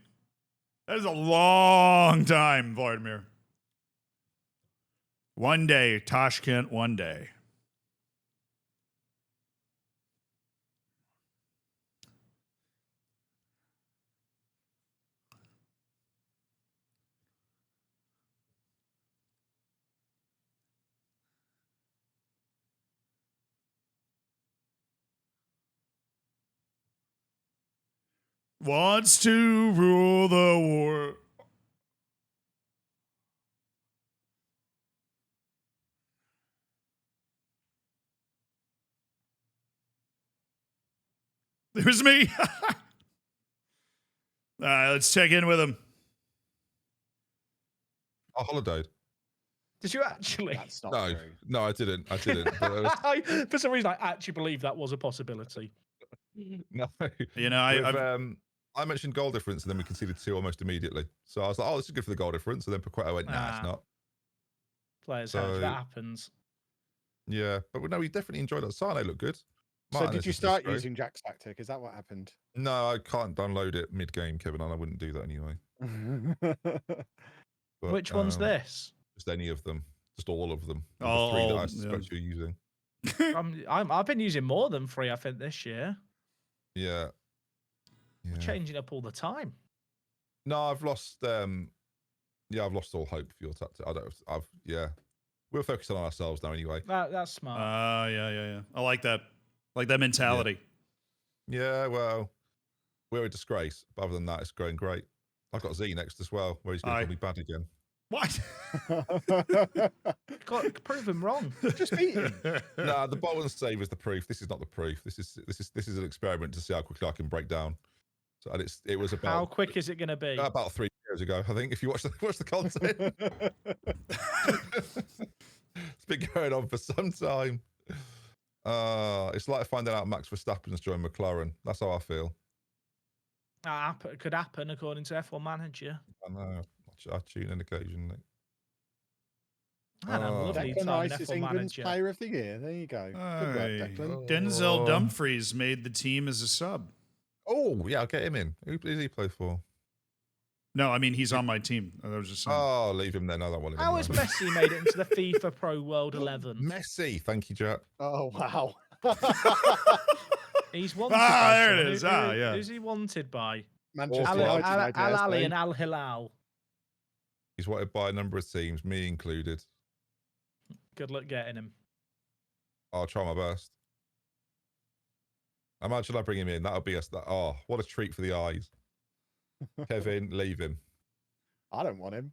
That is a long time, Vladimir. One day, Tashkent, one day. Wants to rule the war. There's me. All right, let's check in with him. I holidayed. Did you actually? That's not No, true. no, I didn't. I didn't. But it was- For some reason, I actually believe that was a possibility. no. You know, With, I mentioned goal difference, and then we conceded 2 almost immediately. So I was like, "Oh, this is good for the goal difference." And then Paqueta went, "Nah, it's Ah. not." Players So- hedge, that happens. Yeah, but no, we definitely enjoyed it. Sane looked good. So Martinez did you is start great. using Jack's tactic? Is that what happened? No, I can't download it mid-game, Kevin, and I wouldn't do that anyway. But, Which one's this? Just any of them. Just all of them. The All- 3 that all, I yeah. suspect you're using. I've been using more than 3, I think, this year. Yeah. We're changing up all the time. No, I've lost. I've lost all hope for your tactic. Yeah. We're focusing on ourselves now anyway. That's smart. yeah. I like that. Like that mentality. Yeah, well, we're a disgrace. But other than that, it's going great. I've got Z next as well, where he's going to call me bad again. What? Got prove him wrong. Just beat him. Nah, the Bolton save is the proof. This is not the proof. This is an experiment to see how quickly I can break down. So and it was about How quick is it going to be? about 3 years ago, I think. If you watch the content, it's been going on for some time. It's like finding out Max Verstappen's joined McLaren. That's how I feel. It could happen according to F1 Manager. I know. I tune in occasionally. I know, lovely Declan time in Rice is F1 England's Manager. Player of the Year. There you go. Good work, Hey. Declan. Denzel Dumfries made the team as a sub. Oh, yeah, I'll get him in. Who does he play for? No, I mean he's on my team. That was just saying. Oh, leave him then. I don't want him. How in has mine. Messi made it into the FIFA Pro World 11? Messi? Thank you, Jack. Oh, wow. He's wanted Ah, by there it someone. is. Ah, yeah. Who's he wanted by? Manchester Al- United. Al Ali yesterday. and Al Hilal. He's wanted by a number of teams, me included. Good luck getting him. I'll try my best. Imagine I bring him in. That'll be us. Oh, what a treat for the eyes. Kevin, leave him. I don't want him.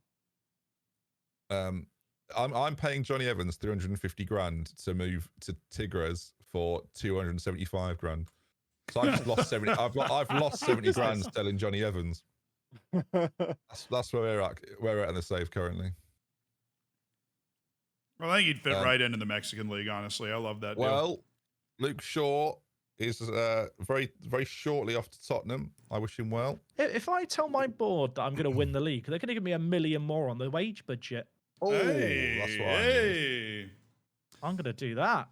I'm paying Johnny Evans 350 grand to move to Tigres for 275 grand. So I've just lost 70. I've lost 70 grand selling Johnny Evans. That's where we're at. Where we're at in the save currently. Well, I think he'd fit right into the Mexican League. Honestly, I love that. Deal. Well, Luke Shaw is very very shortly off to Tottenham. I wish him well. If I tell my board that I'm going to win the league, they're going to give me $1 million more on the wage budget. Oh, hey, that's what I need. hey. I'm going to do that.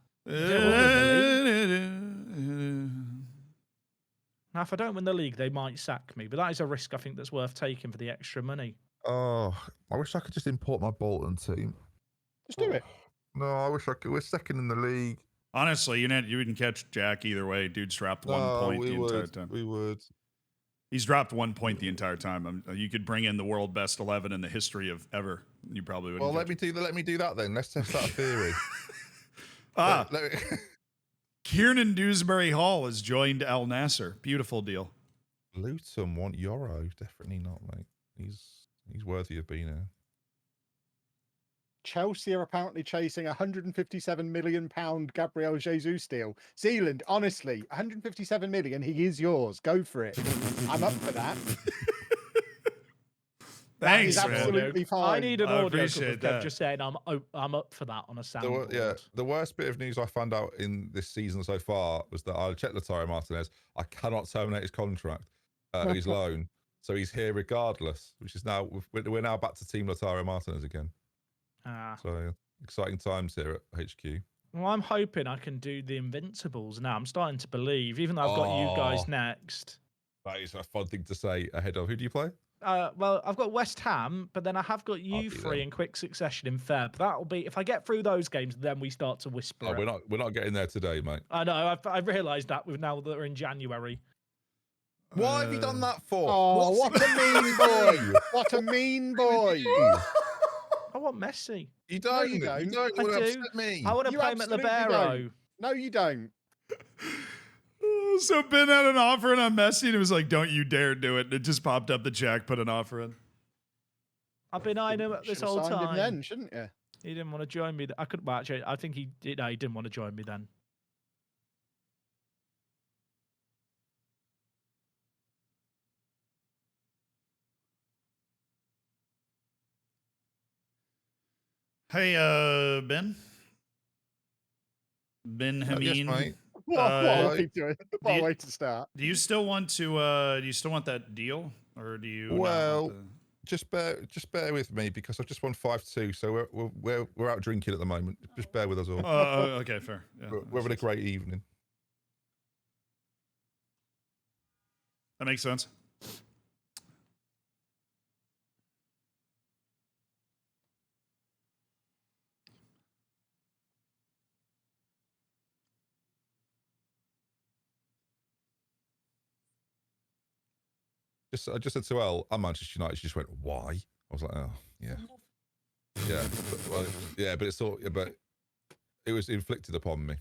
Now, if I don't win the league, they might sack me, but that is a risk I think that's worth taking for the extra money. Oh, I wish I could just import my Bolton team. Just do it. No, I wish I could. We're second in the league. Honestly, you wouldn't catch Jack either way. Dude's dropped 1 point the entire time. We would. He's dropped 1 point the entire time. You could bring in the world best 11 in the history of ever. You probably wouldn't. Well, let me do that then. Let's test that theory. Ah, Let me- Kiernan Dewsbury Hall has joined Al Nasser. Beautiful deal. Luton want Euro. Definitely not, mate. He's worthy of being here. Chelsea are apparently chasing £157 million Gabriel Jesus deal. Zealand, honestly, 157 million. He is yours. Go for it. I'm up for that. That is Thanks, man. absolutely fine. I need an I audio clip appreciate of Kev that. just saying I'm up for that on a soundboard. Yeah, the worst bit of news I found out in this season so far was that I checked Lautaro Martinez. I cannot terminate his contract, his loan, so he's here regardless. Which is now we're now back to Team Lautaro Martinez again. So exciting times here at HQ. Well, I'm hoping I can do the Invincibles now. I'm starting to believe, even though I've got you guys next. That is a fun thing to say ahead of. Who do you play? Well, I've got West Ham, but then I have got you three in quick succession in Feb. That'll be if I get through those games, then we start to whisper. Oh, we're not getting there today, mate. I know. I've realised that now that we're in January. Why have you done that for? Oh, what a mean boy! What a mean boy! I want Messi. You don't. you don't. You don't. I You want to do. upset me. I want to You play him at absolutely libero. don't. No, you don't. So Ben had an offer in on Messi, and it was like, "Don't you dare do it!" And it just popped up that Jack put an offer in. I've been eyeing him this Should've whole signed him time. then, shouldn't you? He didn't want to join me. I couldn't. Well, actually, I think he did. No, he didn't want to join me then. Hey, Ben. Ben Hameen. mate. What a do you- way to start. Do you still want to? Do you still want that deal, or do you? not Well, want just bear with me because I've just won 5-2, so we're out drinking at the moment. Just bear with us all. okay, fair. Yeah, We're having a great evening. that makes sense. I just said to Elle, I'm Manchester United. She just went, "Why?" I was like, "Oh, yeah, yeah, but it's all, but it was inflicted upon me."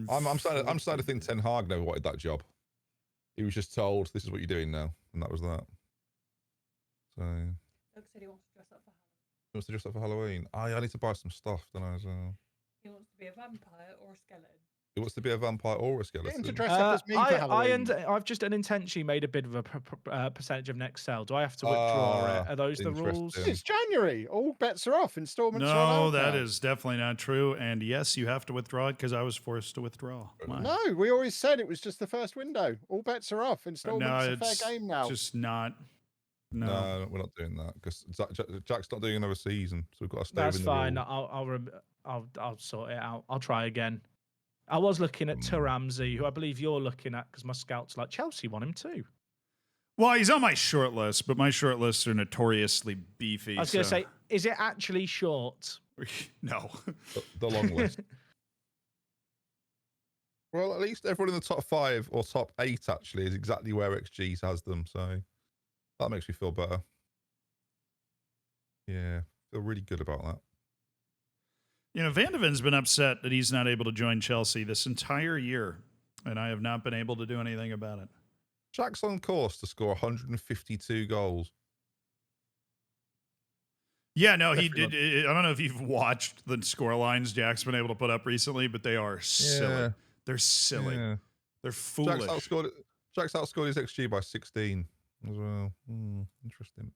I'm starting to think Ten Hag never wanted that job. He was just told, "This is what you're doing now," and that was that. So. Doug said he wants to dress up for Halloween. He wants to dress up for Halloween. I need to buy some stuff, don't I? As well. He wants to be a vampire or a skeleton. He wants to be a vampire or a Get him skeleton. to dress up as me for Halloween. I've just unintentionally made a bit of a percentage of next sale. Do I have to withdraw it? Are those the rules? interesting. It's January. All bets are off. Installments are No, allowed that now. is definitely not true. And yes, you have to withdraw it because I was forced to withdraw. mine. No, we always said it was just the first window. All bets are off. No, Installments are it's fair game now. just not. No. No, we're not doing that because Jack's not doing another season, so we've got to stay That's within the fine. rules. I'll sort it out. I'll try again. I was looking at Taramzi, who I believe you're looking at because my scouts like Chelsea want him too. Well, he's on my short list, but my short lists are notoriously beefy. I was going to say, is it actually short? no. The long list. Well, at least everyone in the top 5 or top 8 actually is exactly where XG's has them, so that makes me feel better. Yeah, feel really good about that. You know, Van de Ven's been upset that he's not able to join Chelsea this entire year, and I have not been able to do anything about it. Jack's on course to score 152 goals. Yeah, no, he did. I don't know if you've watched the score lines Jack's been able to put up recently, but they are silly. Yeah. They're silly. Yeah. They're foolish. Jack's outscored his XG by 16 as well. Interesting.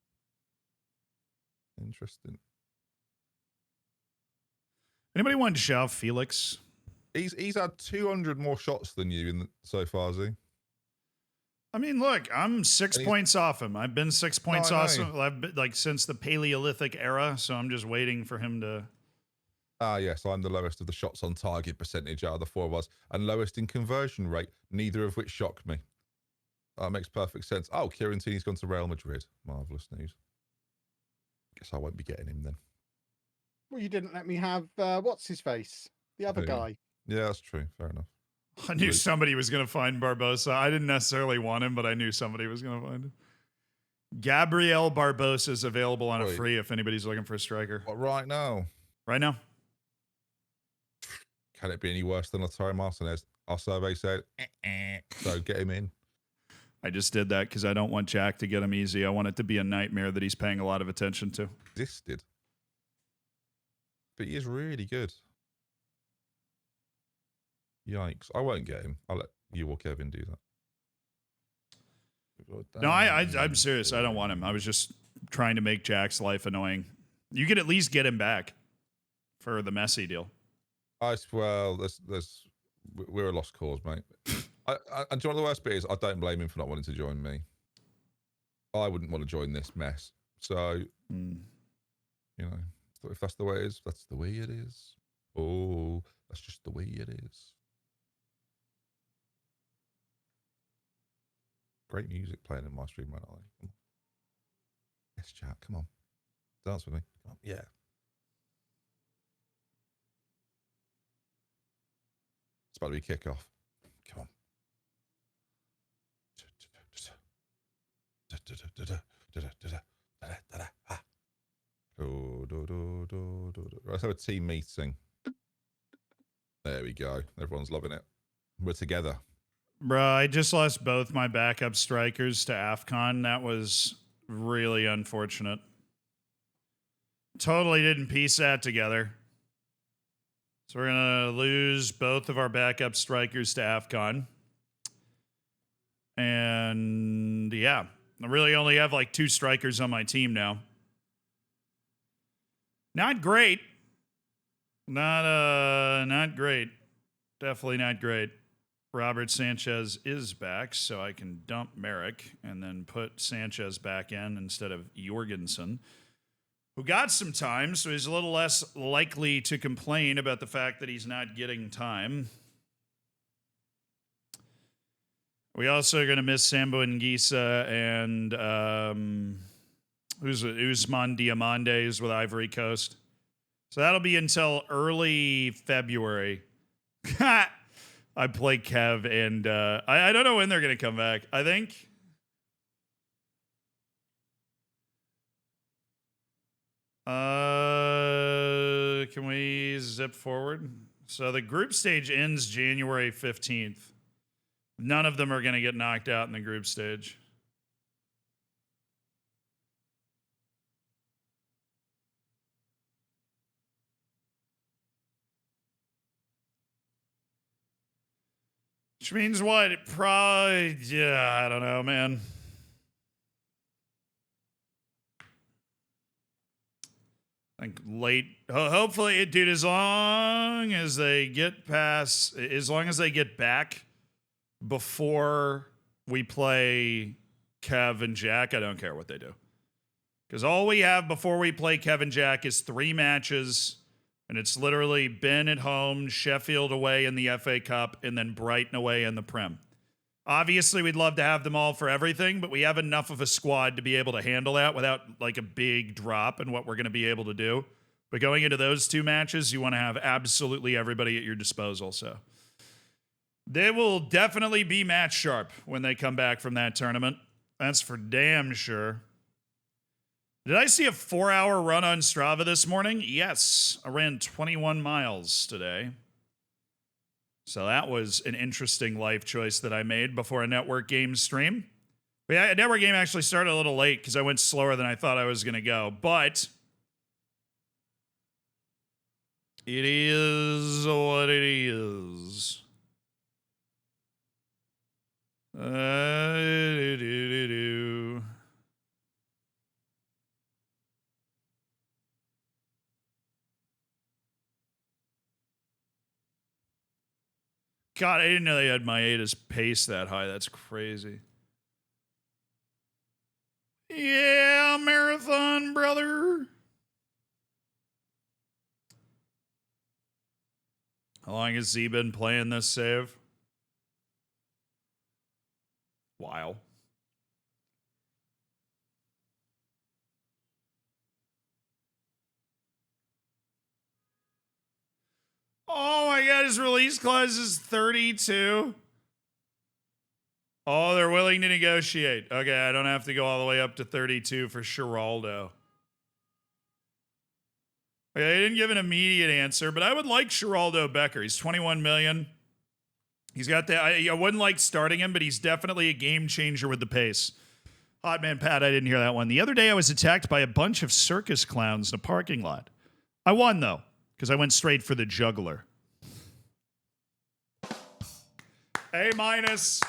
Anybody want João Felix? He's had 200 more shots than you so far, has he? I mean, look, I'm 6 points off him. I've been 6 points off him. I've been, like since the Paleolithic era, so I'm just waiting for him to. Yes, I'm the lowest of the shots on target percentage out of the 4 of us, and lowest in conversion rate, neither of which shocked me. That makes perfect sense. Oh, Kieran Tierney's gone to Real Madrid. Marvellous news. Guess I won't be getting him then. Well, you didn't let me have, what's his face? The other Who? guy. Yeah, that's true. Fair enough. I knew somebody was going to find Barbosa. I didn't necessarily want him, but I knew somebody was going to find him. Gabriel Barbosa is available on a free if anybody's looking for a striker. What, right now? Right now? Can it be any worse than Lautaro Martinez? Our survey said, so get him in. I just did that because I don't want Jack to get him easy. I want it to be a nightmare that he's paying a lot of attention to. Existed. But he is really good. Yikes. I won't get him. I'll let you or Kevin do that. No, I'm serious. I don't want him. I was just trying to make Jack's life annoying. You could at least get him back for the Messi deal. Well, we're a lost cause, mate. And do you know what the worst bit is? I don't blame him for not wanting to join me. I wouldn't want to join this mess. So, you know, if that's the way it is, that's the way it is. Oh, that's just the way it is. Great music playing in my stream right now. Come on. Yes, Jack, come on. Dance with me. Come on. Yeah. It's about to be kickoff. Come on. Let's have a team meeting. There we go. Everyone's loving it. We're together. Bro, I just lost both my backup strikers to AFCON. That was really unfortunate. Totally didn't piece that together. So we're going to lose both of our backup strikers to AFCON. And yeah, I really only have like 2 strikers on my team now. Not great. Not great. Definitely not great. Robert Sanchez is back, so I can dump Merrick and then put Sanchez back in instead of Jorgensen, who got some time, so he's a little less likely to complain about the fact that he's not getting time. We also are going to miss Sambo Ngisa and Usman Diamandes with Ivory Coast. So that'll be until early February. I play Kev, and I don't know when they're going to come back. I think... can we zip forward? So the group stage ends January 15th. None of them are going to get knocked out in the group stage. Which means what? It probably, yeah, I don't know, man. I think late, hopefully, dude, as long as they get past, as long as they get back before we play Kev and Jack, I don't care what they do. Because all we have before we play Kev and Jack is 3 matches. And it's literally Ben at home, Sheffield away in the FA Cup, and then Brighton away in the Prem. Obviously, we'd love to have them all for everything, but we have enough of a squad to be able to handle that without like a big drop in what we're going to be able to do. But going into those 2 matches, you want to have absolutely everybody at your disposal. So they will definitely be match sharp when they come back from that tournament. That's for damn sure. Did I see a 4-hour run on Strava this morning? Yes. I ran 21 miles today. So that was an interesting life choice that I made before a network game stream. But yeah, a network game actually started a little late because I went slower than I thought I was going to go. But it is what it is. God, I didn't know they had Maeda's pace that high. That's crazy. Yeah, marathon, brother. How long has Z been playing this save? While. Oh my god, his release clause is 32. Oh, they're willing to negotiate. Okay, I don't have to go all the way up to 32 for Geraldo. I didn't give an immediate answer, but I would like Geraldo Becker. He's 21 million. He's got that. I wouldn't like starting him, but he's definitely a game changer with the pace. Hot Man Pat, I didn't hear that one. The other day I was attacked by a bunch of circus clowns in a parking lot. I won, though, because I went straight for the juggler. A minus.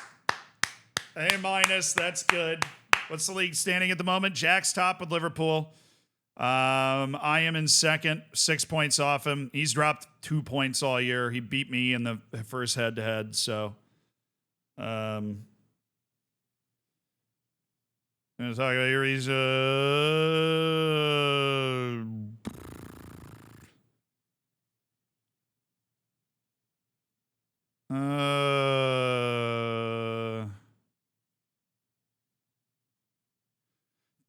A minus. That's good. What's the league standing at the moment? Jack's top with Liverpool. I am in second, 6 points off him. He's dropped 2 points all year. He beat me in the first head-to-head, so... I'm going to talk about here. He's...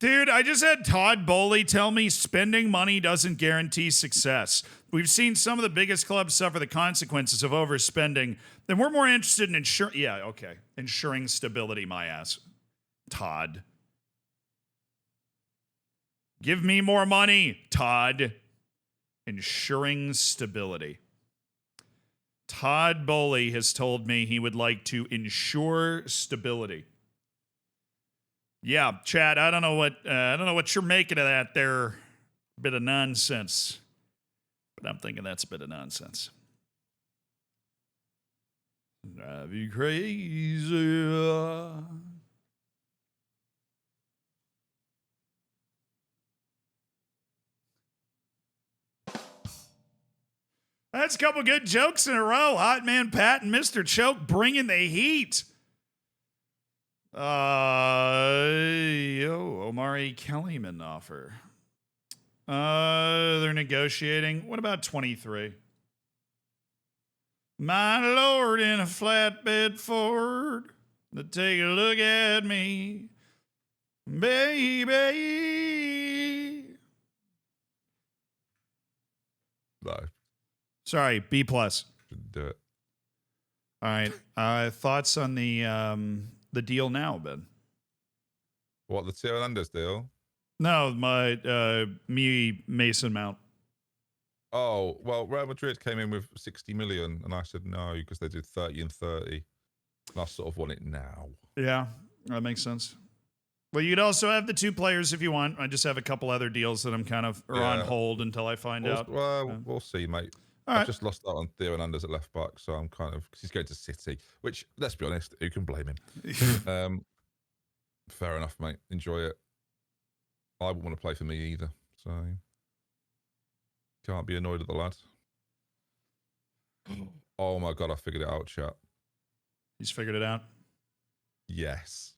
Dude, I just had Todd Bowley tell me spending money doesn't guarantee success. We've seen some of the biggest clubs suffer the consequences of overspending. Then we're more interested in ensuring stability, my ass. Todd. Give me more money, Todd. Ensuring stability. Todd Bowley has told me he would like to ensure stability. Yeah, Chad, I don't know what you're making of that there. Bit of nonsense. But I'm thinking that's a bit of nonsense. Drive you crazy. That's a couple good jokes in a row. Hot Man Pat and Mr. Choke bringing the heat. Omari Kellyman offer. They're negotiating. What about 23? My Lord in a flatbed Ford. Take a look at me, baby. No, Sorry, B plus. shouldn't do it. All right. Thoughts on the deal now, Ben? What, the Theo Hernandez deal? No, my Mason Mount. Oh, well, Real Madrid came in with 60 million, and I said no because they did 30 and 30. And I sort of want it now. Yeah, that makes sense. Well, you'd also have the 2 players if you want. I just have a couple other deals that I'm kind of on hold until I find out. Well, we'll see, mate. All I've right. just lost out on Theo Hernandez at left back, so I'm kind of, because he's going to City, which, let's be honest, who can blame him? Fair enough, mate. Enjoy it. I wouldn't want to play for me either, so can't be annoyed at the lad. Oh my god, I figured it out, chat. He's figured it out. Yes.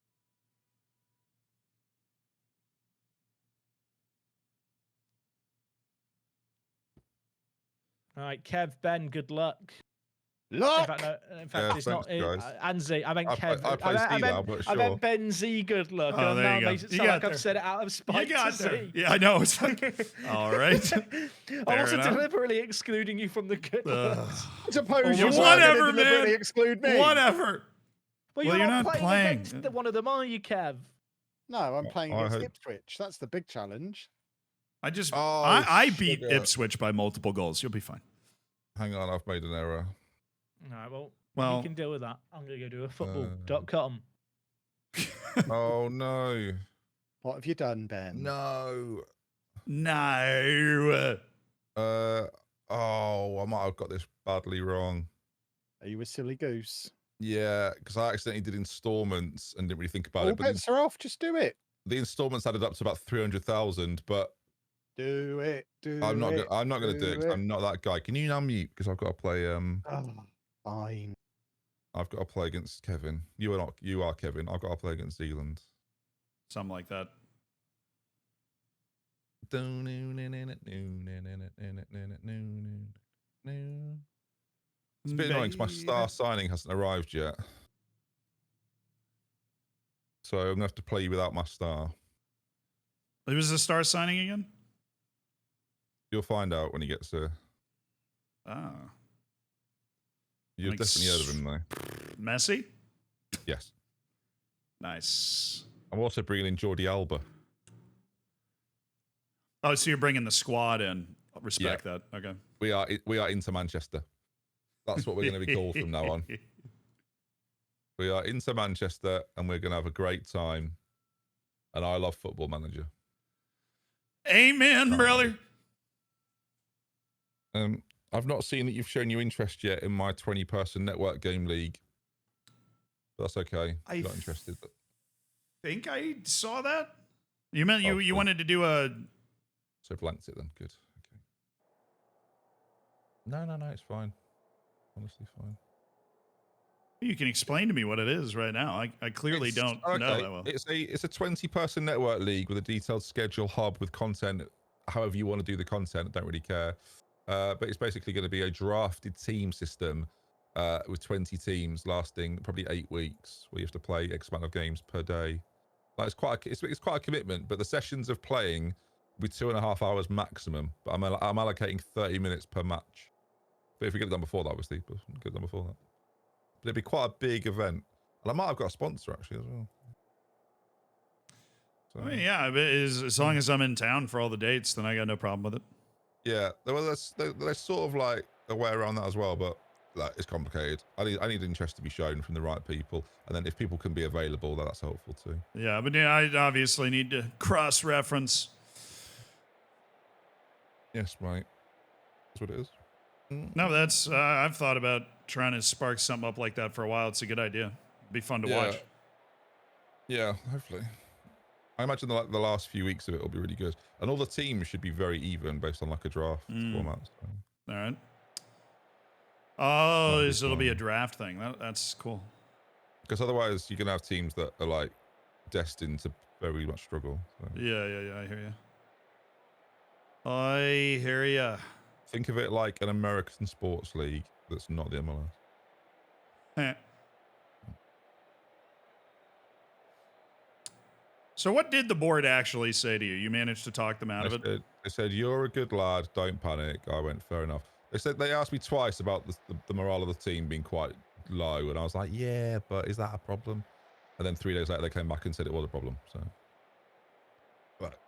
All right, Kev, Ben, good luck. Look! In fact, Yeah, it's thanks, not guys. Anzi. I meant I Kev. play C now, but I sure. meant Ben Z. Good luck. Oh, And there now you go. makes it You sound got like there. I've said it out of spite You got to there. Z. Yeah, I know. It's like, all right. I'm Fair also enough. deliberately excluding you from the good looks. I suppose You you're whatever, going to deliberately man. exclude me. Whatever. Well, Well, you're you're not not playing playing. against one of them, are you, Kev? No, I'm playing I against hope- Ipswich. That's the big challenge. I just Oh, I beat sugar. Ipswich by multiple goals. You'll be fine. Hang on, I've made an error. All right, well, Well- you can deal with that. I'm going to go do a football.com. Oh no. What have you done, Ben? No. No. Oh, I might have got this badly wrong. Are you a silly goose? Yeah, because I accidentally did installments and didn't really think about All it. But bets are off. Just do it. the installments added up to about 300,000. But Do it. Do I'm not. it. I'm not going to do it. 'Cause it. I'm not that guy. Can you unmute? Because I've got to play. Oh, fine. I've got to play against Kevin. You are not. You are Kevin. I've got to play against Zealand. Something like that. It's a bit annoying because my star signing hasn't arrived yet. So I'm going to have to play you without my star. Who was the star signing again? You'll find out when he gets here. Ah. You've Like definitely heard of him, though. Messi? Yes. Nice. I'm also bringing in Jordi Alba. Oh, so you're bringing the squad in. Respect that. Okay. We are into Manchester. That's what we're going to be called from now on. We are into Manchester, and we're going to have a great time. And I love Football Manager. Amen, brother. I've not seen that you've shown your interest yet in my 20-person network game league. But that's okay. If you're not interested. Think I saw that. You meant you cool. wanted to do a. So blanked it then. Good. Okay. No, it's fine. Honestly, fine. You can explain to me what it is right now. I clearly don't know that well. It's a 20-person network league with a detailed schedule hub with content. However you want to do the content, I don't really care. But it's basically going to be a drafted team system with 20 teams lasting probably 8 weeks, where you have to play X amount of games per day. Like it's quite a commitment, but the sessions of playing will be 2.5 hours maximum. But I'm allocating 30 minutes per match. But if we get it done before that, obviously, but get it done before that. But it'd be quite a big event, and I might have got a sponsor actually as well. So, I mean, yeah, as long as I'm in town for all the dates, then I got no problem with it. Yeah, there's sort of like a way around that as well, but like, it's complicated. I need interest to be shown from the right people, and then if people can be available, that's helpful too. Yeah, but yeah, I obviously need to cross-reference. Yes, mate. That's what it is. No, that's I've thought about trying to spark something up like that for a while. It's a good idea. It'd be fun to watch. Yeah, hopefully. I imagine the last few weeks of it will be really good, and all the teams should be very even based on like a draft format. So. All right. Oh, That'd be it'll be a fun. draft thing. That's cool. Because otherwise, you're gonna have teams that are like destined to very much struggle. So. Yeah. I hear you. I hear you. Think of it like an American sports league that's not the MLS. Heh. So what did the board actually say to you? You managed to talk them out of it? They said, you're a good lad, don't panic. I went, fair enough. They asked me twice about the morale of the team being quite low, and I was like, yeah, but is that a problem? And then 3 days later, they came back and said it was a problem. So, but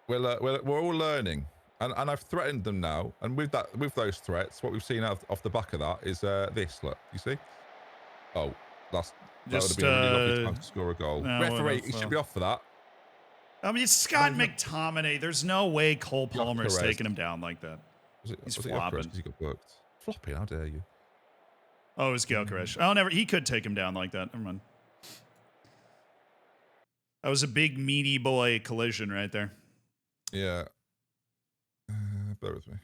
we're all learning, and I've threatened them now. And with those threats, what we've seen off the back of that is this. Look, you see? Oh, that would have been a really lovely time to score a goal. No, Referee, he should be off for that. I mean, it's Scott McTominay. There's no way Cole Palmer's taking him down like that. He's flopping. He got booked. Flopping? How dare you? Oh, it was Gyökeres. Oh, never. He could take him down like that. Never mind. That was a big meaty boy collision right there. Yeah. Bear with me.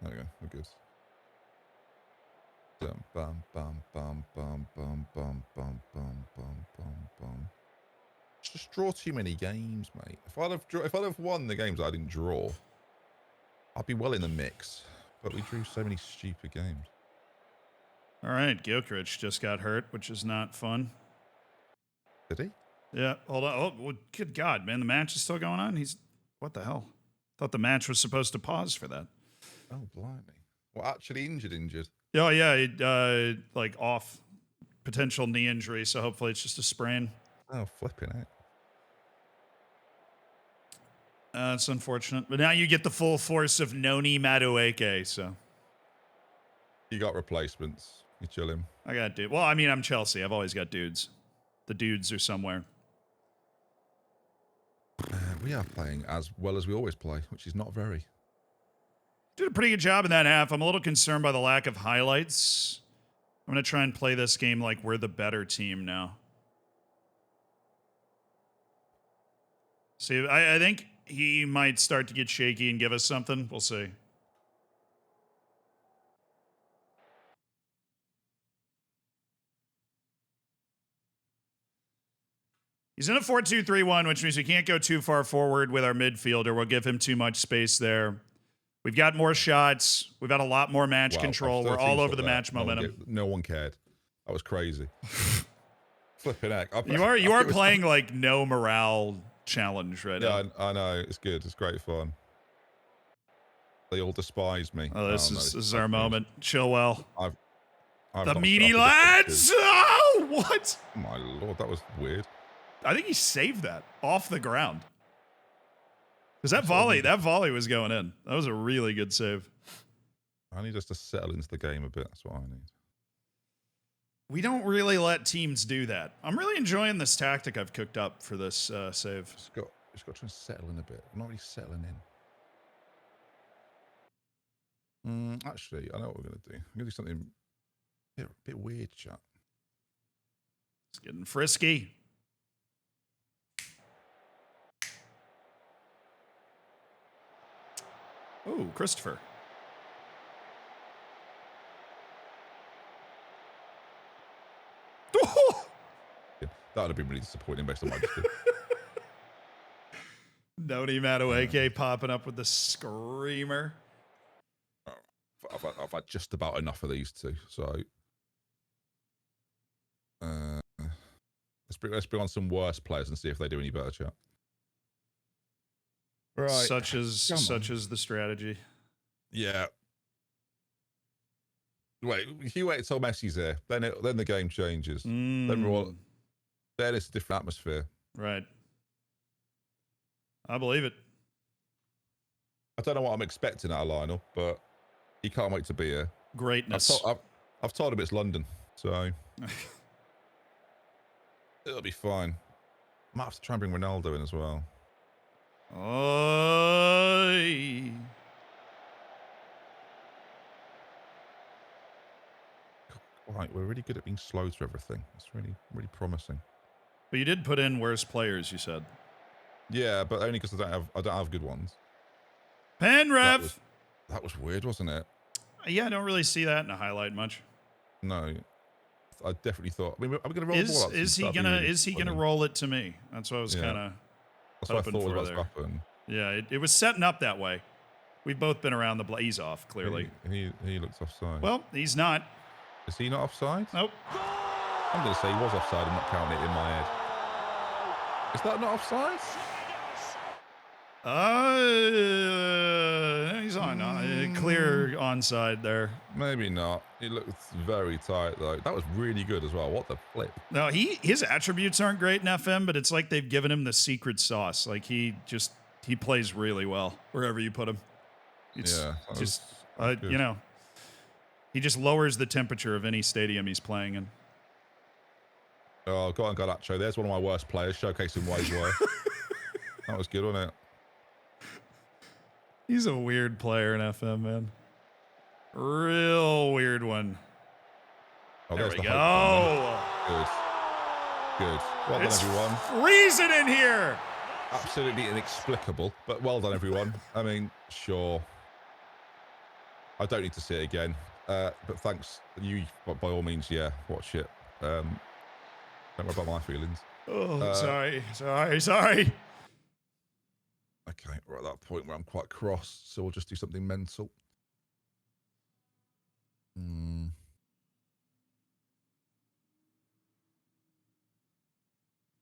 There we go. We're good. Bam, bam, bam, bam, bam, bam, bam, bam, bam, bam. Just draw too many games, mate. If I'd have won the games I didn't draw, I'd be well in the mix. But we drew so many stupid games. All right, Gyökeres just got hurt, which is not fun. Did he? Yeah, hold on. Oh, well, good God, man. The match is still going on? What the hell? Thought the match was supposed to pause for that. Oh, blimey. Well, actually injured. Oh, yeah, like off potential knee injury, so hopefully it's just a sprain. Oh, flipping it. It's unfortunate. But now you get the full force of Noni Madueke, so. You got replacements. You chilling. I got dude. Well, I mean, I'm Chelsea. I've always got dudes. The dudes are somewhere. We are playing as well as we always play, which is not very. Did a pretty good job in that half. I'm a little concerned by the lack of highlights. I'm going to try and play this game like we're the better team now. See, I think he might start to get shaky and give us something. We'll see. He's in a 4-2-3-1, which means we can't go too far forward with our midfielder. We'll give him too much space there. We've got more shots. We've got a lot more match control. We're all over the match momentum. No one cared. That was crazy. Flipping heck. You are playing like no morale challenge right now. Yeah, I know. It's good. It's great fun. They all despise me. Oh, this is our moment. Chill well. I've The not meaty started the lads! Oh, what? Oh, my lord, that was weird. I think he saved that off the ground. Because that That's volley was going in. That was a really good save. I need us to settle into the game a bit. That's what I need. We don't really let teams do that. I'm really enjoying this tactic I've cooked up for this save. Just got to try and settle in a bit. I'm not really settling in. Actually, I know what we're going to do. I'm going to do something a bit weird, chat. It's getting frisky. Oh, Christopher. Yeah, that would have been really disappointing based on what I just did. Noni Madueke popping up with the screamer. I've had just about enough of these two, so let's bring on some worse players and see if they do any better, chat. Right, Such as the strategy. yeah. Wait, if you wait until Messi's there, then the game changes. Then it's a different atmosphere. Right. I believe it. I don't know what I'm expecting out of Lionel, but he can't wait to be here. Greatness. I've told him it's London, so it'll be fine. Might have to try and bring Ronaldo in as well. Oy. Right, we're really good at being slow to everything. It's really, really promising. But you did put in worse players, you said. Yeah, but only because I don't have good ones. Pen ref. That was weird, wasn't it? Yeah, I don't really see that in a highlight much. No, I definitely thought. I mean, are we going to roll the ball up? Is he gonna roll it to me? That's what I was kind of hoping what I thought for was there. about to happen. Yeah, it was setting up that way. We've both been around the blaze off, clearly. He looks offside. Well, he's not. Is he not offside? Nope. I'm going to say he was offside. I'm not counting it in my head. Is that not offside? He's on clear onside there. Maybe not. He looks very tight though. That was really good as well. What the flip? No, his attributes aren't great in FM, but it's like they've given him the secret sauce. Like he plays really well wherever you put him. It's just you know, he just lowers the temperature of any stadium he's playing in. Oh, go on, Garnacho. There's one of my worst players, showcasing why he's worse. That was good, wasn't it? He's a weird player in FM, man. Real weird one. Oh, there there's we the go. Good. Good. Well It's done, everyone. freezing in here. Absolutely inexplicable, but well done, everyone. I mean, sure. I don't need to see it again, but thanks. You, by all means, yeah, watch it. Don't worry about my feelings. Oh, sorry. Okay, we're at that point where I'm quite cross, so we'll just do something mental.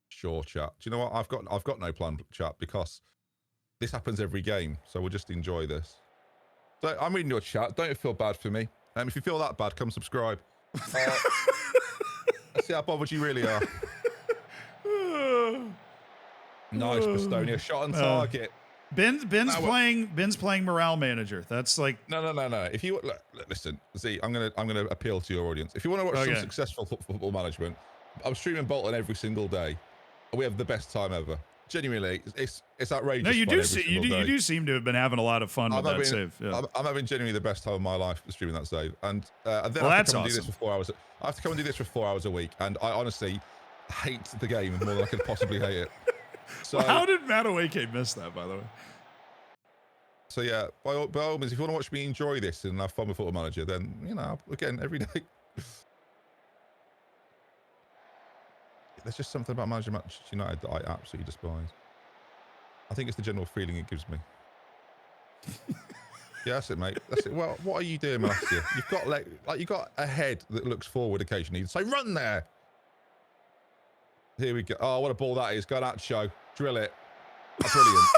Sure, chat. Do you know what? I've got no plan, chat, because this happens every game, so we'll just enjoy this. So I'm reading your chat. Don't feel bad for me. If you feel that bad, come subscribe. Let's see how bothered you really are. Nice, Bastonia. Shot on target. Ben's playing morale manager. That's like no. If you look, listen, see, I'm gonna appeal to your audience. If you want to watch some successful football management, I'm streaming Bolton every single day. We have the best time ever. Genuinely, it's outrageous. No, you fun do every single day. you do seem to have been having a lot of fun with that save. Yeah. I'm having genuinely the best time of my life streaming that save, and then well, I have that's to come and awesome. do this for 4 hours. I have to come and do this for 4 hours a week, and I honestly hate the game more than I could possibly hate it. So well, how did Madueke miss that, by the way? So yeah, by all means, if you want to watch me enjoy this and have fun with Football Manager, then again every day. There's just something about managing Manchester United that I absolutely despise. I think it's the general feeling it gives me. Yeah, that's it, mate. That's it. Well, what are you doing, Malacia? You've got you've got a head that looks forward occasionally. So run there. Here we go. Oh, what a ball that is. Garnacho. Drill it. Oh, brilliant.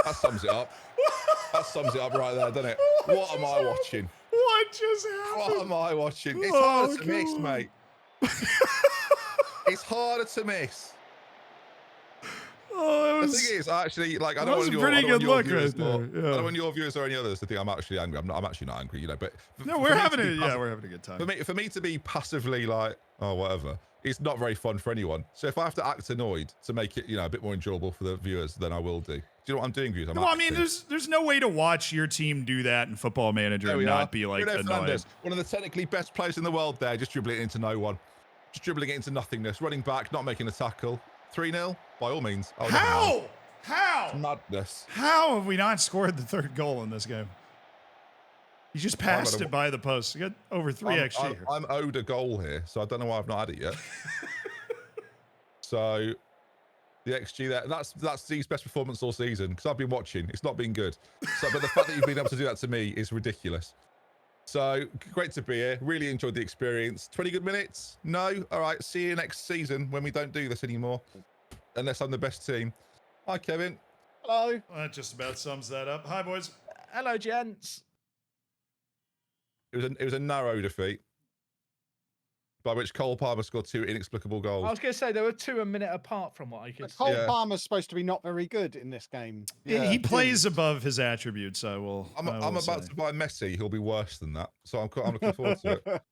That sums it up. That sums it up right there, doesn't it? What am I watching? What just What happened? am I watching? It's Oh, harder to miss, God. mate. It's harder to miss. Oh, that The was, thing is, actually, like, I that don't was want a your, I pretty don't want good your look viewers right or, there. I Yeah. don't want your viewers or any others to think I'm actually angry. I'm actually not angry, you know. But No, for we're me to having be a passive- we're having a good time. for me to be passively like, oh, whatever, it's not very fun for anyone. So if I have to act annoyed to make it, a bit more enjoyable for the viewers, then I will do. Do you know what I'm doing, viewers? I'm No, I mean, acting. there's no way to watch your team do that in Football Manager There and we not are. be like Bruno annoyed. Fernandes, one of the technically best players in the world there, just dribbling it into no one. Just dribbling it into nothingness, running back, not making a tackle. 3-0, by all means. Oh, never mind. How? Madness. How have we not scored the third goal in this game? You just passed it by the post. You got over 3 XG here. I'm owed a goal here, so I don't know why I've not had it yet. So the XG there, that's Z's best performance all season, because I've been watching. It's not been good. So, but the fact that you've been able to do that to me is ridiculous. So great to be here. Really enjoyed the experience. 20 good minutes? No? All right. See you next season when we don't do this anymore. Unless I'm the best team. Hi, Kevin. Hello. That just about sums that up. Hi, boys. Hello, gents. It was a narrow defeat, by which Cole Palmer scored 2 inexplicable goals. I was going to say there were 2 a minute apart from what I could see. Cole Yeah. Palmer's supposed to be not very good in this game. He plays above his attributes, I will. I'm I will about say. to buy Messi. He'll be worse than that. So I'm looking forward to it.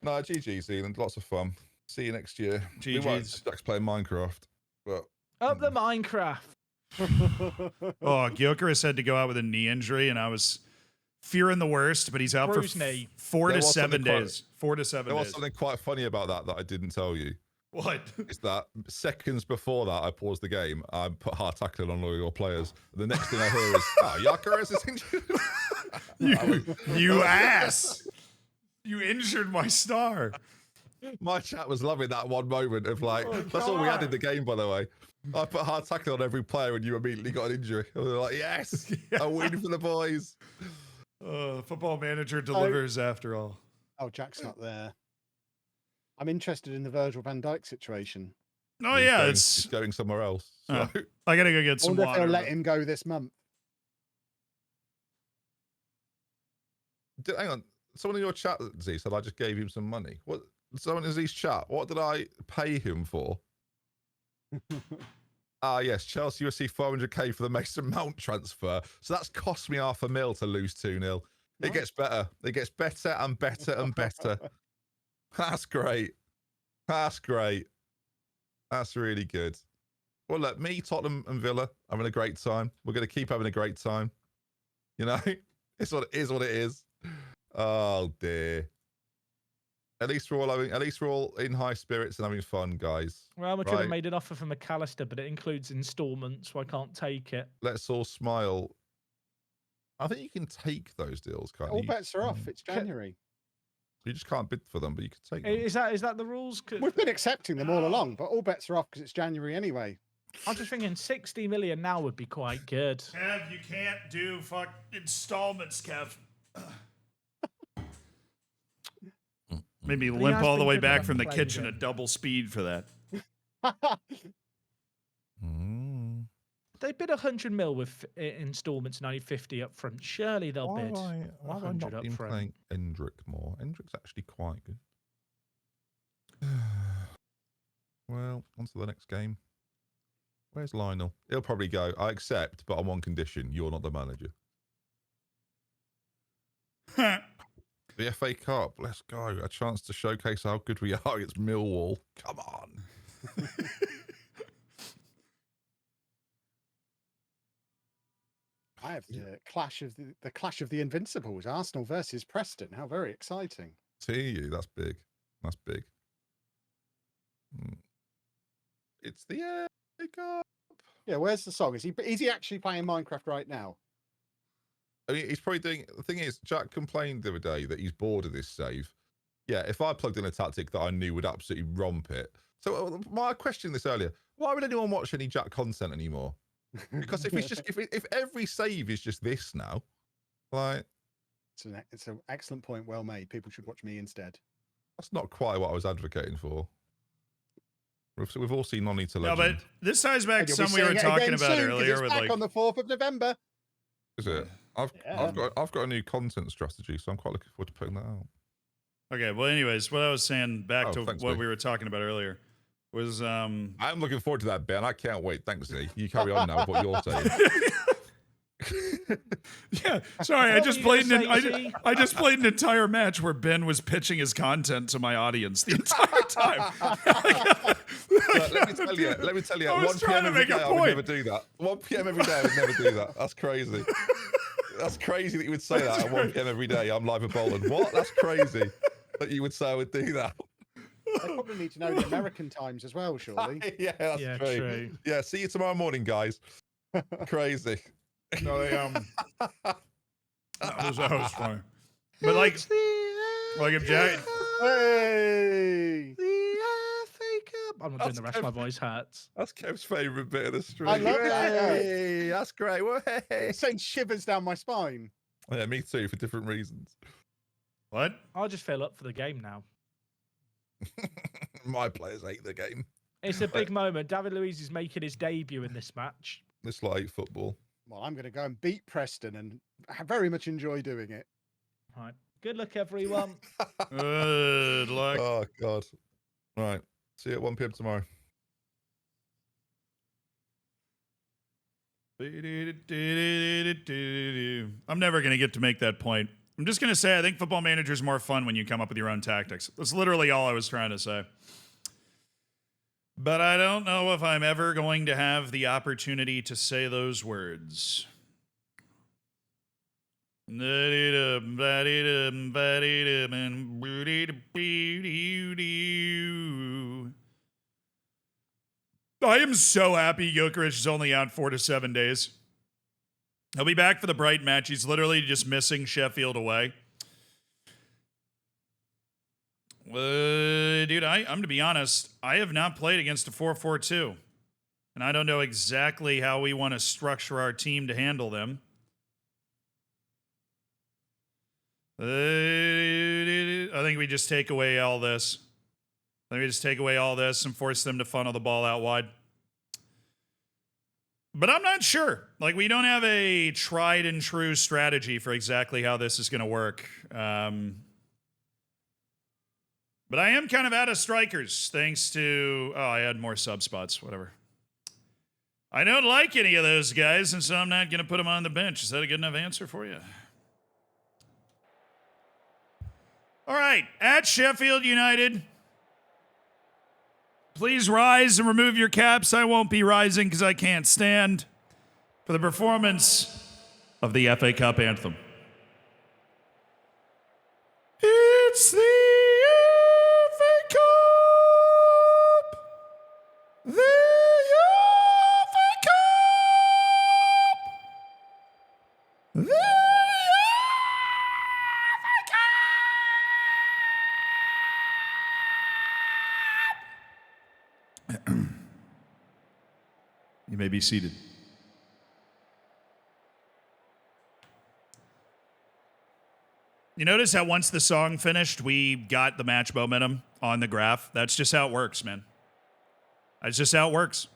No, GG Zealand. Lots of fun. See you next year. We won't. GG's. Jack's playing Minecraft. But Up the Minecraft. Oh, Gyökeres had to go out with a knee injury, and I was fearing the worst, but he's out for Bruised knee. 4 There to was 7 something quite- days. 4 to 7 there was days. something quite funny about that I didn't tell you. What? Is that seconds before that I paused the game, I put hard tackling on all your players. The next thing I hear is, oh, Gyökeres is injured. You ass! You injured my star. My chat was loving that one moment of like, that's all we had in the game, by the way. I put hard tackling on every player and you immediately got an injury. I was like, yes, a win for the boys. Football Manager delivers after all. Oh, Jack's not there. I'm interested in the Virgil van Dijk situation. Oh, He's yeah, going- it's. he's going somewhere else. So. Oh. I gotta go get I some wonder if they'll water. let him go this month. Hang on. Someone in your chat, Z, said I just gave him some money. What? Someone in Z's chat, what did I pay him for? Yes, Chelsea received 400k for the Mason Mount transfer. So that's cost me $500,000 to lose 2-0. It gets better. It gets better and better and better. That's great. That's great. That's really good. Well, look, me, Tottenham and Villa having a great time. We're going to keep having a great time. You know, it's what it is. Oh dear. At least we're all in high spirits and having fun, guys. Real Madrid have Right. made an offer for McAllister, but it includes installments, so I can't take it. Let's all smile. I think you can take those deals, can't All you? bets are off. It's January. You just can't bid for them, but you can take them. Is that the rules? We've been accepting them all along, but all bets are off because it's January anyway. I'm just thinking 60 million now would be quite good. Kev, you can't do installments, Kev. Maybe But he limp has all the been way good back when from the played kitchen him. at double speed for that. Mm. They bid 100 mil with installments and only 50 up front. Surely they'll Why bid have I 100 not up been front. playing Endrick more? Endrick's actually quite good. Well, on to the next game. Where's Lionel? He'll probably go, I accept, but on one condition. You're not the manager. The FA Cup, let's go. A chance to showcase how good we are against Millwall. Come on. I have the clash of the Invincibles, Arsenal versus Preston. How very exciting! See you. That's big. That's big. It's the FA Cup. Yeah, where's the song? Is he actually playing Minecraft right now? I mean, he's probably doing. The thing is, Jack complained the other day that he's bored of this save. Yeah, if I plugged in a tactic that I knew would absolutely romp it. So, I questioned this earlier. Why would anyone watch any Jack content anymore? Because if it's just if every save is just this now, like It's an excellent point, well made. People should watch me instead. that's not quite what I was advocating for. We've all seen Nonny to No, Legend. but this ties back And to you'll be something we were seeing it talking again about soon, 'cause earlier it's with back like on the 4th of November. Is it? I've Yeah. got a new content strategy, so I'm quite looking forward to putting that out. Okay, well, anyways, what I was saying back to thanks, what Lee. we were talking about earlier was I'm looking forward to that, Ben. I can't wait. Thanks, Lee. You carry on now with what you're saying. yeah, sorry, I What just were you played gonna say, Z? I just played an entire match where Ben was pitching his content to my audience the entire time. Look, let me tell you, I was 1 trying p.m. to every make a day, I would point. never do that. 1 p.m. every day, I would never do that. That's crazy. That's crazy that you would say that at 1 p.m. every day. I'm live at Bowling. What? That's crazy that you would say I would do that. They probably need to know the American times as well, surely. Yeah, that's Yeah, true. true. Yeah, see you tomorrow morning, guys. Crazy. No, they that was funny. But like if Jack, Hey! The FA Cup. I'm not doing the rest. My voice hurts. That's Kev's favourite bit of the stream. I love that. Hey, that's great. Hey. It sends shivers down my spine. Yeah, me too, for different reasons. what? I'll just fill up for the game now. My players hate the game. It's a big moment. David Luiz is making his debut in this match. It's like football. Well, I'm going to go and beat Preston, and I very much enjoy doing it. Right. Good luck, everyone. Good luck. Oh, God. Right. See you at 1 p.m. tomorrow. I'm never going to get to make that point. I'm just going to say I think Football Manager is more fun when you come up with your own tactics. That's literally all I was trying to say. But I don't know if I'm ever going to have the opportunity to say those words. I am so happy Gyökeres is only out 4 to 7 days. He'll be back for the Brighton match. He's literally just missing Sheffield away. Dude, I'm going to be honest. I have not played against a 4-4-2. And I don't know exactly how we want to structure our team to handle them. I think we just take away all this. I think we just take away all this and force them to funnel the ball out wide. But I'm not sure. Like, we don't have a tried and true strategy for exactly how this is going to work. But I am kind of out of strikers, thanks to... Oh, I had more sub spots, whatever. I don't like any of those guys, and so I'm not going to put them on the bench. Is that a good enough answer for you? All right, at Sheffield United, please rise and remove your caps. I won't be rising because I can't stand for the performance of the FA Cup anthem. It's the FA Cup! The FA Cup! The FA Cup! You may be seated. You notice how once the song finished, we got the match momentum on the graph? That's just how it works, man. That's just how it works.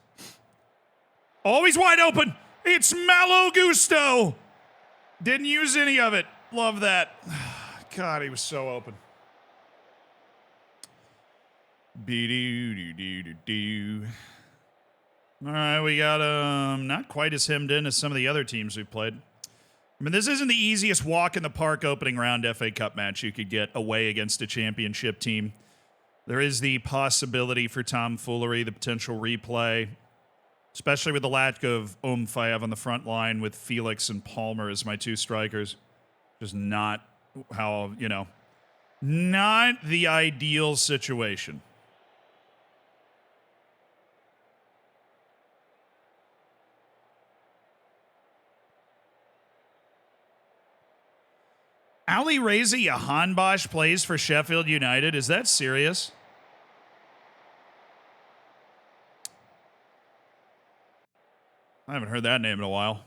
Always wide open. It's Malo Gusto. Didn't use any of it. Love that. God, he was so open. Be-do-do-do-do-do. All right, we got not quite as hemmed in as some of the other teams we've played. I mean, this isn't the easiest walk in the park opening round FA Cup match you could get away against a championship team. There is the possibility for tomfoolery, the potential replay, especially with the lack of oomph I have on the front line with Felix and Palmer as my two strikers. Just not how, not the ideal situation. Ali Reza Jahanbash plays for Sheffield United. Is that serious? I haven't heard that name in a while.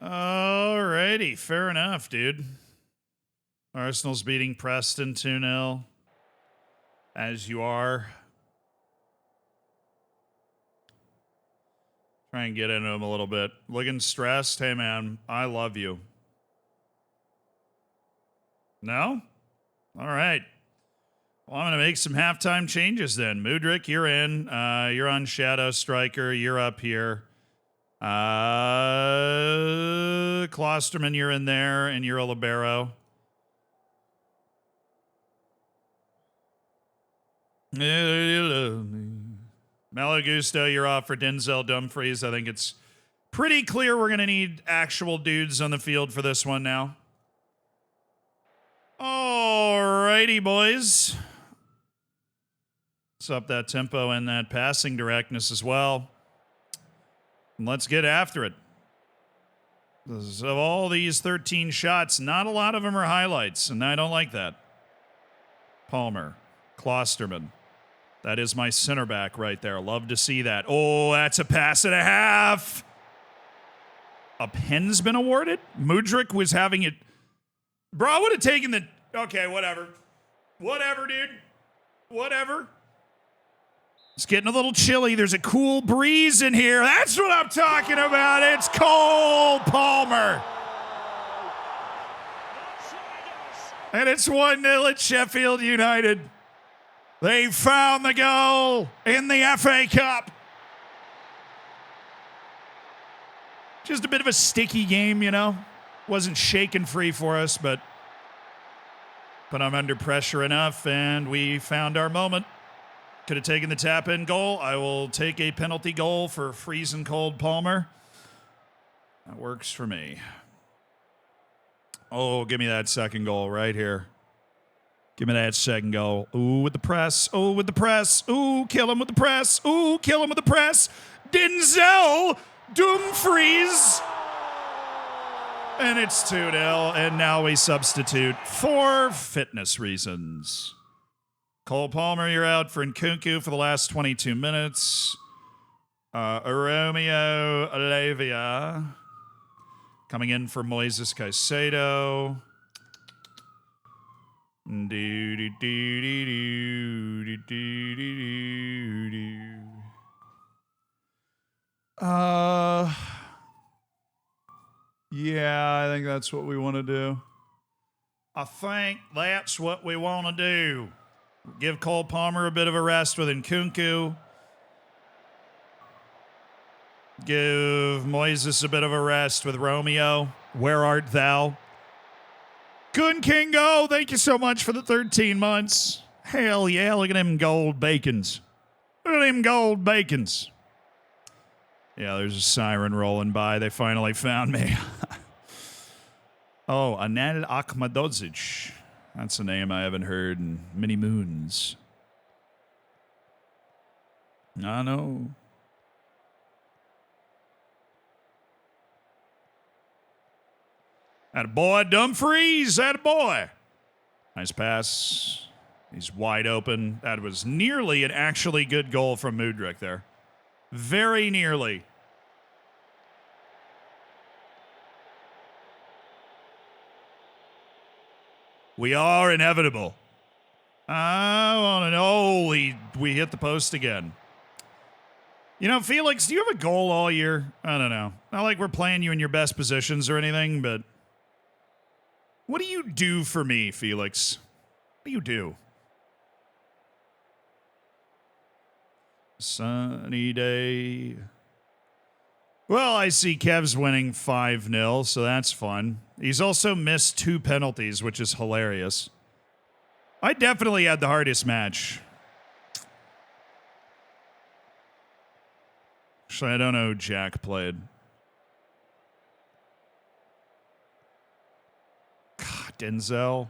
Alrighty, fair enough, dude. Arsenal's beating Preston 2-0. As you are. Try and get into him a little bit. Looking stressed. Hey, man, I love you. No? All right. Well, I'm going to make some halftime changes then. Mudrik, you're in. You're on Shadow Striker. You're up here. Klosterman, you're in there, and you're a libero. Malagusto, you're off for Denzel Dumfries. I think it's pretty clear we're going to need actual dudes on the field for this one now. Alrighty, boys. Let's up that tempo and that passing directness as well. And let's get after it. Of all these 13 shots, not a lot of them are highlights, and I don't like that. Palmer, Klosterman. That is my center back right there. Love to see that. Oh, that's a pass and a half. A pen's been awarded? Mudrik was having it. Bro, I would have taken the... Okay, whatever. Whatever, dude. Whatever. It's getting a little chilly. There's a cool breeze in here. That's what I'm talking about. It's Cole Palmer. And it's 1-0 at Sheffield United. They found the goal in the FA Cup. Just a bit of a sticky game, you know. Wasn't shaken free for us, but I'm under pressure enough, and we found our moment. Could have taken the tap-in goal. I will take a penalty goal for freezing cold Palmer. That works for me. Oh, give me that second goal right here. Give me that second goal. Ooh, with the press. Ooh, with the press. Ooh, kill him with the press. Ooh, kill him with the press. Denzel Dumfries. And it's 2-0, and now we substitute for fitness reasons. Cole Palmer, you're out for Nkunku for the last 22 minutes. Romeo Lavia coming in for Moises Caicedo. Yeah, I think that's what we want to do. I think that's what we want to do. Give Cole Palmer a bit of a rest with Nkunku. Give Moises a bit of a rest with Romeo. Where art thou? Good Kingo, thank you so much for the 13 months. Hell yeah, look at them gold bacons. Look at them gold bacons. Yeah, there's a siren rolling by. They finally found me. Oh, Anel Akhmadodzic. That's a name I haven't heard in many moons. I know. Attaboy, Dumfries. Attaboy. Nice pass. He's wide open. That was nearly an actually good goal from Mudrik there. Very nearly. We are inevitable. I want to know. We hit the post again. You know, Felix, do you have a goal all year? I don't know. Not like we're playing you in your best positions or anything, but what do you do for me, Felix? What do you do? Sunny day. Well, I see Kev's winning 5-0, so that's fun. He's also missed 2 penalties, which is hilarious. I definitely had the hardest match. Actually, I don't know who Jack played. God, Denzel.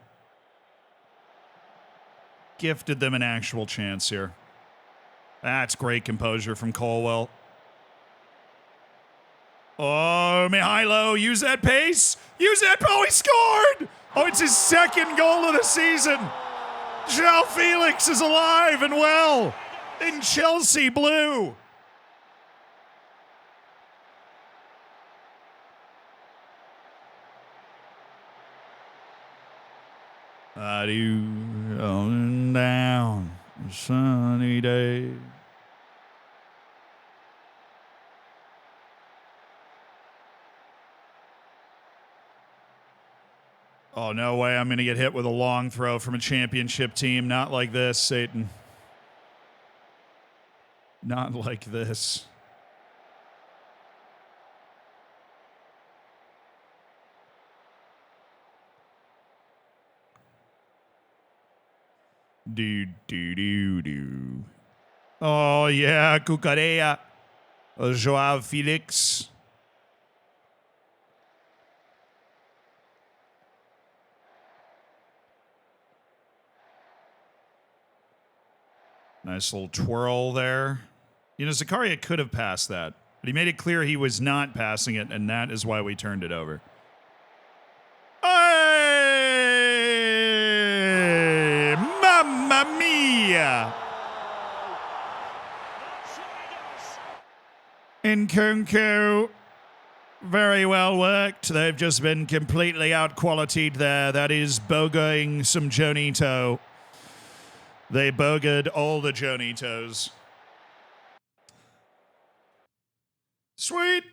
Gifted them an actual chance here. That's great composure from Colwell. Oh, Mihailo, use that pace. Use that. Oh, he scored. Oh, it's his second goal of the season. João Felix is alive and well in Chelsea blue. I do on down a sunny day. Oh, no way. I'm going to get hit with a long throw from a championship team. Not like this, Satan. Not like this. Do. Oh, yeah, Cucarea. Joao Felix. Nice little twirl there. You know, Zakaria could have passed that, but he made it clear he was not passing it, and that is why we turned it over. Hey! Mamma mia! Nkunku, very well worked. They've just been completely out-qualitied there. That is bogoing some Jonito. They bogered all the Jonitos. Sweet.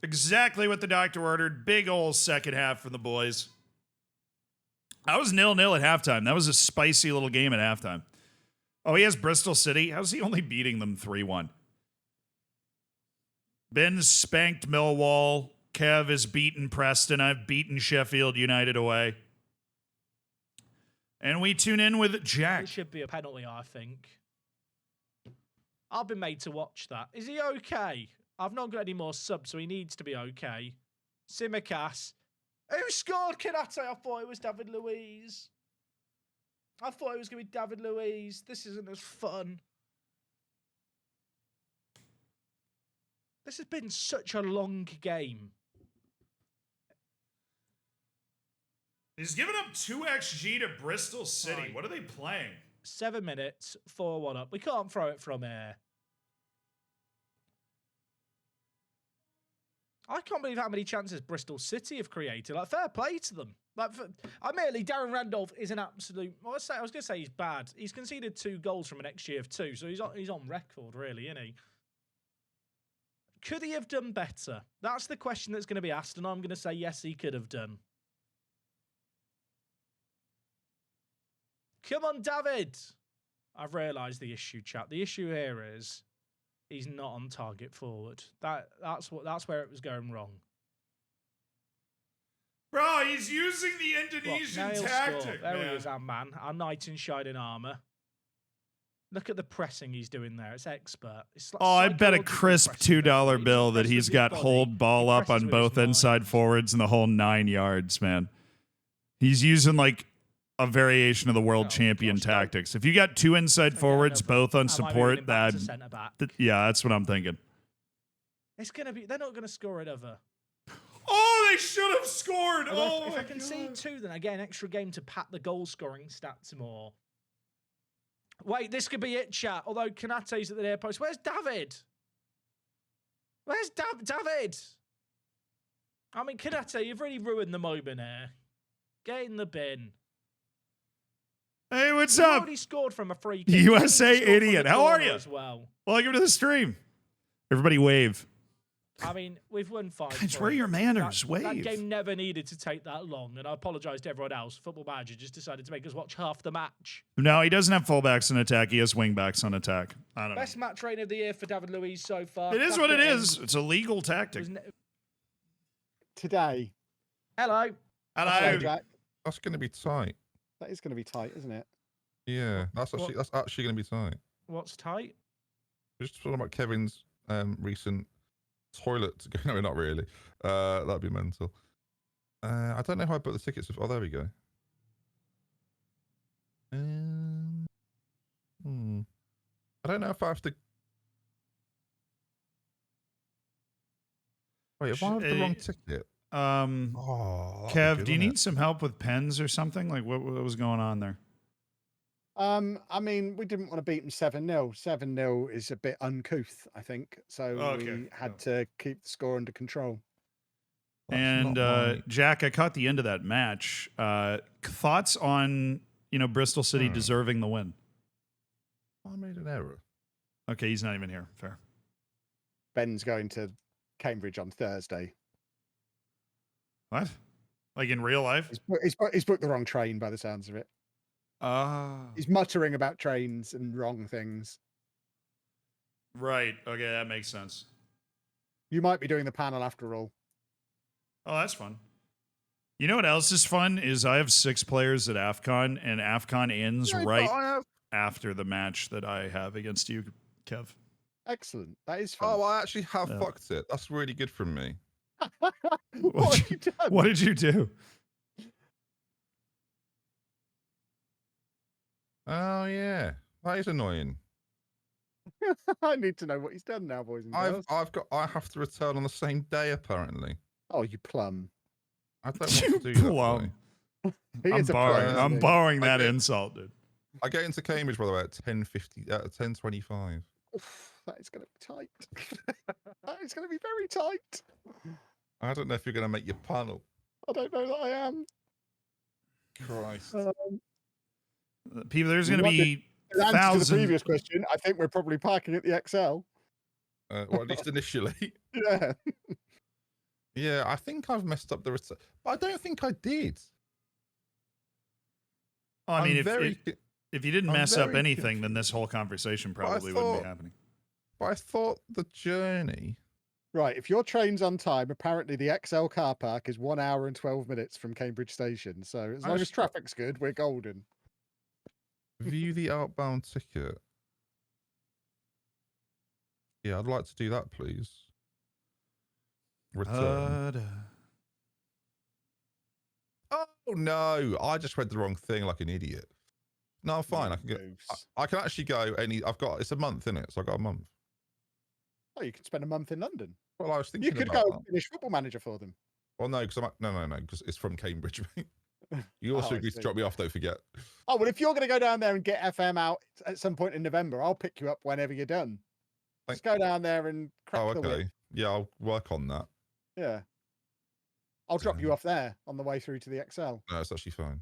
Exactly what the doctor ordered. Big ol' second half from the boys. I was 0-0 at halftime. That was a spicy little game at halftime. Oh, he has Bristol City. How's he only beating them 3-1? Ben spanked Millwall. Kev has beaten Preston. I've beaten Sheffield United away. And we tune in with Jack. It should be a penalty, I think. I've been made to watch that. Is he okay? I've not got any more subs, so he needs to be okay. Simicast. Who scored, Kanate? I thought it was David Luiz. I thought it was going to be David Luiz. This isn't as fun. This has been such a long game. He's given up 2 XG to Bristol City. Right. What are they playing? 7 minutes, 4-1 up. We can't throw it from here. I can't believe how many chances Bristol City have created. Like, fair play to them. Like, admittedly, Darren Randolph is an absolute. I was going to say he's bad. He's conceded 2 goals from an XG of 2, so he's on record, really, isn't he? Could he have done better? That's the question that's going to be asked, and I'm going to say yes, he could have done. Come on, David. I've realised the issue, chat. The issue here is he's not on target forward. That's where it was going wrong. Bro, he's using the Indonesian Nail tactic, score. There man. he is, our man. Our knight in shining armour. Look at the pressing he's doing there. It's expert. It's like I bet a psychological crisp pressing. $2 He bill that presses he's with got his hold body. ball He up presses on with his both inside mind. forwards and the whole 9 yards, man. He's using like a variation of the world Oh, champion gosh, tactics. If you got 2 inside forwards, another. both on Am I support, moving him back to that centre-back? yeah, that's what I'm thinking. It's gonna be. They're not gonna score another. Oh, they should have scored. Although Oh, if my I concede God. 2, then I get an extra game to pat the goal scoring stats more. Wait, this could be it, chat. Although Kanate's at the near post. Where's David? Where's David? I mean, Kanate, you've really ruined the moment here. Get in the bin. Hey, what's He up? already scored from a free kick. USA He scored from idiot. the How are corner you? As well. Welcome to the stream. Everybody wave. I mean, we've won 5. Guys, where are your manners? That Wave. game never needed to take that long, and I apologise to everyone else. Football Manager just decided to make us watch half the match. No, he doesn't have fullbacks on attack. He has wingbacks on attack. I don't know. Best match rating of the year for David Luiz so far. It is Back what it at is. end. It's a legal It tactic. was Today. Hello. Hello, Hello. Jack. That's going to be tight. That is going to be tight, isn't it? Yeah, that's actually going to be tight. What's tight? We're just talking about Kevin's recent toilet. No, not really. That'd be mental. I don't know how I booked the tickets. Oh, there we go. I don't know if I have to. Wait, if I have the wrong ticket. Oh, that'd be Kev, good, do you wouldn't need it? some help with pens or something? Like, what was going on there? I mean, we didn't want to beat them 7-0. 7-0 is a bit uncouth, I think. So Okay. we had to keep the score under control. That's And not my- Jack, I caught the end of that match. Thoughts on Bristol City deserving the win? I made an error. Okay, he's not even here. Fair. Ben's going to Cambridge on Thursday. What? Like in real life? He's booked the wrong train by the sounds of it. He's muttering about trains and wrong things. Right. Okay, that makes sense. You might be doing the panel after all. Oh, that's fun. You know what else is fun? Is I have 6 players at AFCON, and AFCON ends Yeah, but right I have. after the match that I have against you, Kev. Excellent. That is fun. Oh, I actually have Yeah. fucked it. That's really good from me. What have you done? What did you do? Oh yeah, that is annoying. I need to know what he's done now, boys and girls. I have to return on the same day apparently. Oh, you plum. I don't want You to do that. plum. Though. He I'm is a borrowing. plum, I'm isn't he? borrowing I that did. insult, dude. I get into Cambridge by the way at 10:25. Oof, that is going to be tight. That is going to be very tight. I don't know if you're going to make your panel. I don't know that I am. Christ. People, there's We going to wanted- be In answer to the thousands. previous question, I think we're probably parking at the XL. Well, at least initially. Yeah. Yeah, I think I've messed up the return, but I don't think I did. I mean, I'm very, if you didn't I'm mess up very anything, then this whole conversation probably wouldn't thought- be happening. but I thought the journey. Right. If your train's on time, apparently the XL car park is 1 hour and 12 minutes from Cambridge Station. So as long as traffic's good, we're golden. View the outbound ticket. Yeah, I'd like to do that, please. Return. Oh no, I just read the wrong thing like an idiot. No, I'm fine. I can get. I can actually go any. I've got. It's a month in it, so I got a month. Oh, you could spend a month in London. Well, I was thinking You could about go that. finish Football Manager for them. Well, no, because no, because it's from Cambridge. mate. You also Oh, I agreed to see. drop me off. Don't forget. Oh, well, if you're going to go down there and get FM out at some point in November, I'll pick you up whenever you're done. Just go down there and crack Oh, the whip. okay. Yeah, I'll work on that. Yeah. I'll drop you off there on the way through to the XL. No, it's actually fine.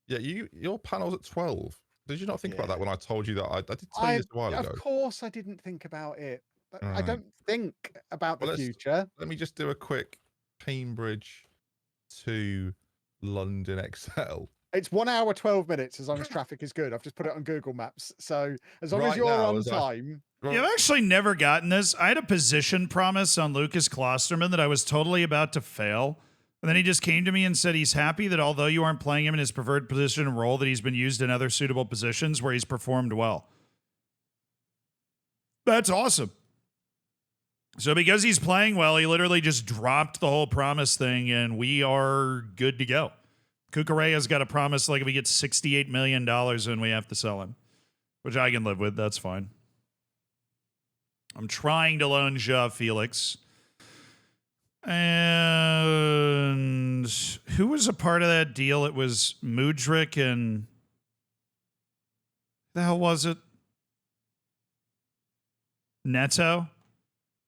Yeah, your panel's at 12. Did you not think about Yeah. that when I told you that? I did tell you this a while ago. Of course, I didn't think about it. I Right. don't think about Well, the future. Let me just do a quick Cambridge to London XL. It's 1 hour, 12 minutes as long as traffic is good. I've just put it on Google Maps. So as long as Right you're now, on as I- time. Yeah, I've actually never gotten this. I had a position promise on Lucas Klosterman that I was totally about to fail. And then he just came to me and said he's happy that although you aren't playing him in his preferred position and role, that he's been used in other suitable positions where he's performed well. That's awesome. So because he's playing well, he literally just dropped the whole promise thing and we are good to go. Kukureya's got a promise like if we get $68 million and we have to sell him, which I can live with. That's fine. I'm trying to loan Ja Felix. And who was a part of that deal? It was Mudryk and the hell was it? Neto?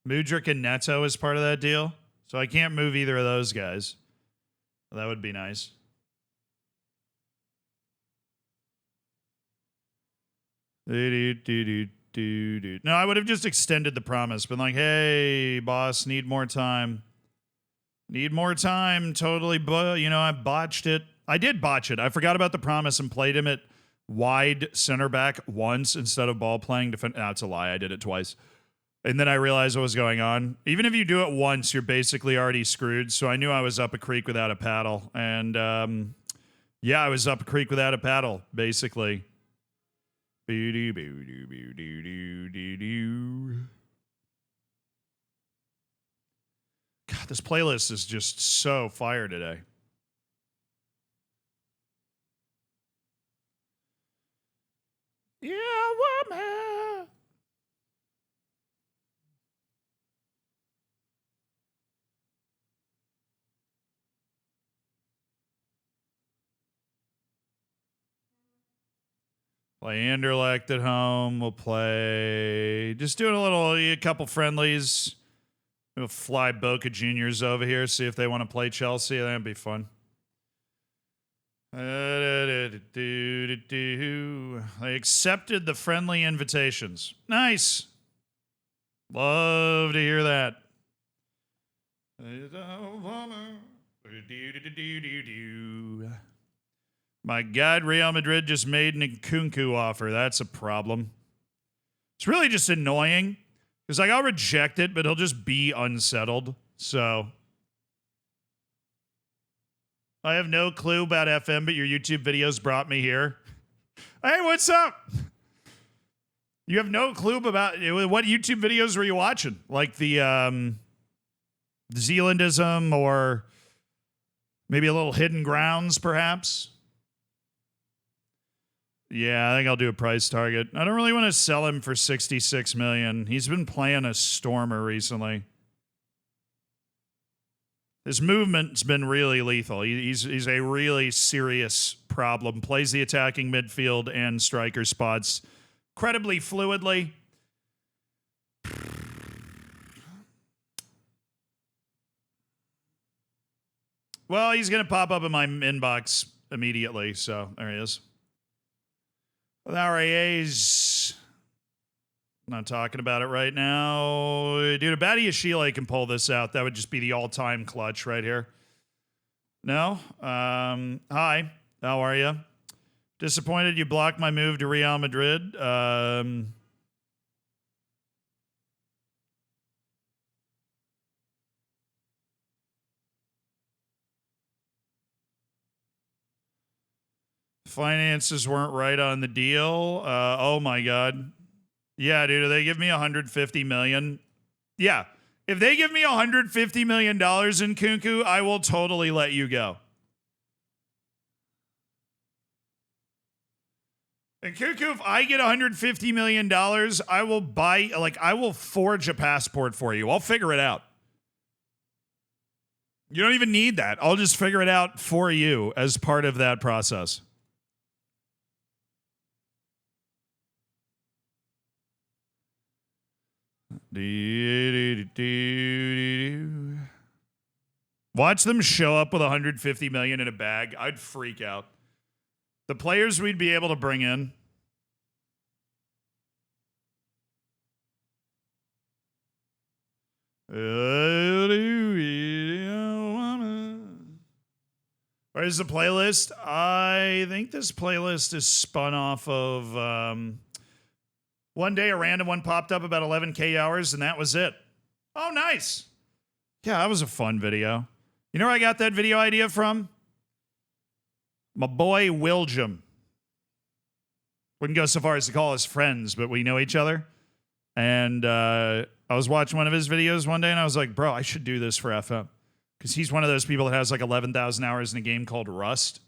Mudryk and Neto is part of that deal. So I can't move either of those guys. That would be nice. No, I would have just extended the promise, been like, hey, boss, need more time. Need more time. Totally, I botched it. I did botch it. I forgot about the promise and played him at wide center back once instead of ball playing defense. That's a lie. I did it twice. And then I realized what was going on. Even if you do it once, you're basically already screwed. So I knew I was up a creek without a paddle. And yeah, I was up a creek without a paddle, basically. God, this playlist is just so fire today. Yeah, woman. Play Anderlecht at home. We'll play. Just doing a couple friendlies. We'll fly Boca Juniors over here, see if they want to play Chelsea. That'd be fun. They accepted the friendly invitations. Nice. Love to hear that. My God, Real Madrid just made an Nkunku offer. That's a problem. It's really just annoying because like I'll reject it, but he'll just be unsettled. So I have no clue about FM, but your YouTube videos brought me here. Hey, what's up? You have no clue about what YouTube videos were you watching? Like the Zealandism or maybe a little Hidden Grounds, perhaps? Yeah, I think I'll do a price target. I don't really want to sell him for 66 million. He's been playing a stormer recently. His movement's been really lethal. He's a really serious problem. Plays the attacking midfield and striker spots incredibly fluidly. Well, he's going to pop up in my inbox immediately, so there he is. There he is. Not talking about it right now. Dude, a Badia Sheila can pull this out. That would just be the all-time clutch right here. No? Hi. How are you? Disappointed you blocked my move to Real Madrid. Finances weren't right on the deal. Oh my God. Yeah, dude, they give me $150 million. Yeah, if they give me $150 million in Kunku, I will totally let you go. And Kunku, if I get $150 million, I will buy, like, I will forge a passport for you. I'll figure it out. You don't even need that. I'll just figure it out for you as part of that process. Watch them show up with $150 million in a bag. I'd freak out. The players we'd be able to bring in. Where's the playlist? I think this playlist is spun off of one day a random one popped up about 11K hours, and that was it. Oh, nice. Yeah, that was a fun video. You know where I got that video idea from? My boy Wiljum. Wouldn't go so far as to call us friends, but we know each other. And I was watching one of his videos one day, and I was like, bro, I should do this for FM. Because he's one of those people that has like 11,000 hours in a game called Rust.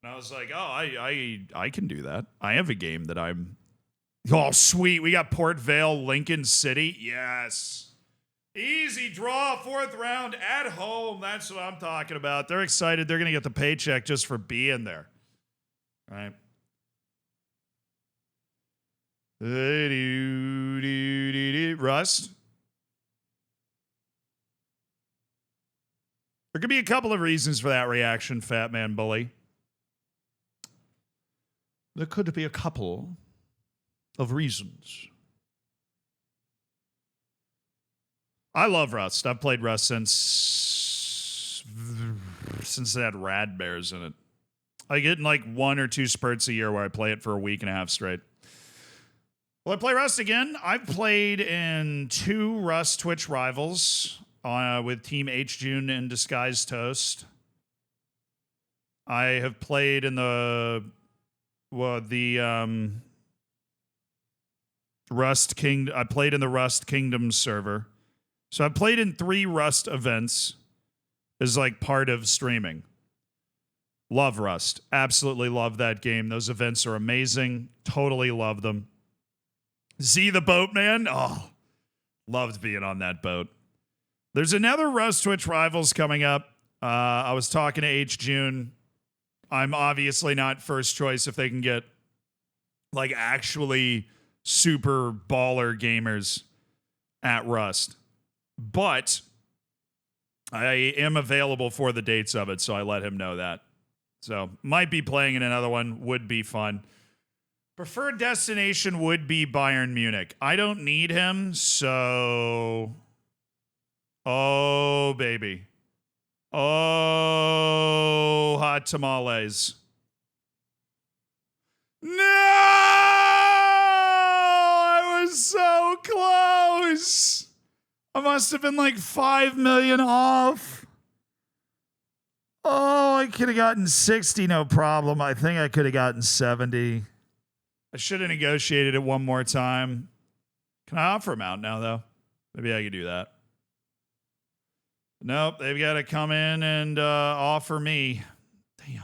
And I was like, oh, I can do that. I have a game that I'm... Oh, sweet. We got Port Vale, Lincoln City. Yes. Easy draw, 4th round at home. That's what I'm talking about. They're excited. They're going to get the paycheck just for being there. All right. Rust. There could be a couple of reasons for that reaction, Fat Man Bully. There could be a couple of reasons. I love Rust. I've played Rust since it had Rad Bears in it. I get in like 1 or 2 spurts a year where I play it for a week and a half straight. Will I play Rust again? I've played in 2 Rust Twitch rivals with Team H June and Disguised Toast. I have played in the Rust King. I played in the Rust Kingdom server. So I played in 3 Rust events as like part of streaming. Love Rust. Absolutely love that game. Those events are amazing. Totally love them. Z the Boatman. Oh, loved being on that boat. There's another Rust Twitch Rivals coming up. I was talking to H June. I'm obviously not first choice if they can get like actually super baller gamers at Rust. But I am available for the dates of it, so I let him know that. So might be playing in another one. Would be fun. Preferred destination would be Bayern Munich. I don't need him, so... Oh, baby. Oh, hot tamales. No! I was so close. I must have been like 5 million off. Oh, I could have gotten 60, no problem. I think I could have gotten 70. I should have negotiated it one more time. Can I offer him out now, though? Maybe I could do that. Nope, they've got to come in and offer me. Damn.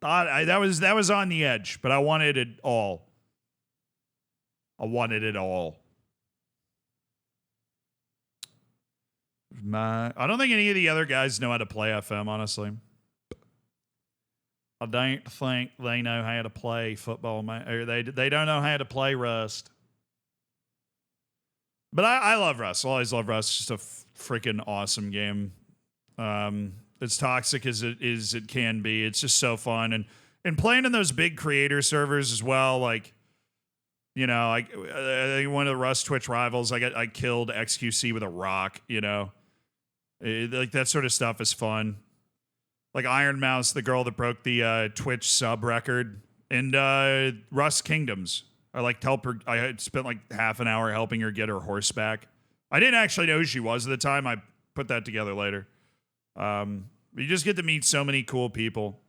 That was on the edge, but I wanted it all. I wanted it all. I don't think any of the other guys know how to play FM, honestly. I don't think they know how to play football, or they don't know how to play Rust. But I love Rust. I always love Rust. It's just a freaking awesome game. As toxic as it can be, it's just so fun. And playing in those big creator servers as well, like, you know, I think one of the Rust Twitch rivals, I killed XQC with a rock, you know. Like that sort of stuff is fun. Like Iron Mouse, the girl that broke the Twitch sub record, and Rust Kingdoms. I helped her. I had spent like half an hour helping her get her horse back. I didn't actually know who she was at the time. I put that together later. You just get to meet so many cool people.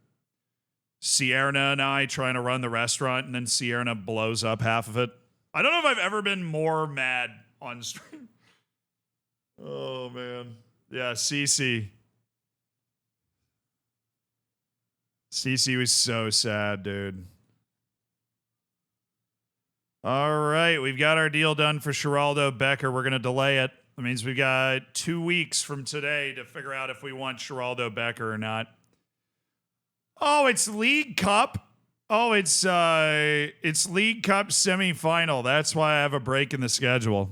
Sierra and I trying to run the restaurant, and then Sierra blows up half of it. I don't know if I've ever been more mad on stream. Oh, man. Yeah, Cece. Cece was so sad, dude. All right, we've got our deal done for Geraldo Becker. We're going to delay it. That means we've got 2 weeks from today to figure out if we want Geraldo Becker or not. Oh, it's League Cup. Oh, it's League Cup semifinal. That's why I have a break in the schedule.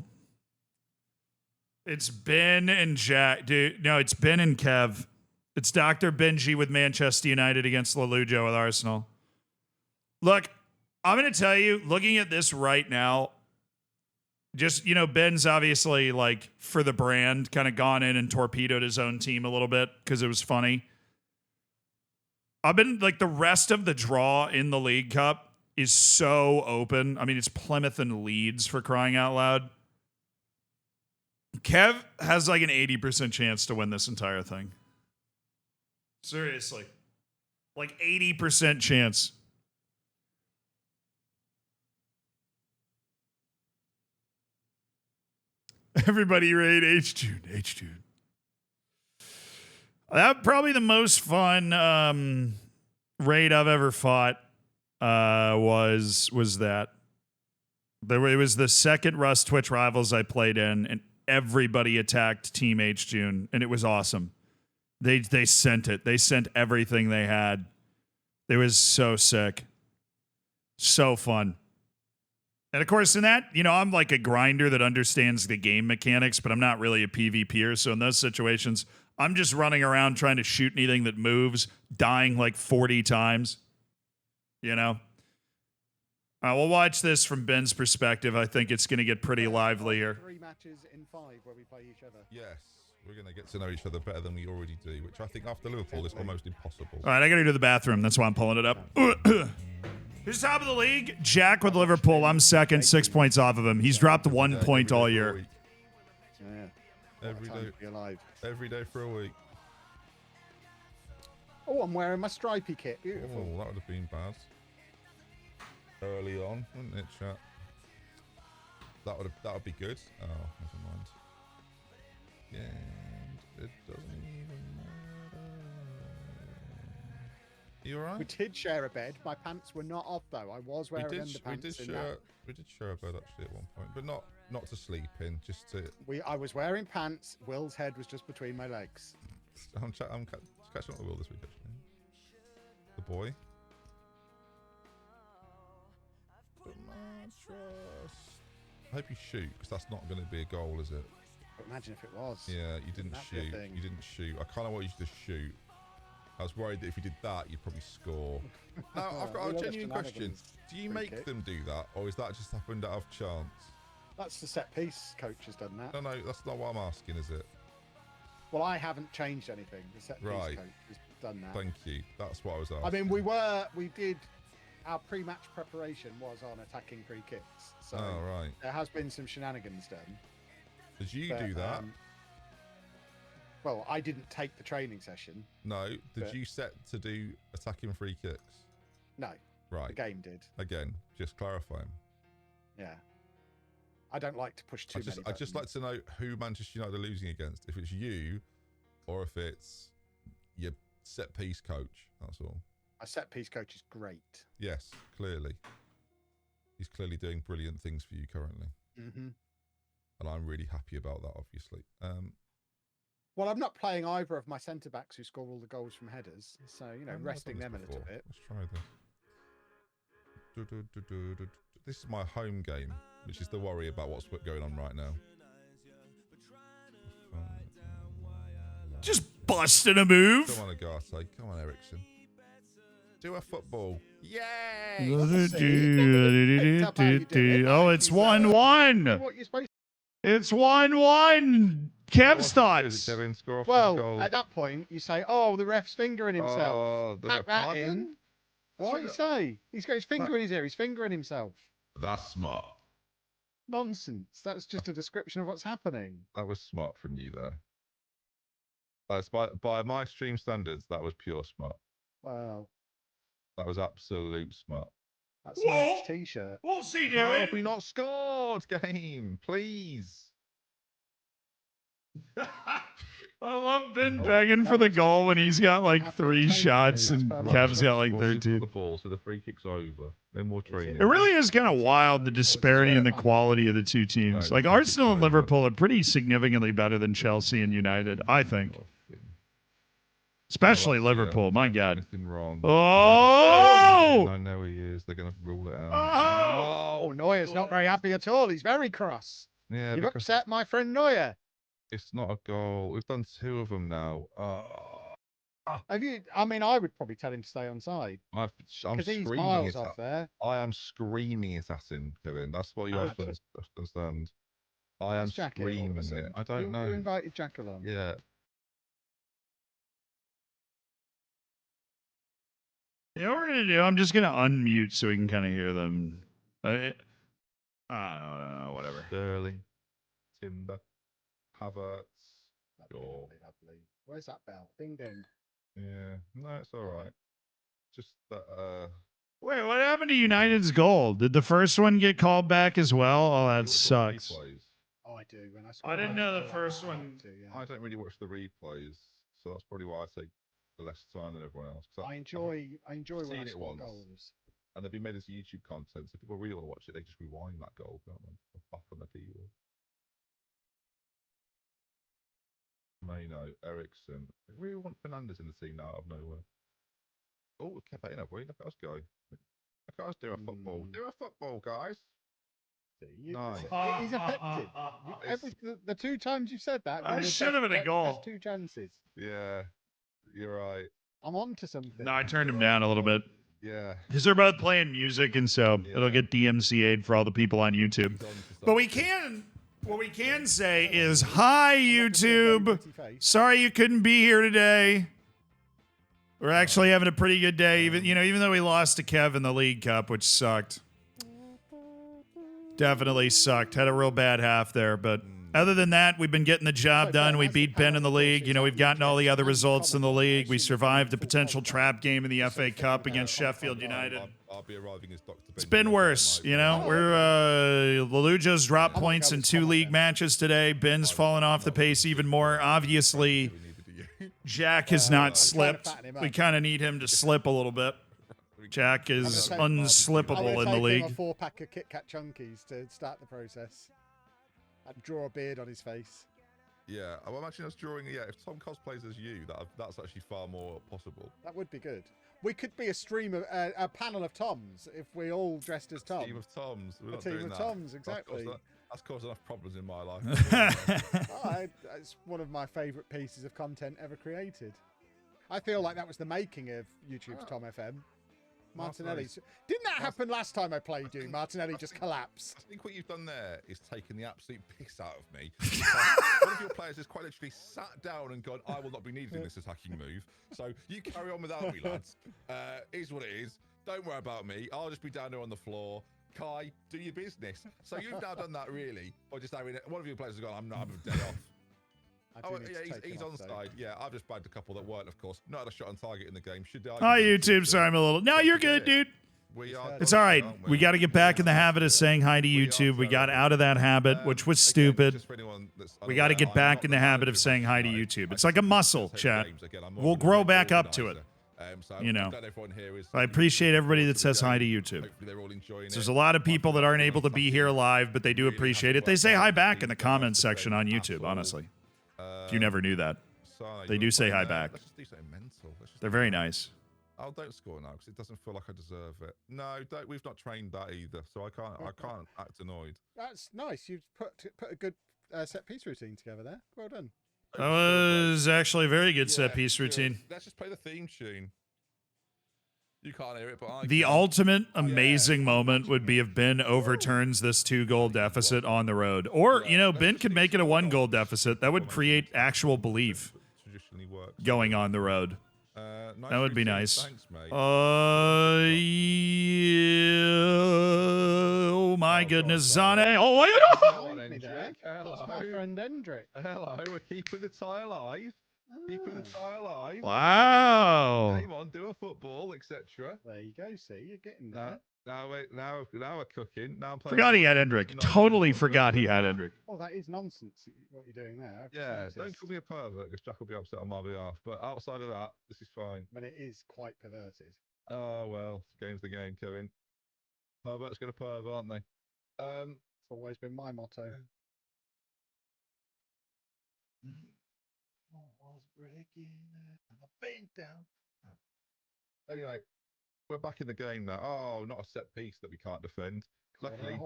It's Ben and Jack. Dude, no, it's Ben and Kev. It's Dr. Benji with Manchester United against Lollujo with Arsenal. Look, I'm going to tell you, looking at this right now, just, you know, Ben's obviously, like, for the brand, kind of gone in and torpedoed his own team a little bit because it was funny. I've been, like, the rest of the draw in the League Cup is so open. I mean, it's Plymouth and Leeds, for crying out loud. Kev has, like, an 80% chance to win this entire thing. Seriously. Like, 80% chance. Everybody raid H-Tune. That probably the most fun raid I've ever fought was that. It was the second Rust Twitch Rivals I played in, and everybody attacked Team H-Tune, and it was awesome. They sent it. They sent everything they had. It was so sick. So fun. And of course, in that, you know, I'm like a grinder that understands the game mechanics, but I'm not really a PvPer. So in those situations, I'm just running around trying to shoot anything that moves, dying like 40 times. You know? We'll watch this from Ben's perspective. I think it's going to get pretty lively here. 3 matches in 5 where we play each other. Yes, we're going to get to know each other better than we already do, which I think after Liverpool is almost impossible. All right, I got to go to the bathroom. That's why I'm pulling it up. Who's top of the league? Jack with Liverpool. I'm second, 6 points off of him. He's dropped 1 point all year. Yeah. Every day. To be alive. Every day for a week. Oh, I'm wearing my stripy kit. Beautiful. Oh, that would have been bad. Early on, wouldn't it, chat? That would be good. Oh, never mind. And it doesn't even matter. You alright? We did share a bed. My pants were not off though. I was wearing underpants. We did share a bed actually at one point, but not to sleep in, just to. I was wearing pants. Will's head was just between my legs. I'm catching up with Will this week actually. The boy. I hope you shoot, because that's not going to be a goal, is it? But imagine if it was. Yeah, you didn't shoot. You didn't shoot. I kind of want you to shoot. I was worried that if you did that, you'd probably score. Now, I've got a genuine question. Do you make them do that, or is that just happened out of chance? That's the set piece coach has done that. No, that's not what I'm asking, is it? Well, I haven't changed anything. The set piece Right. coach has done that. Thank you. That's what I was asking. I mean, we did. Our pre-match preparation was on attacking free kicks. So Oh, right. there has been some shenanigans done. Did you but, do that? Well, I didn't take the training session. No. Did but- you set to do attacking free kicks? No, Right. the game did. Again, just clarifying. Yeah. I don't like to push too many. I'd just like to know who Manchester United are losing against. If it's you, or if it's your set piece coach. That's all. A set piece coach is great. Yes, clearly. He's clearly doing brilliant things for you currently. Mm-hmm. And I'm really happy about that, obviously. Well, I'm not playing either of my centre backs who score all the goals from headers, so you know, I've resting done them a this little before. bit. Let's try this. This is my home game, which is the worry about what's going on right now. Just busting a move. Come on, Agate. Come on, Ericsson. Do a football. Yay! Oh, it's 1-1. What you're supposed It's 1-1. Kev's thoughts. Devin, score off Well, that goal. at that point, you say, "Oh, the ref's fingering himself." Oh, Pack that in. What do you say? He's got his finger in his ear. He's fingering himself. That's smart. Nonsense. That's just a description of what's happening. That was smart from you there. That's by my stream standards, that was pure smart. Wow, That was absolute smart. that's a nice t-shirt. What's he How doing? have we not scored, game? Please. I love Ben begging for the goal when he's got like 3 shots and Kev's got like 13. The ball, so the free kick's over. No more training. It really is kind of wild, the disparity in the quality of the two teams. Like Arsenal and Liverpool are pretty significantly better than Chelsea and United, I think. Especially Liverpool, my God. Anything wrong? Oh! I know he is. They're going to rule it out. Oh, Neuer's not very happy at all. He's very cross. Yeah, You've because upset my friend Neuer. it's not a goal. We've done 2 of them now. Have you? I mean, I would probably tell him to stay on side I'm because he's screaming miles it off at. there. I am screaming it at him, Kevin. That's what you have to understand. I am Where's Jack here all of a screaming it. sudden? I don't know. Who invited Jack along? Yeah. You know what we're gonna do? I'm just gonna unmute so we can kind of hear them. I don't know, whatever. Sterling, Timber, Havertz. That'd be Sure. lovely, lovely. Where's that bell? Ding ding. Yeah. No, it's all right. Just that. Wait, what happened to United's goal? Did the first one get called back as well? Oh, you that watch the sucks. replays. Oh, I do. When I didn't know the first I one. do, yeah. I don't really watch the replays, so that's probably why I take less time than everyone else. 'Cause I enjoy when seen I it score once. goals. and they've been made as YouTube content, so people really want to watch it. They just rewind that goal, don't they? Back on the keyboard. Mano, Ericsson. We really want Fernandez in the team now out of nowhere. Oh, we kept that in, have we? Look at us go. Look at us do a football. Do a football, guys. Nice. He's effective. The 2 times you said that, I when should have been a goal. That's 2 chances. Yeah, you're right. I'm on to something. No, I turned him down a little bit. Yeah. Because they're both playing music, and so it'll get DMCA'd for all the people on YouTube. He's on to But something. what we can say is, hi, YouTube. Sorry you couldn't be here today. We're actually having a pretty good day, even though we lost to Kev in the League Cup, which sucked. Definitely sucked. Had a real bad half there, but other than that, we've been getting the job done. We beat Ben in the league. We've gotten all the other results in the league. We survived a potential trap game in the FA Cup against Sheffield United. I'll be arriving as Dr. It's been worse, We're Lollujo's dropped points in 2 league matches today. Ben's fallen off the pace even more. Obviously, Jack has not slipped. We kind of need him to slip a little bit. Jack is unslippable in the league. A 4-pack of Kit Kat Chunkies to start the process. And draw a beard on his face. Yeah, I'm imagining us drawing. Yeah, if Tom cosplays as you, that's actually far more possible. That would be good. We could be a stream of a panel of Toms if we all dressed as Tom. Team of Toms. We're A not team doing of that. Toms, exactly. That's caused enough problems in my life. It's one of my favourite pieces of content ever created. I feel like that was the making of YouTube's Tom FM. Martinelli. Didn't that happen last time I played you? Martinelli just collapsed. I think what you've done there is taken the absolute piss out of me. One of your players has quite literally sat down and gone, I will not be needed in this attacking move. So you carry on without me, lads. Is what it is. Don't worry about me. I'll just be down there on the floor. Kai, do your business. So you've now done that really, or just having one of your players has gone, I'm a day off. Oh, yeah, he's onside. Yeah, I've just bagged a couple that weren't, of course. Not had a shot on target in the game. Should I? Hi, YouTube. Sorry, I'm a little. No, you're good, dude. We are. It's all right. We got to get back in the habit of saying hi to YouTube. We got out of that habit, which was stupid. We got to get back in the habit of saying hi to YouTube. It's like a muscle, chat. We'll grow back up to it. You know, I appreciate everybody that says hi to YouTube. There's a lot of people that aren't able to be here live, but they do appreciate it. They say hi back in the comments section on YouTube, honestly. If you never knew that. They do say hi back. Let's just do something mental. They're very nice. Oh, don't score now because it doesn't feel like I deserve it. No, don't. We've not trained that either, so I can't act annoyed. That's nice. You've put a good set piece routine together there. Well done. That was actually a very good set piece routine. Let's just play the theme tune. You can't hear it, but I The can. ultimate amazing moment would be if Ben overturns this 2-goal deficit on the road. Or, you know, Ben could make it a 1-goal deficit. That would create actual belief Traditionally works. going on the road. Nice That would be routine. nice. Thanks, mate. Oh my goodness, Zane. Oh, wait, That's my friend Hendrik. Hello, we're keeping the tie alive. Keeping the tie alive. wow. Game on, do a football, etc. There you go. See, you're getting there. Now we're cooking. Now I'm playing. Forgot he had Hendrik. Totally forgot he had Hendrik. Oh, that is nonsense. What you're doing there. I've Yeah, noticed. don't call me a pervert because Jack will be upset on my behalf. But outside of that, this is fine. But it is quite perverted. Oh well, game's the game, Kevin. Pervert's gonna perv, aren't they? It's always been my motto. Anyway, we're back in the game now. Oh, not a set piece that we can't defend. Luckily,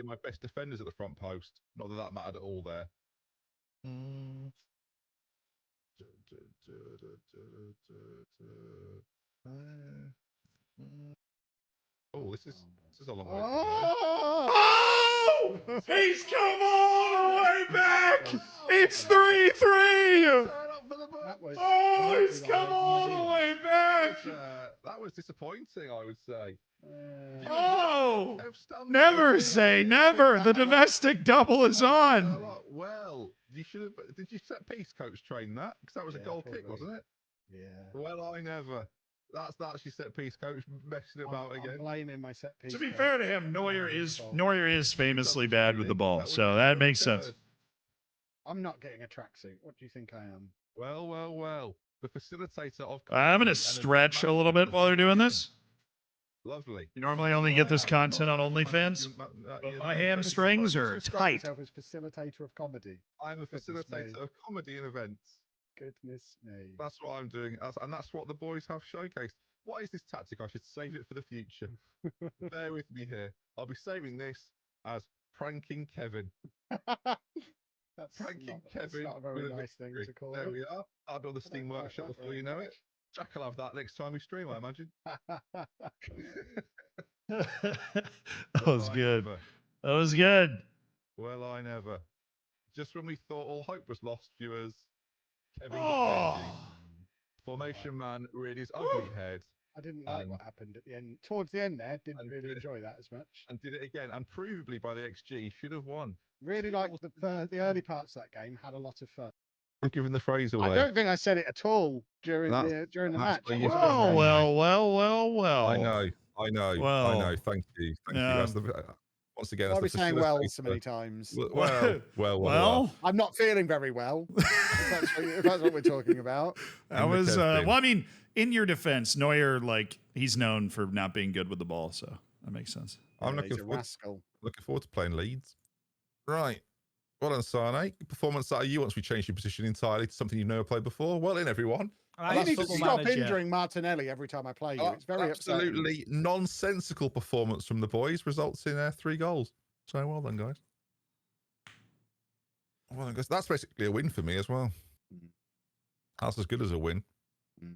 my best defenders at the front post. Not that that mattered at all there. Oh, this is a long way. Oh! He's come all the way back! It's 3-3! Oh, he's come all the way back! That was disappointing, I would say. Oh! Never say never! The domestic double is on! Well, you should have. Did you set piece coach train that? Because that was a goal kick, wasn't it? Yeah. Well, I never. That's actually set piece coach messing about again. I'm blaming my set piece. To be fair to him, Neuer is famously bad with the ball, so that makes sense. I'm not getting a tracksuit. What do you think I am? Well. The facilitator of. I'm going to stretch a little bit while they're doing this. Lovely. You normally only get this content on OnlyFans. My hamstrings are tight. Myself as facilitator of comedy. I'm a facilitator of comedy and events. Goodness me. That's what I'm doing, and that's what the boys have showcased. What is this tactic? I should save it for the future. Bear with me here. I'll be saving this as pranking Kevin. That's Pranking that's Kevin. not a very with a nice thing victory. to call There it. we are. I'll be on the Steam Workshop before you know it. Jack will have that next time we stream, I imagine. That was good. That was good. Well, I never. Just when we thought all hope was lost, viewers, Kevin Oh. Formation Man reared his ugly head I didn't like what happened at the end. Towards the end there, didn't really enjoy that as much. and did it again, and provably by the XG should have won. Really liked the early parts of that game. Had a lot of fun. I'm giving the phrase away. I don't think I said it at all during That's- the that's match. where It you- wasn't a Well. I know. I Well, know. Thank you. yeah. That's once again, Why are we that's the saying well facilitator. so many times? Well. I'm not feeling very well. if that's what we're talking about. That was, well, I mean, in your defense, Neuer, like, he's known for not being good with the ball, so that makes sense. I'm Yeah, looking he's a forward, rascal. to playing Leeds. Right. Well done, Sane. Good performance out of you once we changed your position entirely to something you've never played before. Well in, everyone. I You use need to Football stop Manager. injuring Martinelli every time I play you. It's very upsetting. Absolutely nonsensical performance from the boys results in 3 goals. So well done, guys. Well done, guys. That's basically a win for me as well. That's as good as a win. Mm.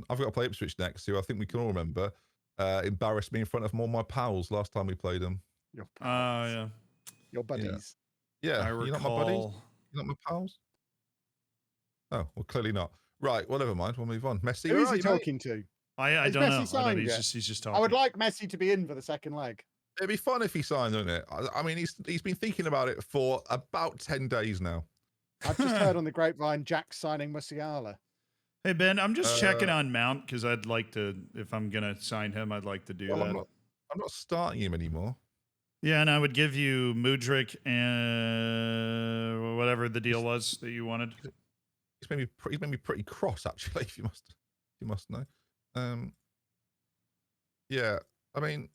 I've got to play Ipswich next, who I think we can all remember embarrassed me in front of all my pals last time we played them. Your Oh, pals, yeah. your buddies. Yeah, I you're not my buddies? recall. You're not my pals? Oh, well, clearly not. Right, well, never mind. We'll move on. Messi, Who all is he right, mate? talking to? I Is don't Messi know. I don't signed know. yet? He's just talking. I would like Messi to be in for the second leg. It'd be fun if he signed, wouldn't it? I mean, he's been thinking about it for about 10 days now. I've just heard on the grapevine Jack's signing Musiala. Hey Ben, I'm just checking Uh, on Mount because I'd like to. If I'm gonna sign him, I'd like to do Well, that. I'm not starting him anymore. Yeah, and I would give you Mudryk and whatever the deal was that you wanted. He's made me pretty cross, actually. If you must know. Yeah, I mean,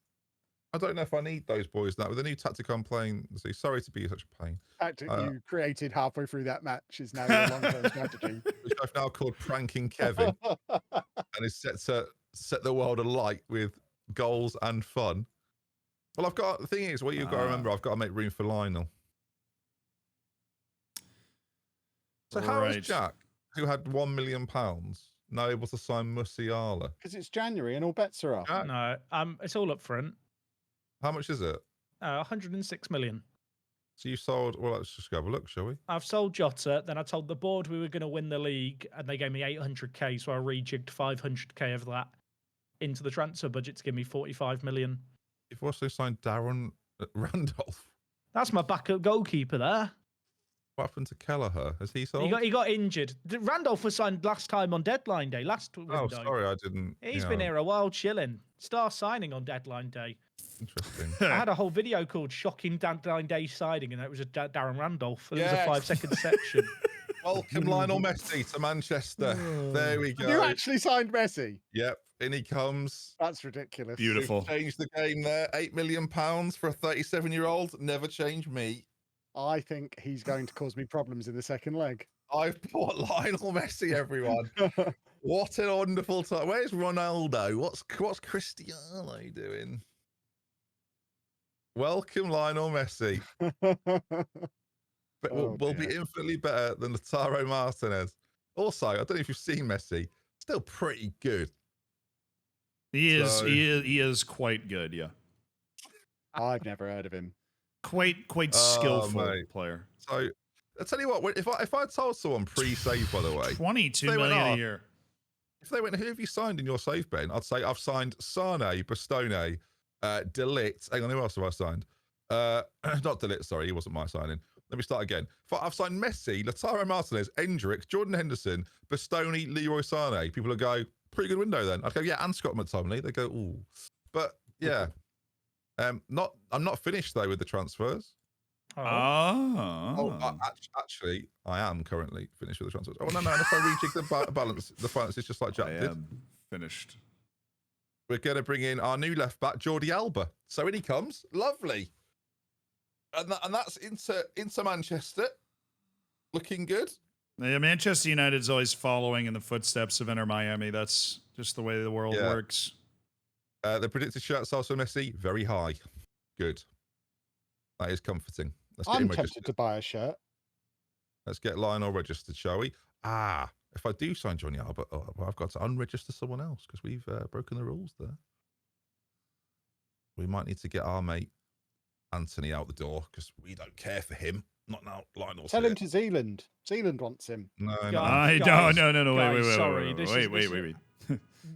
I don't know if I need those boys now with the new tactic I'm playing. Sorry to be such a pain. Tactic you created halfway through that match is now your long-term strategy. Which I've now called pranking Kevin, and is set to set the world alight with goals and fun. Well, the thing is, what you've got to remember, I've got to make room for Lionel. So how is Right. Jack, who had £1 million, now able to sign Musiala? Because it's January and all bets are off. Jack, No, it's all up front. how much is it? 106 million. So you sold, well, let's just go have a look, shall we? I've sold Jota. Then I told the board we were going to win the league, and they gave me 800k. So I rejigged 500k of that into the transfer budget to give me 45 million. You've also signed Darren Randolph. That's my backup goalkeeper there. What happened to Kelleher? Has he sold? He got injured. Randolph was signed last time on deadline day. Last window. Oh, sorry, I didn't. He's yeah, been here a while chilling. Star signing on deadline day. Interesting. I had a whole video called "Shocking Deadline Day Signing," and it was a Darren Randolph. And It was a Yes. 5-second section. Welcome Lionel Messi to Manchester. There we go. You actually signed Messi? Yep, in he comes. That's ridiculous. Beautiful. We've changed the game there. £8 million for a 37-year-old. Never change me. I think he's going to cause me problems in the second leg. I've bought Lionel Messi, everyone. What a wonderful time. Where's Ronaldo? What's Cristiano doing? Welcome Lionel Messi. But Oh, will be dear. infinitely better than Lautaro Martinez. Also, I don't know if you've seen Messi. Still pretty good. He is. So- He is quite good. Yeah, I've never heard of him. quite Oh, skillful mate. player. So I tell you what, if I told someone pre-save, by the way, 22 They went million a up. year. if they went, who have you signed in your save, Ben? I'd say I've signed Sane, Bastone, Delit. Hang on, who else have I signed? Not Delit, sorry, he wasn't my signing. Let me start again. I've signed Messi, Lautaro Martinez, Endrick, Jordan Henderson, Bastone, Leroy Sane. People will go, pretty good window then. I'd go, yeah, and Scott McTominay. They go, ooh. But yeah. I'm not finished though with the transfers. Oh. Actually, I am currently finished with the transfers. Oh no, if I rejig the balance, the finance is just like Jack I did. am finished. We're going to bring in our new left back, Jordi Alba. So in he comes. Lovely. And that's into Manchester. Looking good. Yeah, Manchester United's always following in the footsteps of Inter Miami. That's just the way the world Yeah. works. The predicted shirt sales for Messi, very high. Good. That is comforting. Let's get I'm him tempted registered. to buy a shirt. Let's get Lionel registered, shall we? If I do sign Johnny Alba, well, I've got to unregister someone else because we've broken the rules there. We might need to get our mate Anthony out the door because we don't care for him. Not now, Lionel's Tell here. him to Zealand. Zealand wants him. No, Guys, no. I guys, don't. No. guys, Wait. sorry, this is- Wait.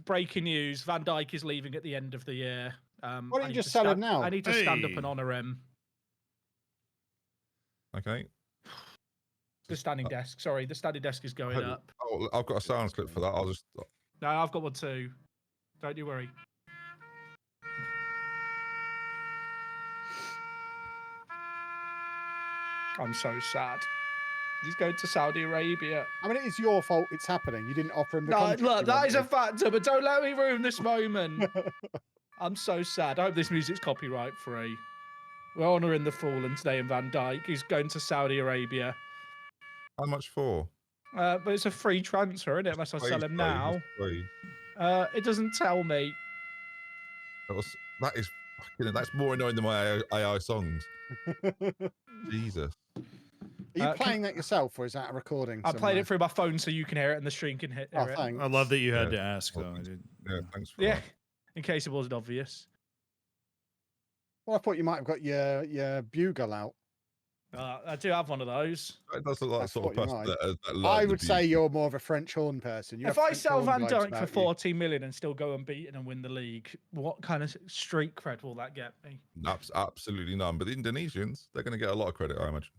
Breaking news: Van Dijk is leaving at the end of the year. Why don't I you need just to sell him stand- now? I need to stand up Hey. and honour him. Okay. The standing desk. Sorry, the standing desk is going Hope- up. Oh, I've got a sound clip for that. I'll just. No, I've got one too. Don't you worry. I'm so sad. He's going to Saudi Arabia. I mean, it is your fault it's happening. You didn't offer him the No, contract. look, you that is a wanted. factor, but don't let me ruin this moment. I'm so sad. I hope this music's copyright free. We're honouring the fallen today in Van Dijk. He's going to Saudi Arabia. How much for? But it's a free transfer, isn't it? Unless I sell Please, him please, now. just please. It doesn't tell me. That is fucking. That's more annoying than my AI songs. Jesus. Are you Can- playing that yourself, or is that a recording? I played it through my phone so you can hear it and the stream can hear Oh, it. thanks. I love that you had Yeah. to ask, though. Yeah, thanks for Yeah. that. in case it wasn't obvious. Well, I thought you might have got your bugle out. I do have one of those. That's a lot I of sort of thought you person might. that learned I the would say beauty. you're more of a French horn person. You If have I French sell horn Van vibes Dijk for about you. 14 million and still go unbeaten and win the league, what kind of street cred will that get me? Absolutely none. But the Indonesians, they're going to get a lot of credit, I imagine.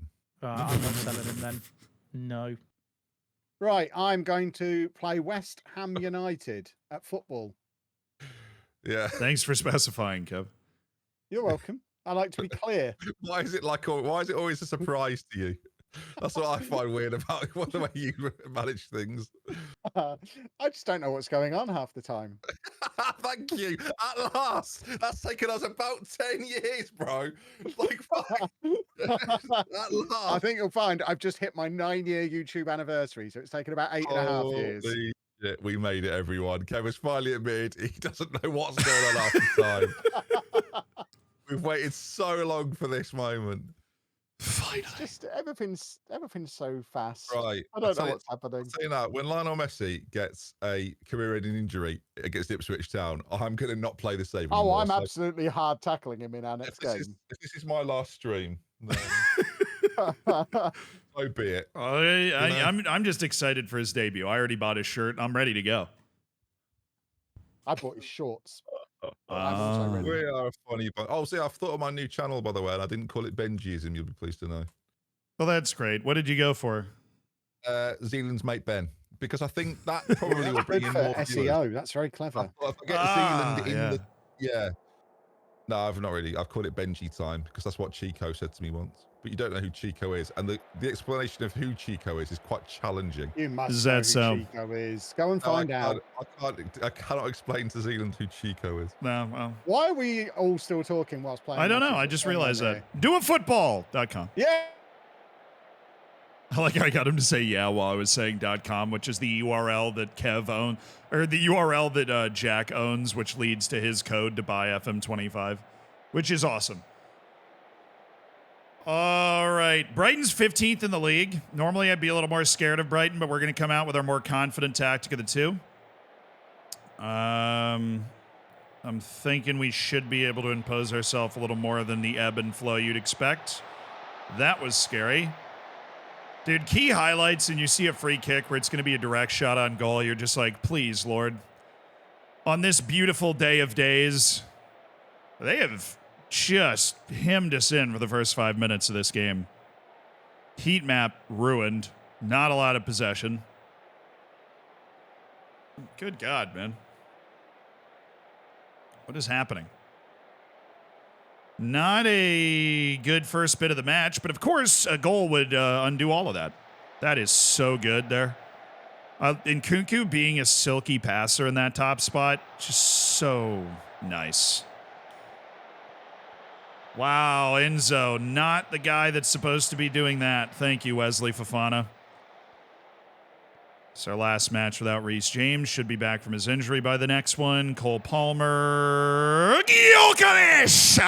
I'm not selling him then. No. Right, I'm going to play West Ham United at football. Yeah. Thanks for specifying, Kev. You're welcome. I like to be clear. Why is it always a surprise to you? That's what I find weird about the way you manage things. I just don't know what's going on half the time. Thank you. At last. That's taken us about 10 years, bro. Like, fuck. At last. I think you'll find I've just hit my 9-year YouTube anniversary, so it's taken about 8.5 years. Holy shit, we made it, everyone. Kevin's finally admitted he doesn't know what's going on half the time. We've waited so long for this moment. Finally. It's just everything's so fast. Right. I don't know what's happening. I'll tell you now, when Lionel Messi gets a career-ending injury against Ipswich Town, I'm going to not play the save Oh, anymore. I'm absolutely hard tackling him in our next game. If this is my last stream, then so be it. I'm just excited for his debut. I already bought his shirt. I'm ready to go. I bought his shorts. I'm also ready. We are a funny bunch. Oh, see, I've thought of my new channel, by the way, and I didn't call it Benjiism, you'll be pleased to know. Well, that's great. What did you go for? Zealand's mate Ben. Because I think that probably will bring Good in for more SEO. viewers. That's very clever. If I get Zealand in yeah. the... Yeah. No, I've not really. I've called it Benji time, because that's what Chico said to me once. But you don't know who Chico is. And the explanation of who Chico is quite challenging. You must Is know that who so? Chico is. Go and find out. I cannot explain to Zealand who Chico is. No, well, Why are we all still talking whilst playing? I don't know. matches? I What's just going on realized here? that. Doafootball.com. Yeah. I like how I got him to say yeah while I was saying .com, which is the URL that Kev owns, or the URL that Jack owns, which leads to his code to buy FM25, which is awesome. All right. Brighton's 15th in the league. Normally, I'd be a little more scared of Brighton, but we're going to come out with our more confident tactic of the two. I'm thinking we should be able to impose ourselves a little more than the ebb and flow you'd expect. That was scary. Dude, key highlights, and you see a free kick where it's going to be a direct shot on goal. You're just like, please, Lord. On this beautiful day of days, they have just hemmed us in for the first 5 minutes of this game. Heat map ruined. Not a lot of possession. Good God, man. What is happening? Not a good first bit of the match, but of course a goal would undo all of that. That is so good there. And Kunku being a silky passer in that top spot, just so nice. Wow, Enzo, not the guy that's supposed to be doing that. Thank you, Wesley Fofana. It's our last match without Reece James. Should be back from his injury by the next one. Cole Palmer. Gyökeres!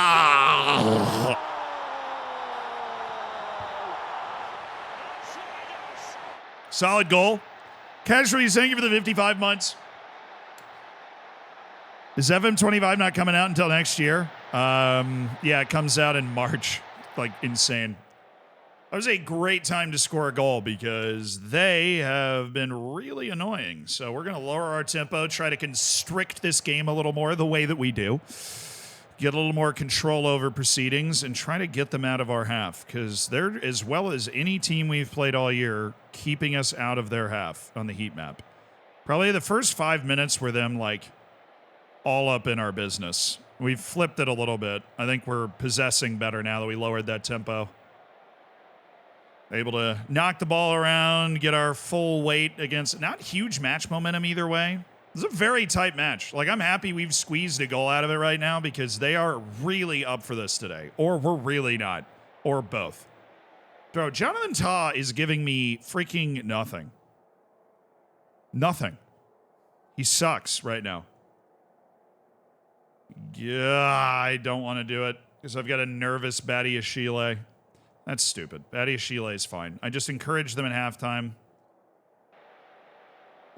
Solid goal. Casually, thank you for the 55 months. Is FM25 not coming out until next year? Yeah, it comes out in March. Like, insane. That was a great time to score a goal because they have been really annoying. So we're going to lower our tempo, try to constrict this game a little more the way that we do. Get a little more control over proceedings and try to get them out of our half because they're, as well as any team we've played all year, keeping us out of their half on the heat map. Probably the first 5 minutes were them like all up in our business. We've flipped it a little bit. I think we're possessing better now that we lowered that tempo. Able to knock the ball around, get our full weight against not huge match momentum either way. This is a very tight match. Like, I'm happy we've squeezed a goal out of it right now because they are really up for this today. Or we're really not. Or both. Bro, Jonathan Tah is giving me freaking nothing. Nothing. He sucks right now. Yeah, I don't want to do it because I've got a nervous Badiashile. That's stupid. Badiashile is fine. I just encouraged them at halftime.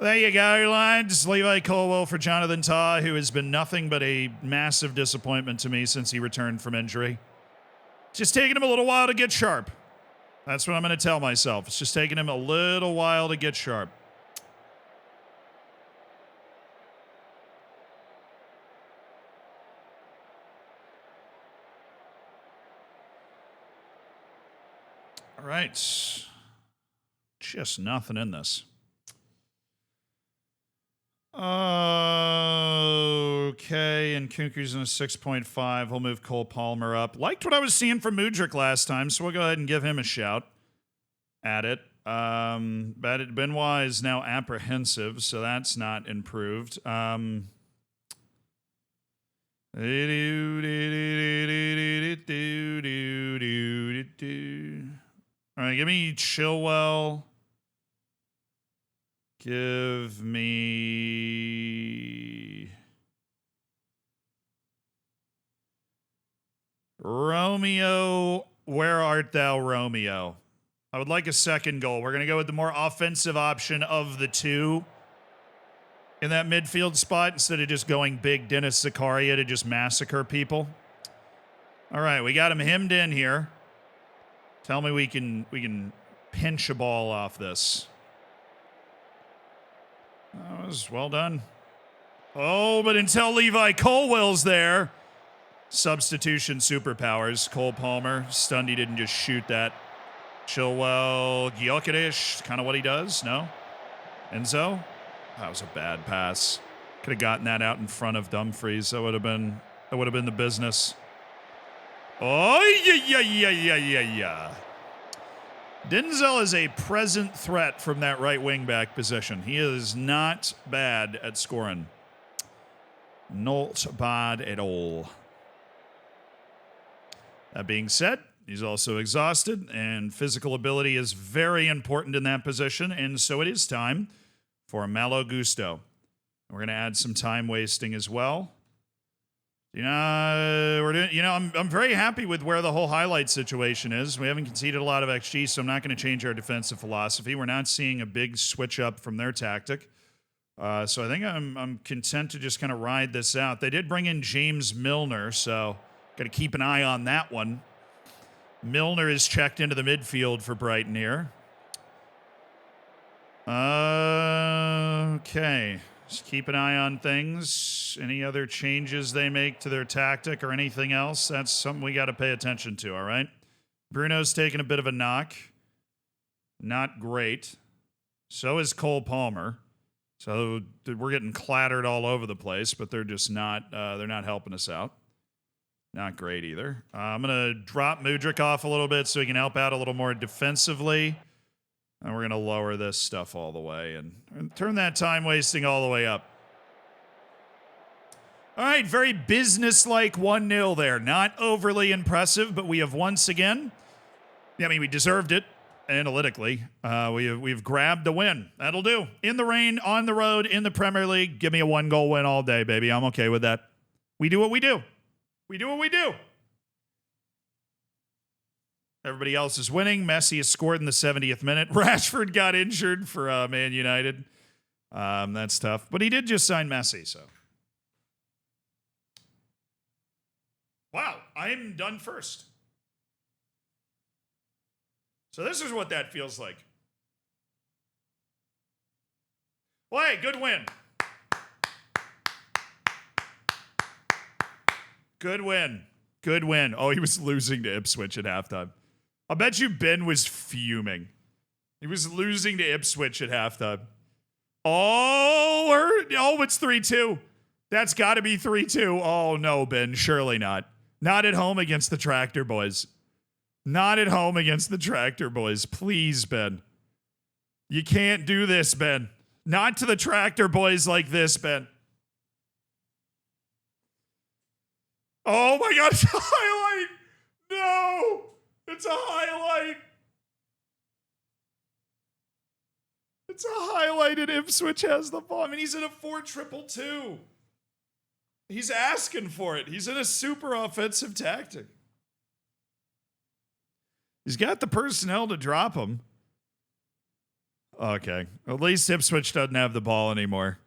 There you go, lads. Levi Colwell for Jonathan Tah, who has been nothing but a massive disappointment to me since he returned from injury. It's just taking him a little while to get sharp. That's what I'm going to tell myself. It's just taking him a little while to get sharp. All right. Just nothing in this. Okay, and Kunku's in a 6.5. He'll move Cole Palmer up. Liked what I was seeing from Mudryk last time, so we'll go ahead and give him a shout at it. But Benoit is now apprehensive, so that's not improved. All right, give me Chilwell. Give me Romeo. Where art thou, Romeo? I would like a second goal. We're going to go with the more offensive option of the two in that midfield spot instead of just going big Dennis Zakaria to just massacre people. All right, we got him hemmed in here. Tell me we can pinch a ball off this. That was well done. Oh, but until Levi Colwell's there. Substitution superpowers. Cole Palmer. Stunned he didn't just shoot that. Chilwell. Gyökeres. Kind of what he does. No? Enzo? That was a bad pass. Could have gotten that out in front of Dumfries. That would have been the business. Oh, yeah. Denzel is a present threat from that right wing back position. He is not bad at scoring. Not bad at all. That being said, he's also exhausted, and physical ability is very important in that position, and so it is time for Malo Gusto. We're going to add some time wasting as well. I'm very happy with where the whole highlight situation is. We haven't conceded a lot of XG, so I'm not going to change our defensive philosophy. We're not seeing a big switch up from their tactic. So I think I'm content to just kind of ride this out. They did bring in James Milner, so got to keep an eye on that one. Milner is checked into the midfield for Brighton here. Okay. Just keep an eye on things. Any other changes they make to their tactic or anything else, that's something we got to pay attention to, all right? Bruno's taking a bit of a knock. Not great. So is Cole Palmer. So we're getting clattered all over the place, but they're just not, they're not helping us out. Not great either. I'm going to drop Mudryk off a little bit so he can help out a little more defensively. And we're going to lower this stuff all the way and turn that time wasting all the way up. All right, very business-like 1-0 there. Not overly impressive, but we have once again, we deserved it analytically. We've grabbed the win. That'll do. In the rain, on the road, in the Premier League. Give me a 1-goal win all day, baby. I'm okay with that. We do what we do. We do what we do. Everybody else is winning. Messi has scored in the 70th minute. Rashford got injured for Man United. That's tough. But he did just sign Messi, so. Wow, I'm done first. So this is what that feels like. Well, hey, good win. Good win. Good win. Oh, he was losing to Ipswich at halftime. I bet you Ben was fuming. He was losing to Ipswich at halftime. It's 3-2. That's got to be 3-2. Oh, no, Ben. Surely not. Not at home against the Tractor Boys. Not at home against the Tractor Boys. Please, Ben. You can't do this, Ben. Not to the Tractor Boys like this, Ben. Oh, my God. It's a highlight. No. It's a highlight. It's a highlight, and Ipswich has the ball. He's in a 4-2-2. He's asking for it. He's in a super offensive tactic. He's got the personnel to drop him. Okay. At least Ipswich doesn't have the ball anymore.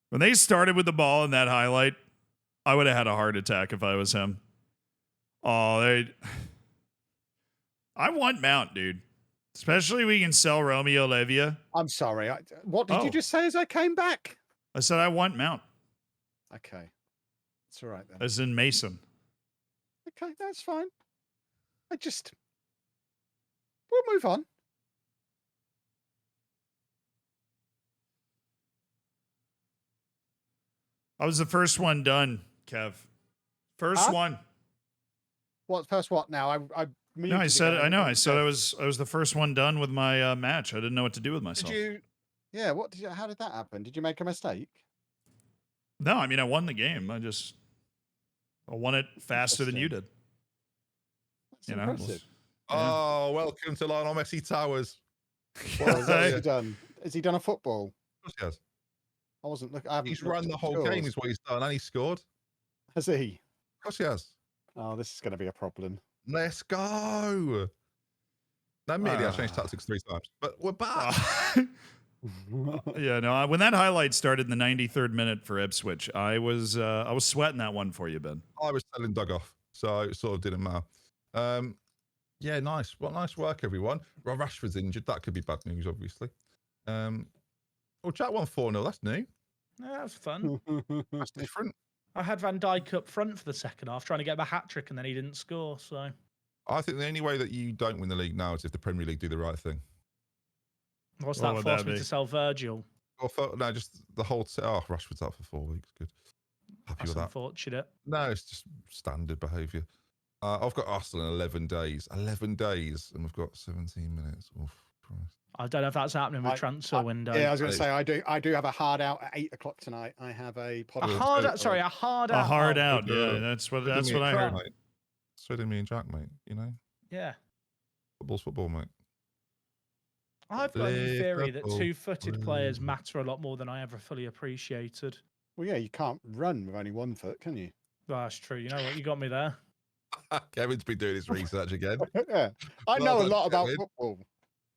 When they started with the ball in that highlight, I would have had a heart attack if I was him. Oh, I want Mount, dude. Especially we can sell Romeo Levia. I'm sorry. What did you Oh. just say as I came back? I said I want Mount, Okay. It's all right then. as in Mason. Okay, that's fine. We'll move on. I was the first one done, Kev. First Huh? one. What's first what now? I No, I said I know. I said I was the first one done with my match. I didn't know what to do with Did myself. you? Yeah. What did you? How did that happen? Did you make a mistake? No, I mean I won the game. I won it faster than you did. That's You know. impressive. Oh, welcome to Lionel Messi Towers. What has Yeah. he done? Has he done a football? Of course he has. I wasn't looking. I haven't He's looked run at the whole scores. game, is what he's done, and he scored. Has he? Of course he has. Oh, this is going to be a problem. Let's go. No, admittedly, I've changed tactics 3 times, but we're back. Yeah, no. When that highlight started in the 93rd minute for Ipswich, I was sweating that one for you, Ben. I was telling Doug off, so it sort of didn't matter. Yeah, nice. Well, nice work, everyone. Well, Rashford's injured. That could be bad news, obviously. Well, Jack won 4-0. That's new. Yeah, that was fun. That's different. I had Van Dijk up front for the second half, trying to get him a hat trick, and then he didn't score. So I think the only way that you don't win the league now is if the Premier League do the right thing. what's What that would forced that me be? to sell Virgil? Or no, just the whole. Oh, Rashford's out for 4 weeks. Good. Happy That's with that. unfortunate. No, it's just standard behaviour. I've got Arsenal in 11 days. 11 days, and we've got 17 minutes. Oof, Christ. I don't know if that's happening with transfer window. Yeah, I was going to say I do have a hard out at 8 o'clock tonight. I have a a hard out. Sorry, a hard out. A hard Oh, out. good. Yeah, that's what So did me I and heard. Jack, mate. So did me and Jack, mate. You know, Yeah. football's football, mate. I've got a new theory that Liverpool. two-footed players matter a lot more than I ever fully appreciated. Well, yeah, you can't run with only 1 foot, can you? Well, that's true. You know what? You got me there. Kevin's been doing his research again. Yeah, I Well know a done, lot about Kevin. football.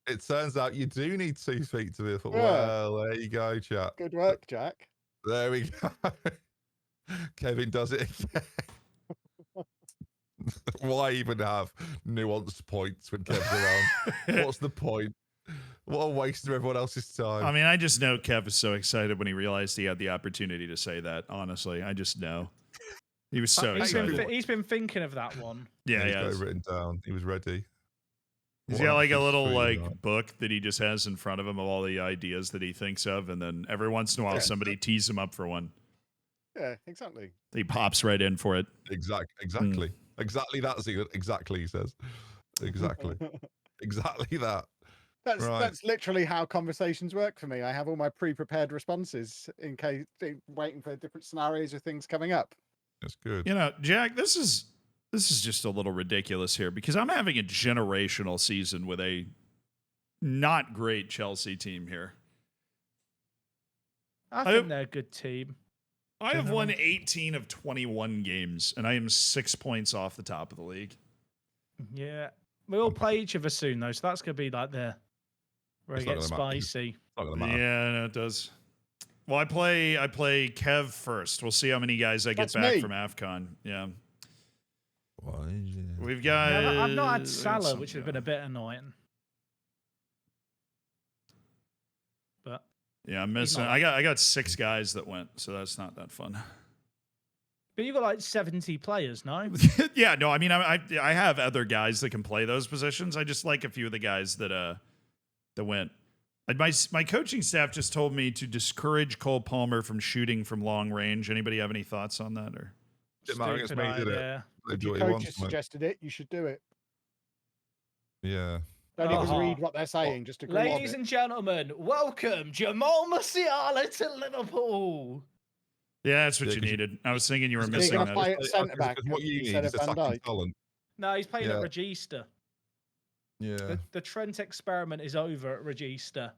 It turns out you do need 2 feet to be a football. Yeah. Well, there you go, chat. Good work, Jack. There we go. Kevin does it again. Why even have nuanced points when Kev's around? What's the point? What a waste of everyone else's time. I mean, I just know Kev was so excited when he realized he had the opportunity to say that. Honestly, I just know he was so excited. He's been thinking of that one. Yeah, he's yeah. got it written down. He was ready. He's What got an like a absolute little sweetheart. book that he just has in front of him of all the ideas that he thinks of, and then every once in a while Yeah. somebody tees him up for one. Yeah, exactly. He pops right in for it. Exactly. Exactly that, Zealand. Exactly, he says. Exactly. Exactly that. Right. That's literally how conversations work for me. I have all my pre-prepared responses in case waiting for different scenarios or things coming up. That's good. You know, Jack, this is just a little ridiculous here because I'm having a generational season with a not great Chelsea team here. I think they're a good team. I have won 18 of 21 games, and I am 6 points off the top of the league. Yeah. We all play each other soon, though, so that's going to be like where it It's not gets gonna matter. spicy. Not gonna matter. Yeah, no, it does. Well, I play Kev first. We'll see how many guys I get That's back me. from AFCON. Yeah. Why is it- We've got. I've not had let's Salah, see. which has been a bit annoying. But Yeah, I'm he's missing. not- I got 6 guys that went, so that's not that fun. you've got like 70 players, no? Yeah, no, I mean, I have other guys that can play those positions. I just like a few of the guys that went. And my coaching staff just told me to discourage Cole Palmer from shooting from long range. Anybody have any thoughts on that? Or Didn't matter against Stupid me, did it? idea. They If do your what he coach wants, has mate. suggested it, you should do it. Yeah. Don't even Oh. read what they're saying, just agree with Ladies it. and gentlemen, welcome Jamal Musiala to Liverpool. yeah, that's what Yeah, you 'cause- needed. I was thinking you were He's missing gonna that. play at centre back Because what you need instead is of a Van sacking Dijk. talent. No, he's playing Yeah. at Regista. Yeah. The Trent experiment is over at Regista.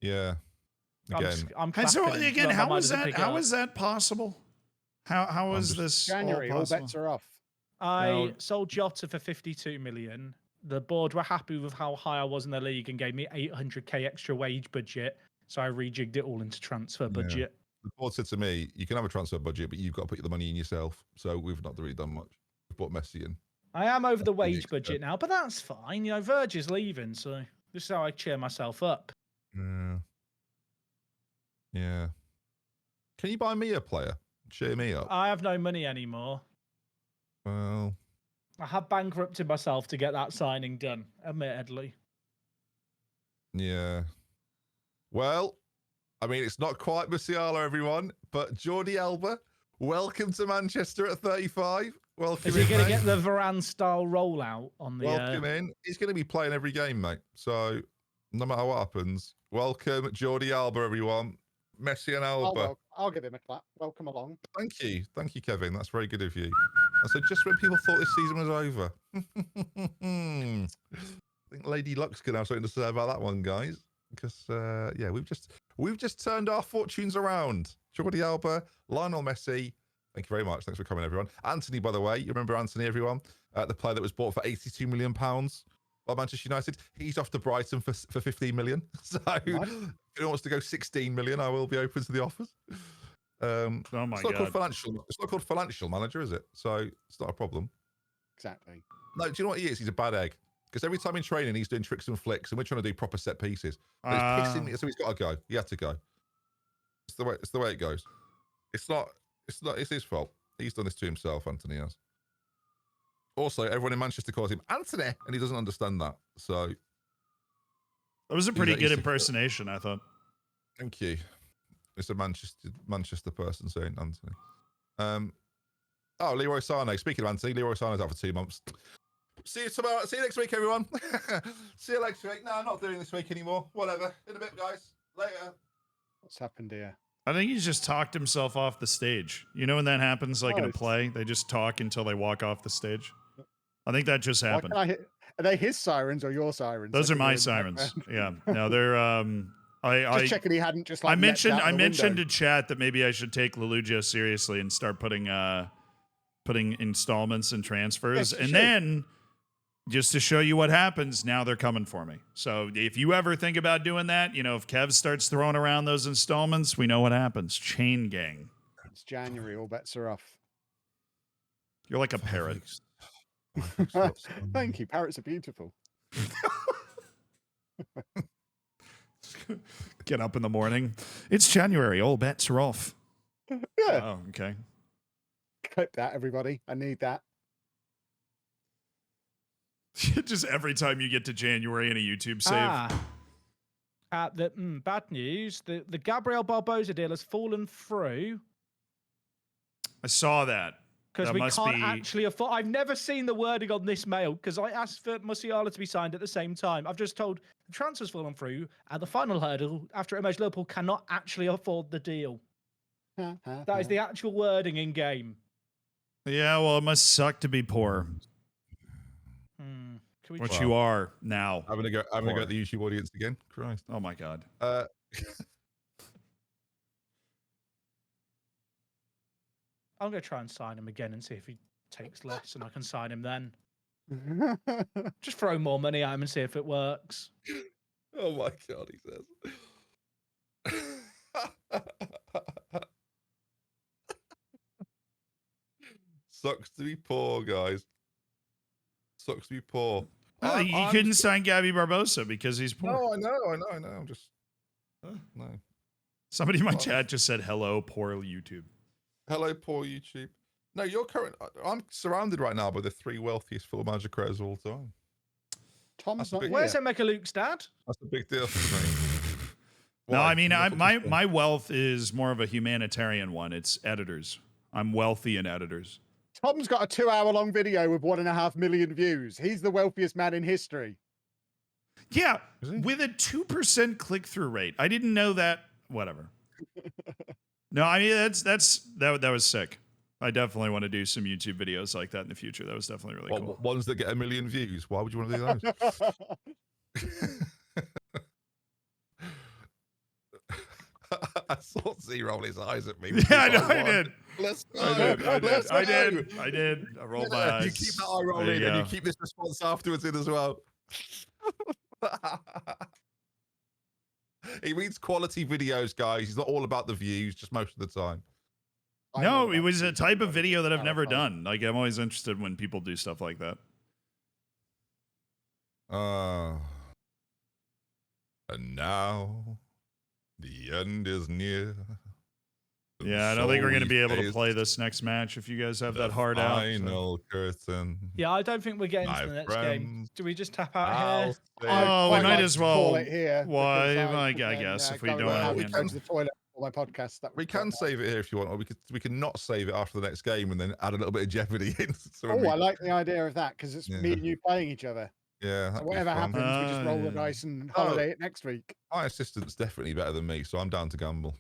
Yeah. Again. I'm And so clapping him. again, Not how my is mind that? doesn't pick How up. is that possible? How I'm is just- this January, all possible? bets are off. I No. sold Jota for 52 million. The board were happy with how high I was in the league and gave me 800k extra wage budget. So I rejigged it all into transfer budget. The board said to me, you can have a transfer budget, but you've got to put the money in yourself. So we've not really done much. We've bought Messi in. I am over the That's pretty wage budget now, but that's fine. You know, Verge is leaving, so this is how I cheer myself up. Yeah. Yeah. Can you buy me a player? Cheer me up. I have no money anymore. Well, I have bankrupted myself to get that signing done, admittedly. yeah. Well, I mean, it's not quite Musiala, everyone, but Jordi Alba, welcome to Manchester at 35. Welcome Is he in, going to mate. get the Varane style rollout on the? Welcome in. He's going to be playing every game, mate. So no matter what happens, welcome Jordi Alba, everyone. Messi and Alba. I'll give him a clap. Welcome along. Thank you, Kevin. That's very good of you. And so just when people thought this season was over, I think Lady Luck's gonna have something to say about that one, guys. Because yeah, we've just turned our fortunes around. Jordi Alba, Lionel Messi. Thank you very much. Thanks for coming, everyone. Anthony, by the way, you remember Anthony, everyone? The player that was bought for £82 million by Manchester United. He's off to Brighton for 15 million. So if anyone wants to go 16 million, I will be open to the offers. Oh my It's not god. called financial. It's not called financial manager, is it? So it's not a problem. Exactly. No, do you know what he is? He's a bad egg. Because every time in training, he's doing tricks and flicks, and we're trying to do proper set pieces. So he's pissing, so he's got to go. He had to go. It's the way it goes. It's his fault. He's done this to himself, Anthony has. Also, everyone in Manchester calls him Anthony, and he doesn't understand that. So That was a pretty he's good a- impersonation, I thought. thank you. It's a Manchester person saying Anthony. Oh, Leroy Sane. Speaking of Anthony, Leroy Sane's out for 2 months. See you tomorrow. See you next week, everyone. See you next week. No, I'm not doing this week anymore. Whatever. In a bit, guys. Later. What's happened here? I think he's just talked himself off the stage. You know when that happens, like in a Nice. play, they just talk until they walk off the stage. I think that just Why happened. can I hit? Are they his sirens or your sirens? Those I are can my hear in the sirens. background. Yeah, no, they're. Just I checking he hadn't just like. I leapt mentioned out I the mentioned window. to chat that maybe I should take Lollujo seriously and start putting installments and transfers, Yes, you and should. then just to show you what happens, now they're coming for me. So if you ever think about doing that, you know, if Kev starts throwing around those installments, we know what happens. Chain gang. It's January. All bets are off. You're like a parrot. Thank you. Parrots are beautiful. Get up in the morning. It's January. All bets are off. Yeah. Oh, okay. Clip that, everybody. I need that. Just every time you get to January in a YouTube save. Bad news. The Gabriel Barbosa deal has fallen through I saw that. because That we must can't be- actually afford. I've never seen the wording on this mail because I asked for Musiala to be signed at the same time. I've just told the transfer's fallen through at the final hurdle after it emerged Liverpool cannot actually afford the deal. That is the actual wording in game. Yeah, well, it must suck to be poor, Can we which Wow. you are now. I'm gonna go at the YouTube audience again. Christ. Oh my god. I'm going to try and sign him again and see if he takes less and I can sign him then. Just throw more money at him and see if it works. Oh my god, he says. Sucks to be poor, guys. Sucks to be poor. Oh, you I'm couldn't just- sign Gabby Barbosa because he's poor. No, I know. I'm just no. Somebody in my Oh. chat just said, hello, poor YouTube. Hello, poor YouTube. No, you're current. I'm surrounded right now by the 3 wealthiest football manager creators of all time. Tom's That's a not big- here. Where's Emeka Luke's dad? That's a big deal for me. No, Why? I mean, What's my up with my wealth is more of a humanitarian one. It's editors. I'm wealthy in editors. Tom's got a 2-hour-long video with 1.5 million views. He's the wealthiest man in history. Yeah, Is he? with a 2% click-through rate. I didn't know that. Whatever. No, I mean that was sick. I definitely want to do some YouTube videos like that in the future. That was definitely really cool. Ones that get 1 million views. Why would you want to do those? saw Z roll his eyes at me. Yeah, I know I did. Let's go. I did. Let's I go. did. I did. I rolled my Yeah, eyes. you keep that eye roll There in, you and you go. keep this response afterwards in as well. He reads quality videos, guys. He's not all about the views, just most of the time. I'm No, all it about was a views, type of everybody. video that I've never Clarify. done. Like, I'm always interested when people do stuff like that. And now the end is near. Yeah, I don't So think we're going to we be able to face play this next match if you guys have the that hard out. so- final curtain. Yeah, I don't think we're getting My to the next game. friends, Do we just tap out I'll here? say Oh, we I'd might like as to call well. it here. Why? because I can then, guess if we go don't out, have we go can- to the toilet for my podcast. That we would can be save it here if you want, or we can not save it after the next game and then add a little bit of jeopardy in. So Oh, I like the idea of that because it's me Yeah. and you playing each other. yeah, So that'd be whatever fun. happens, we just roll the yeah. dice and Oh. holiday it next week. My assistant's definitely better than me, so I'm down to gamble.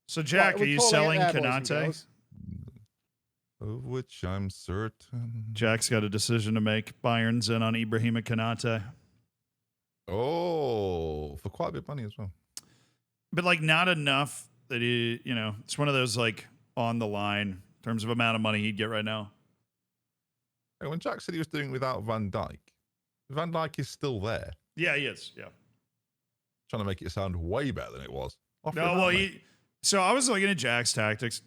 So, Jack, Right, are you we're calling selling it there, boys and Kanate? girls. Of which I'm certain. Jack's got a decision to make. Bayern's in on Ibrahima Kanate. Oh, for quite a bit of money as well. But, like, not enough that he, it's one of those, like, on the line in terms of amount of money he'd get right now. Hey, when Jack said he was doing without Van Dijk, Van Dijk is still there. Yeah, he is. Yeah. Trying to make it sound way better than it was. Offer No, him well, out, mate. so I was looking at Jack's tactics.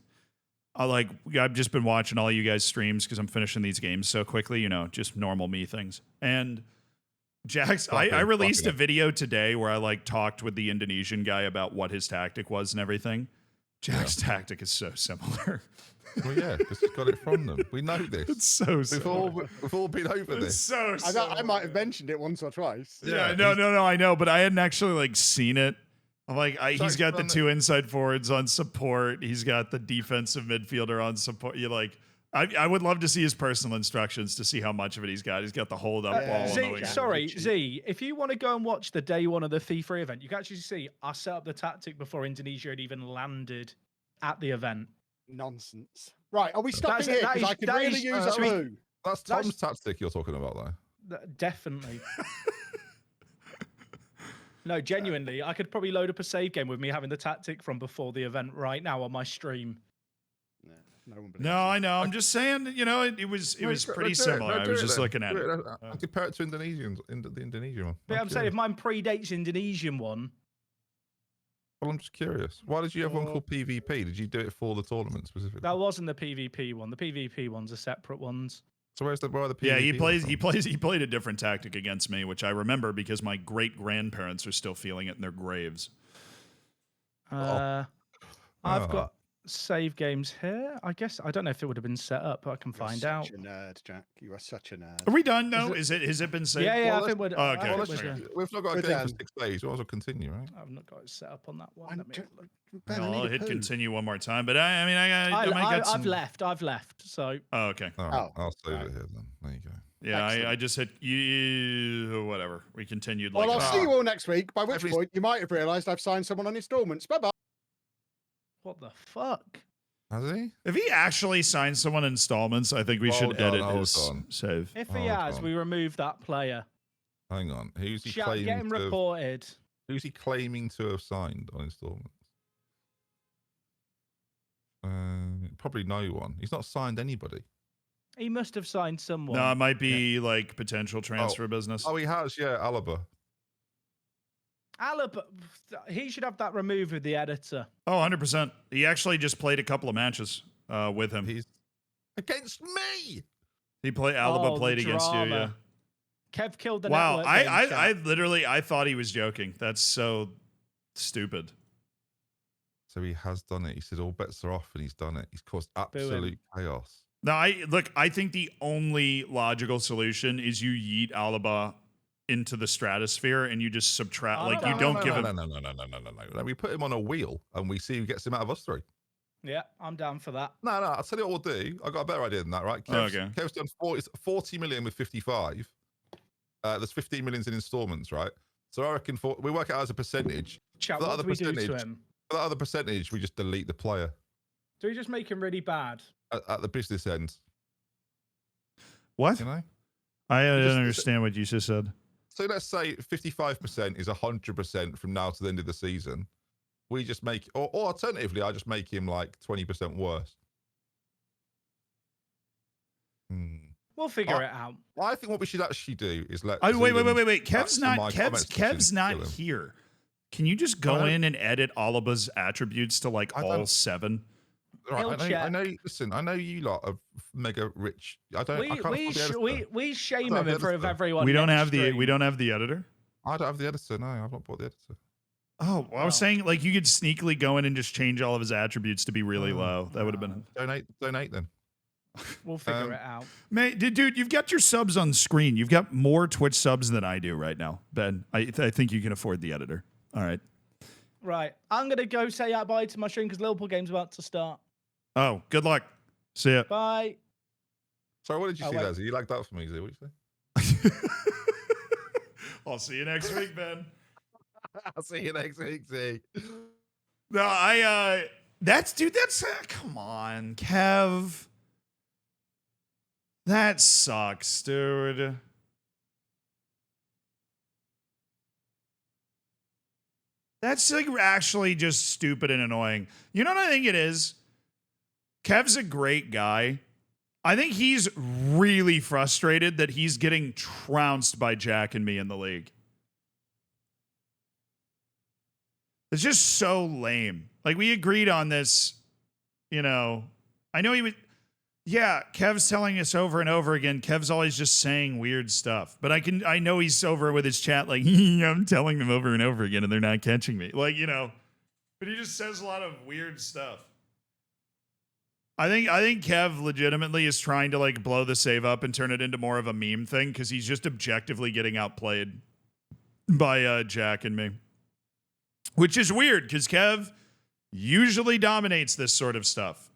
I've just been watching all you guys' streams because I'm finishing these games so quickly, just normal me things. And Jack's, I released a video today where I talked with the Indonesian guy about what his tactic was and everything. Jack's tactic is so similar. Well, yeah, because he's got it from them. We know this. It's so similar. We've all been over It's this. so I similar. might have mentioned it once or twice. Yeah, Yeah, no, I know, but I hadn't actually seen it. I'm he's Jack's got the done it. 2 inside forwards on support. He's got the defensive midfielder on support. I would love to see his personal instructions to see how much of it he's got. He's got the hold up ball. on the Z, wing. sorry, Z, if you want to go and watch the day one of the FIFA event, you can actually see I set up the tactic before Indonesia had even landed at the event. Nonsense. Right, are we stopping That here? is- Because I could that really is- use a should we- loo. That's Tom's tactic you're talking about, though. Definitely. No, genuinely, I could probably load up a save game with me having the tactic from before the event right now on my stream. No one believes No, you. I know. I'm just saying, it was pretty similar. I was just looking at it. I'll compare it to the Indonesian one. But I'm saying if mine predates Indonesian one, Well, I'm just curious. Why did you have one called PvP? Did you do it for the tournament specifically? that wasn't the PvP one. The PvP ones are separate ones. So where are the PvP? Yeah, ones he played a different tactic against me, which I remember because my great grandparents are still feeling it in their graves. I've Oh. got save games here. I guess I don't know if it would have been set up, but I can You're find such out. a nerd, Jack. You are such a nerd. Are we done? No, has it been saved? Yeah, Well, I think we're. Oh, okay. I Well, think let's we're just, done. we've not got a We're game done. for 6 days. We might as well continue, right? I've not got it set up on that one. I'm Let me ju- have a look. Ben, I need I'll a hit poo. continue one more time, but I got some. I've left. So Oh, okay. All right, Oh, I'll save right. it here then. There you go. Yeah, Excellent. I just hit you. Whatever. We continued. Well, I'll that. see you all next week, by which Every- point you might have realised I've signed someone on installments. Bye-bye. what the fuck? Has he? If he actually signs someone installments, I think we should Hold on, edit hold his on. save. If he Hold has, on. we remove that player. Hang on. Who's he Chat, get claiming him to have, reported. who's he claiming to have signed on installments? Probably no one. He's not signed anybody. He must have signed someone. No, it might be potential transfer business. Oh, he has. Yeah, Alaba. Alaba, he should have that removed with the editor. Oh, 100%. He actually just played a couple of matches with him. He's against me. Alaba Oh, the played against you, yeah. drama. Kev killed the Wow, network. I literally thought he was joking. That's so stupid. So he has done it. He said all bets are off, and he's done it. He's caused absolute chaos. No, I think the only logical solution is you yeet Alaba into the stratosphere and you just subtract. Oh, Like no, you no, don't no, give no, him. No. We put him on a wheel, and we see who gets him out of us three. Yeah, I'm down for that. No. I'll tell you what we'll do. I got a better idea than that, right? Kev's done 40 million with 55. There's 15 millions in installments, right? So I reckon we work it out as a percentage. Chat, For that what other do we do to percentage- him? For that other percentage, we just delete the player Do we just make him really bad? at the business end. What? You know. I Just- don't understand what you just said. So let's say 55% is 100% from now to the end of the season. we just make, or alternatively, I just make him like 20% worse. We'll figure it out. I think what we should actually do is let. Oh, wait. Zealand Kev's answer not. my comments Kev's section, not Dylan. here. Can you just go in and edit Alaba's attributes to like I all don't- 7? Right, I know. Listen, I know you lot are mega rich. I don't. I can't afford the editor. We shame I him don't in front of understand. everyone. We don't next have the stream. editor. I don't have the editor. No, I've not bought the editor. Oh, well, I was saying like you could sneakily go in and just change all of his attributes to be really low. That would have been Donate then. We'll figure it out. Man, dude, you've got your subs on screen. You've got more Twitch subs than I do right now, Ben. I think you can afford the editor. All right. Right. I'm going to go say bye to my stream because Liverpool game's about to start. Oh, good luck. See ya. Bye. Sorry, what did you see, wait. Lazzy? You like that for me, Z? What did you say? I'll see you next week, Ben. I'll see you next week, Z. No, that's come on, Kev. That sucks, dude. That's like actually just stupid and annoying. You know what I think it is? Kev's a great guy. I think he's really frustrated that he's getting trounced by Jack and me in the league. It's just so lame. Like, we agreed on this, you know. I know he would. Yeah, Kev's telling us over and over again. Kev's always just saying weird stuff. But I know he's over with his chat like, I'm telling them over and over again and they're not catching me. Like, you know. But he just says a lot of weird stuff. I think Kev legitimately is trying to like blow the save up and turn it into more of a meme thing because he's just objectively getting outplayed by Jack and me. Which is weird because Kev usually dominates this sort of stuff.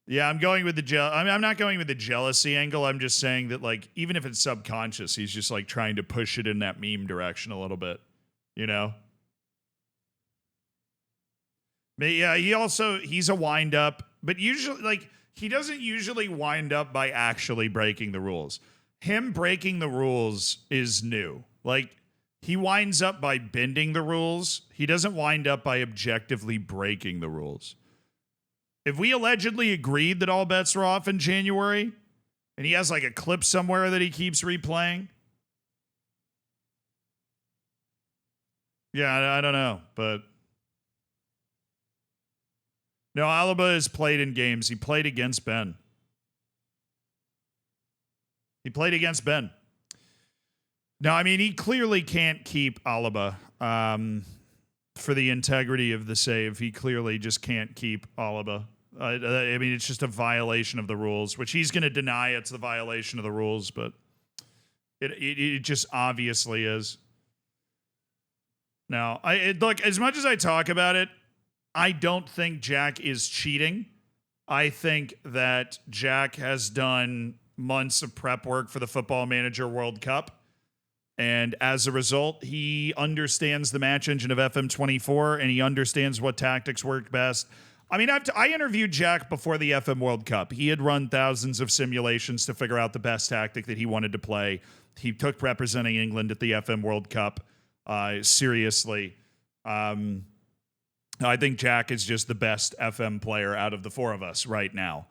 Yeah, I'm going with the I'm not going with the jealousy angle. I'm just saying that, like, even if it's subconscious, he's just like trying to push it in that meme direction a little bit, you know? But yeah, he's a wind up, but usually, like, he doesn't usually wind up by actually breaking the rules. Him breaking the rules is new. Like, he winds up by bending the rules. He doesn't wind up by objectively breaking the rules. If we allegedly agreed that all bets are off in January, and he has like a clip somewhere that he keeps replaying, yeah, I don't know, but no, Alaba has played in games. He played against Ben. No, I mean, he clearly can't keep Alaba for the integrity of the save. He clearly just can't keep Alaba. I mean, it's just a violation of the rules, which he's going to deny it's the violation of the rules, but it just obviously is. Now, look, as much as I talk about it, I don't think Jack is cheating. I think that Jack has done months of prep work for the Football Manager World Cup. And as a result, he understands the match engine of FM24 and he understands what tactics work best. I mean, I interviewed Jack before the FM World Cup. He had run thousands of simulations to figure out the best tactic that he wanted to play. He took representing England at the FM World Cup seriously. I think Jack is just the best FM player out of the four of us right now.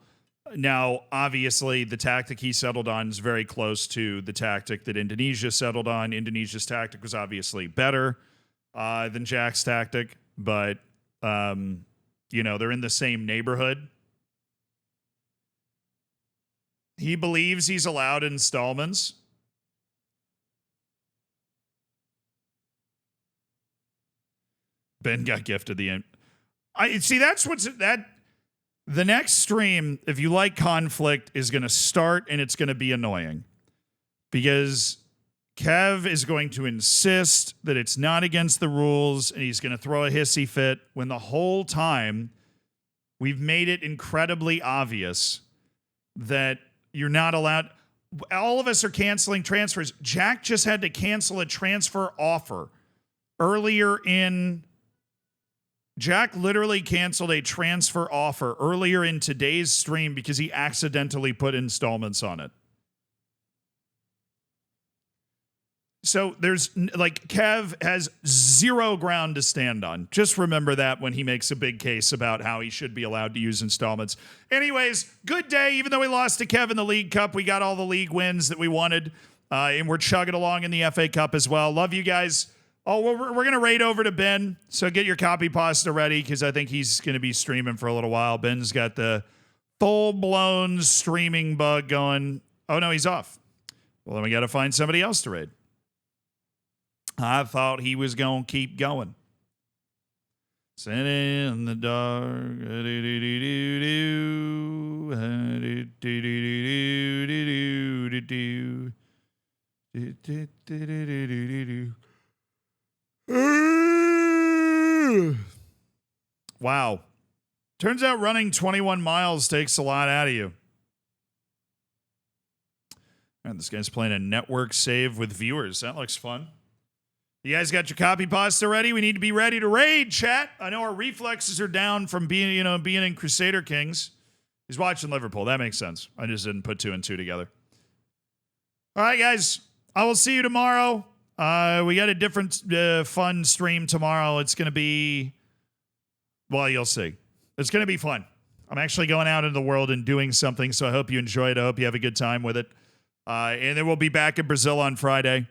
Now, obviously, the tactic he settled on is very close to the tactic that Indonesia settled on. Indonesia's tactic was obviously better than Jack's tactic, but, you know, they're in the same neighborhood. He believes he's allowed installments. Ben got gifted the end. I see. That's what's that. The next stream, if you like conflict, is going to start and it's going to be annoying because Kev is going to insist that it's not against the rules and he's going to throw a hissy fit when the whole time we've made it incredibly obvious that you're not allowed. All of us are canceling transfers. Jack just had to cancel a transfer offer earlier in. Jack literally canceled a transfer offer earlier in today's stream because he accidentally put installments on it. So there's like Kev has zero ground to stand on. Just remember that when he makes a big case about how he should be allowed to use installments. Anyways, good day. Even though we lost to Kev in the League Cup, we got all the league wins that we wanted. And we're chugging along in the FA Cup as well. Love you guys. Oh, we're going to raid over to Ben. So get your copy pasta ready because I think he's going to be streaming for a little while. Ben's got the full-blown streaming bug going. Oh, no, he's off. Well, then we got to find somebody else to raid. I thought he was going to keep going. Sitting in the dark. Wow. Turns out running 21 miles takes a lot out of you. And this guy's playing a network save with viewers. That looks fun. You guys got your copy pasta ready? We need to be ready to raid, chat. I know our reflexes are down from being in Crusader Kings. He's watching Liverpool. That makes sense. I just didn't put 2 and 2 together. All right, guys. I will see you tomorrow. We got a different fun stream tomorrow. It's going to be, well, you'll see. It's going to be fun. I'm actually going out into the world and doing something, so I hope you enjoy it. I hope you have a good time with it. And then we'll be back in Brazil on Friday.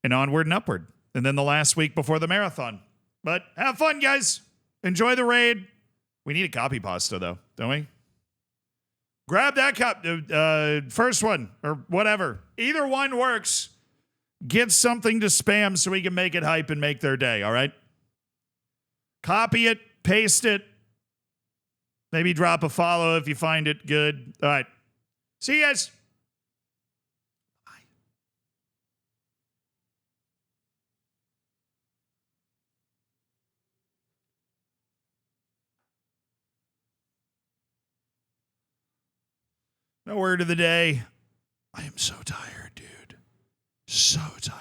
And onward and upward. And then the last week before the marathon. But have fun, guys. Enjoy the raid. We need a copy pasta, though, don't we? Grab that cup. First one, or whatever. Either one works. Get something to spam so we can make it hype and make their day, all right? Copy it. Paste it. Maybe drop a follow if you find it good. All right. See you guys. No word of the day. I am so tired, dude. So tired.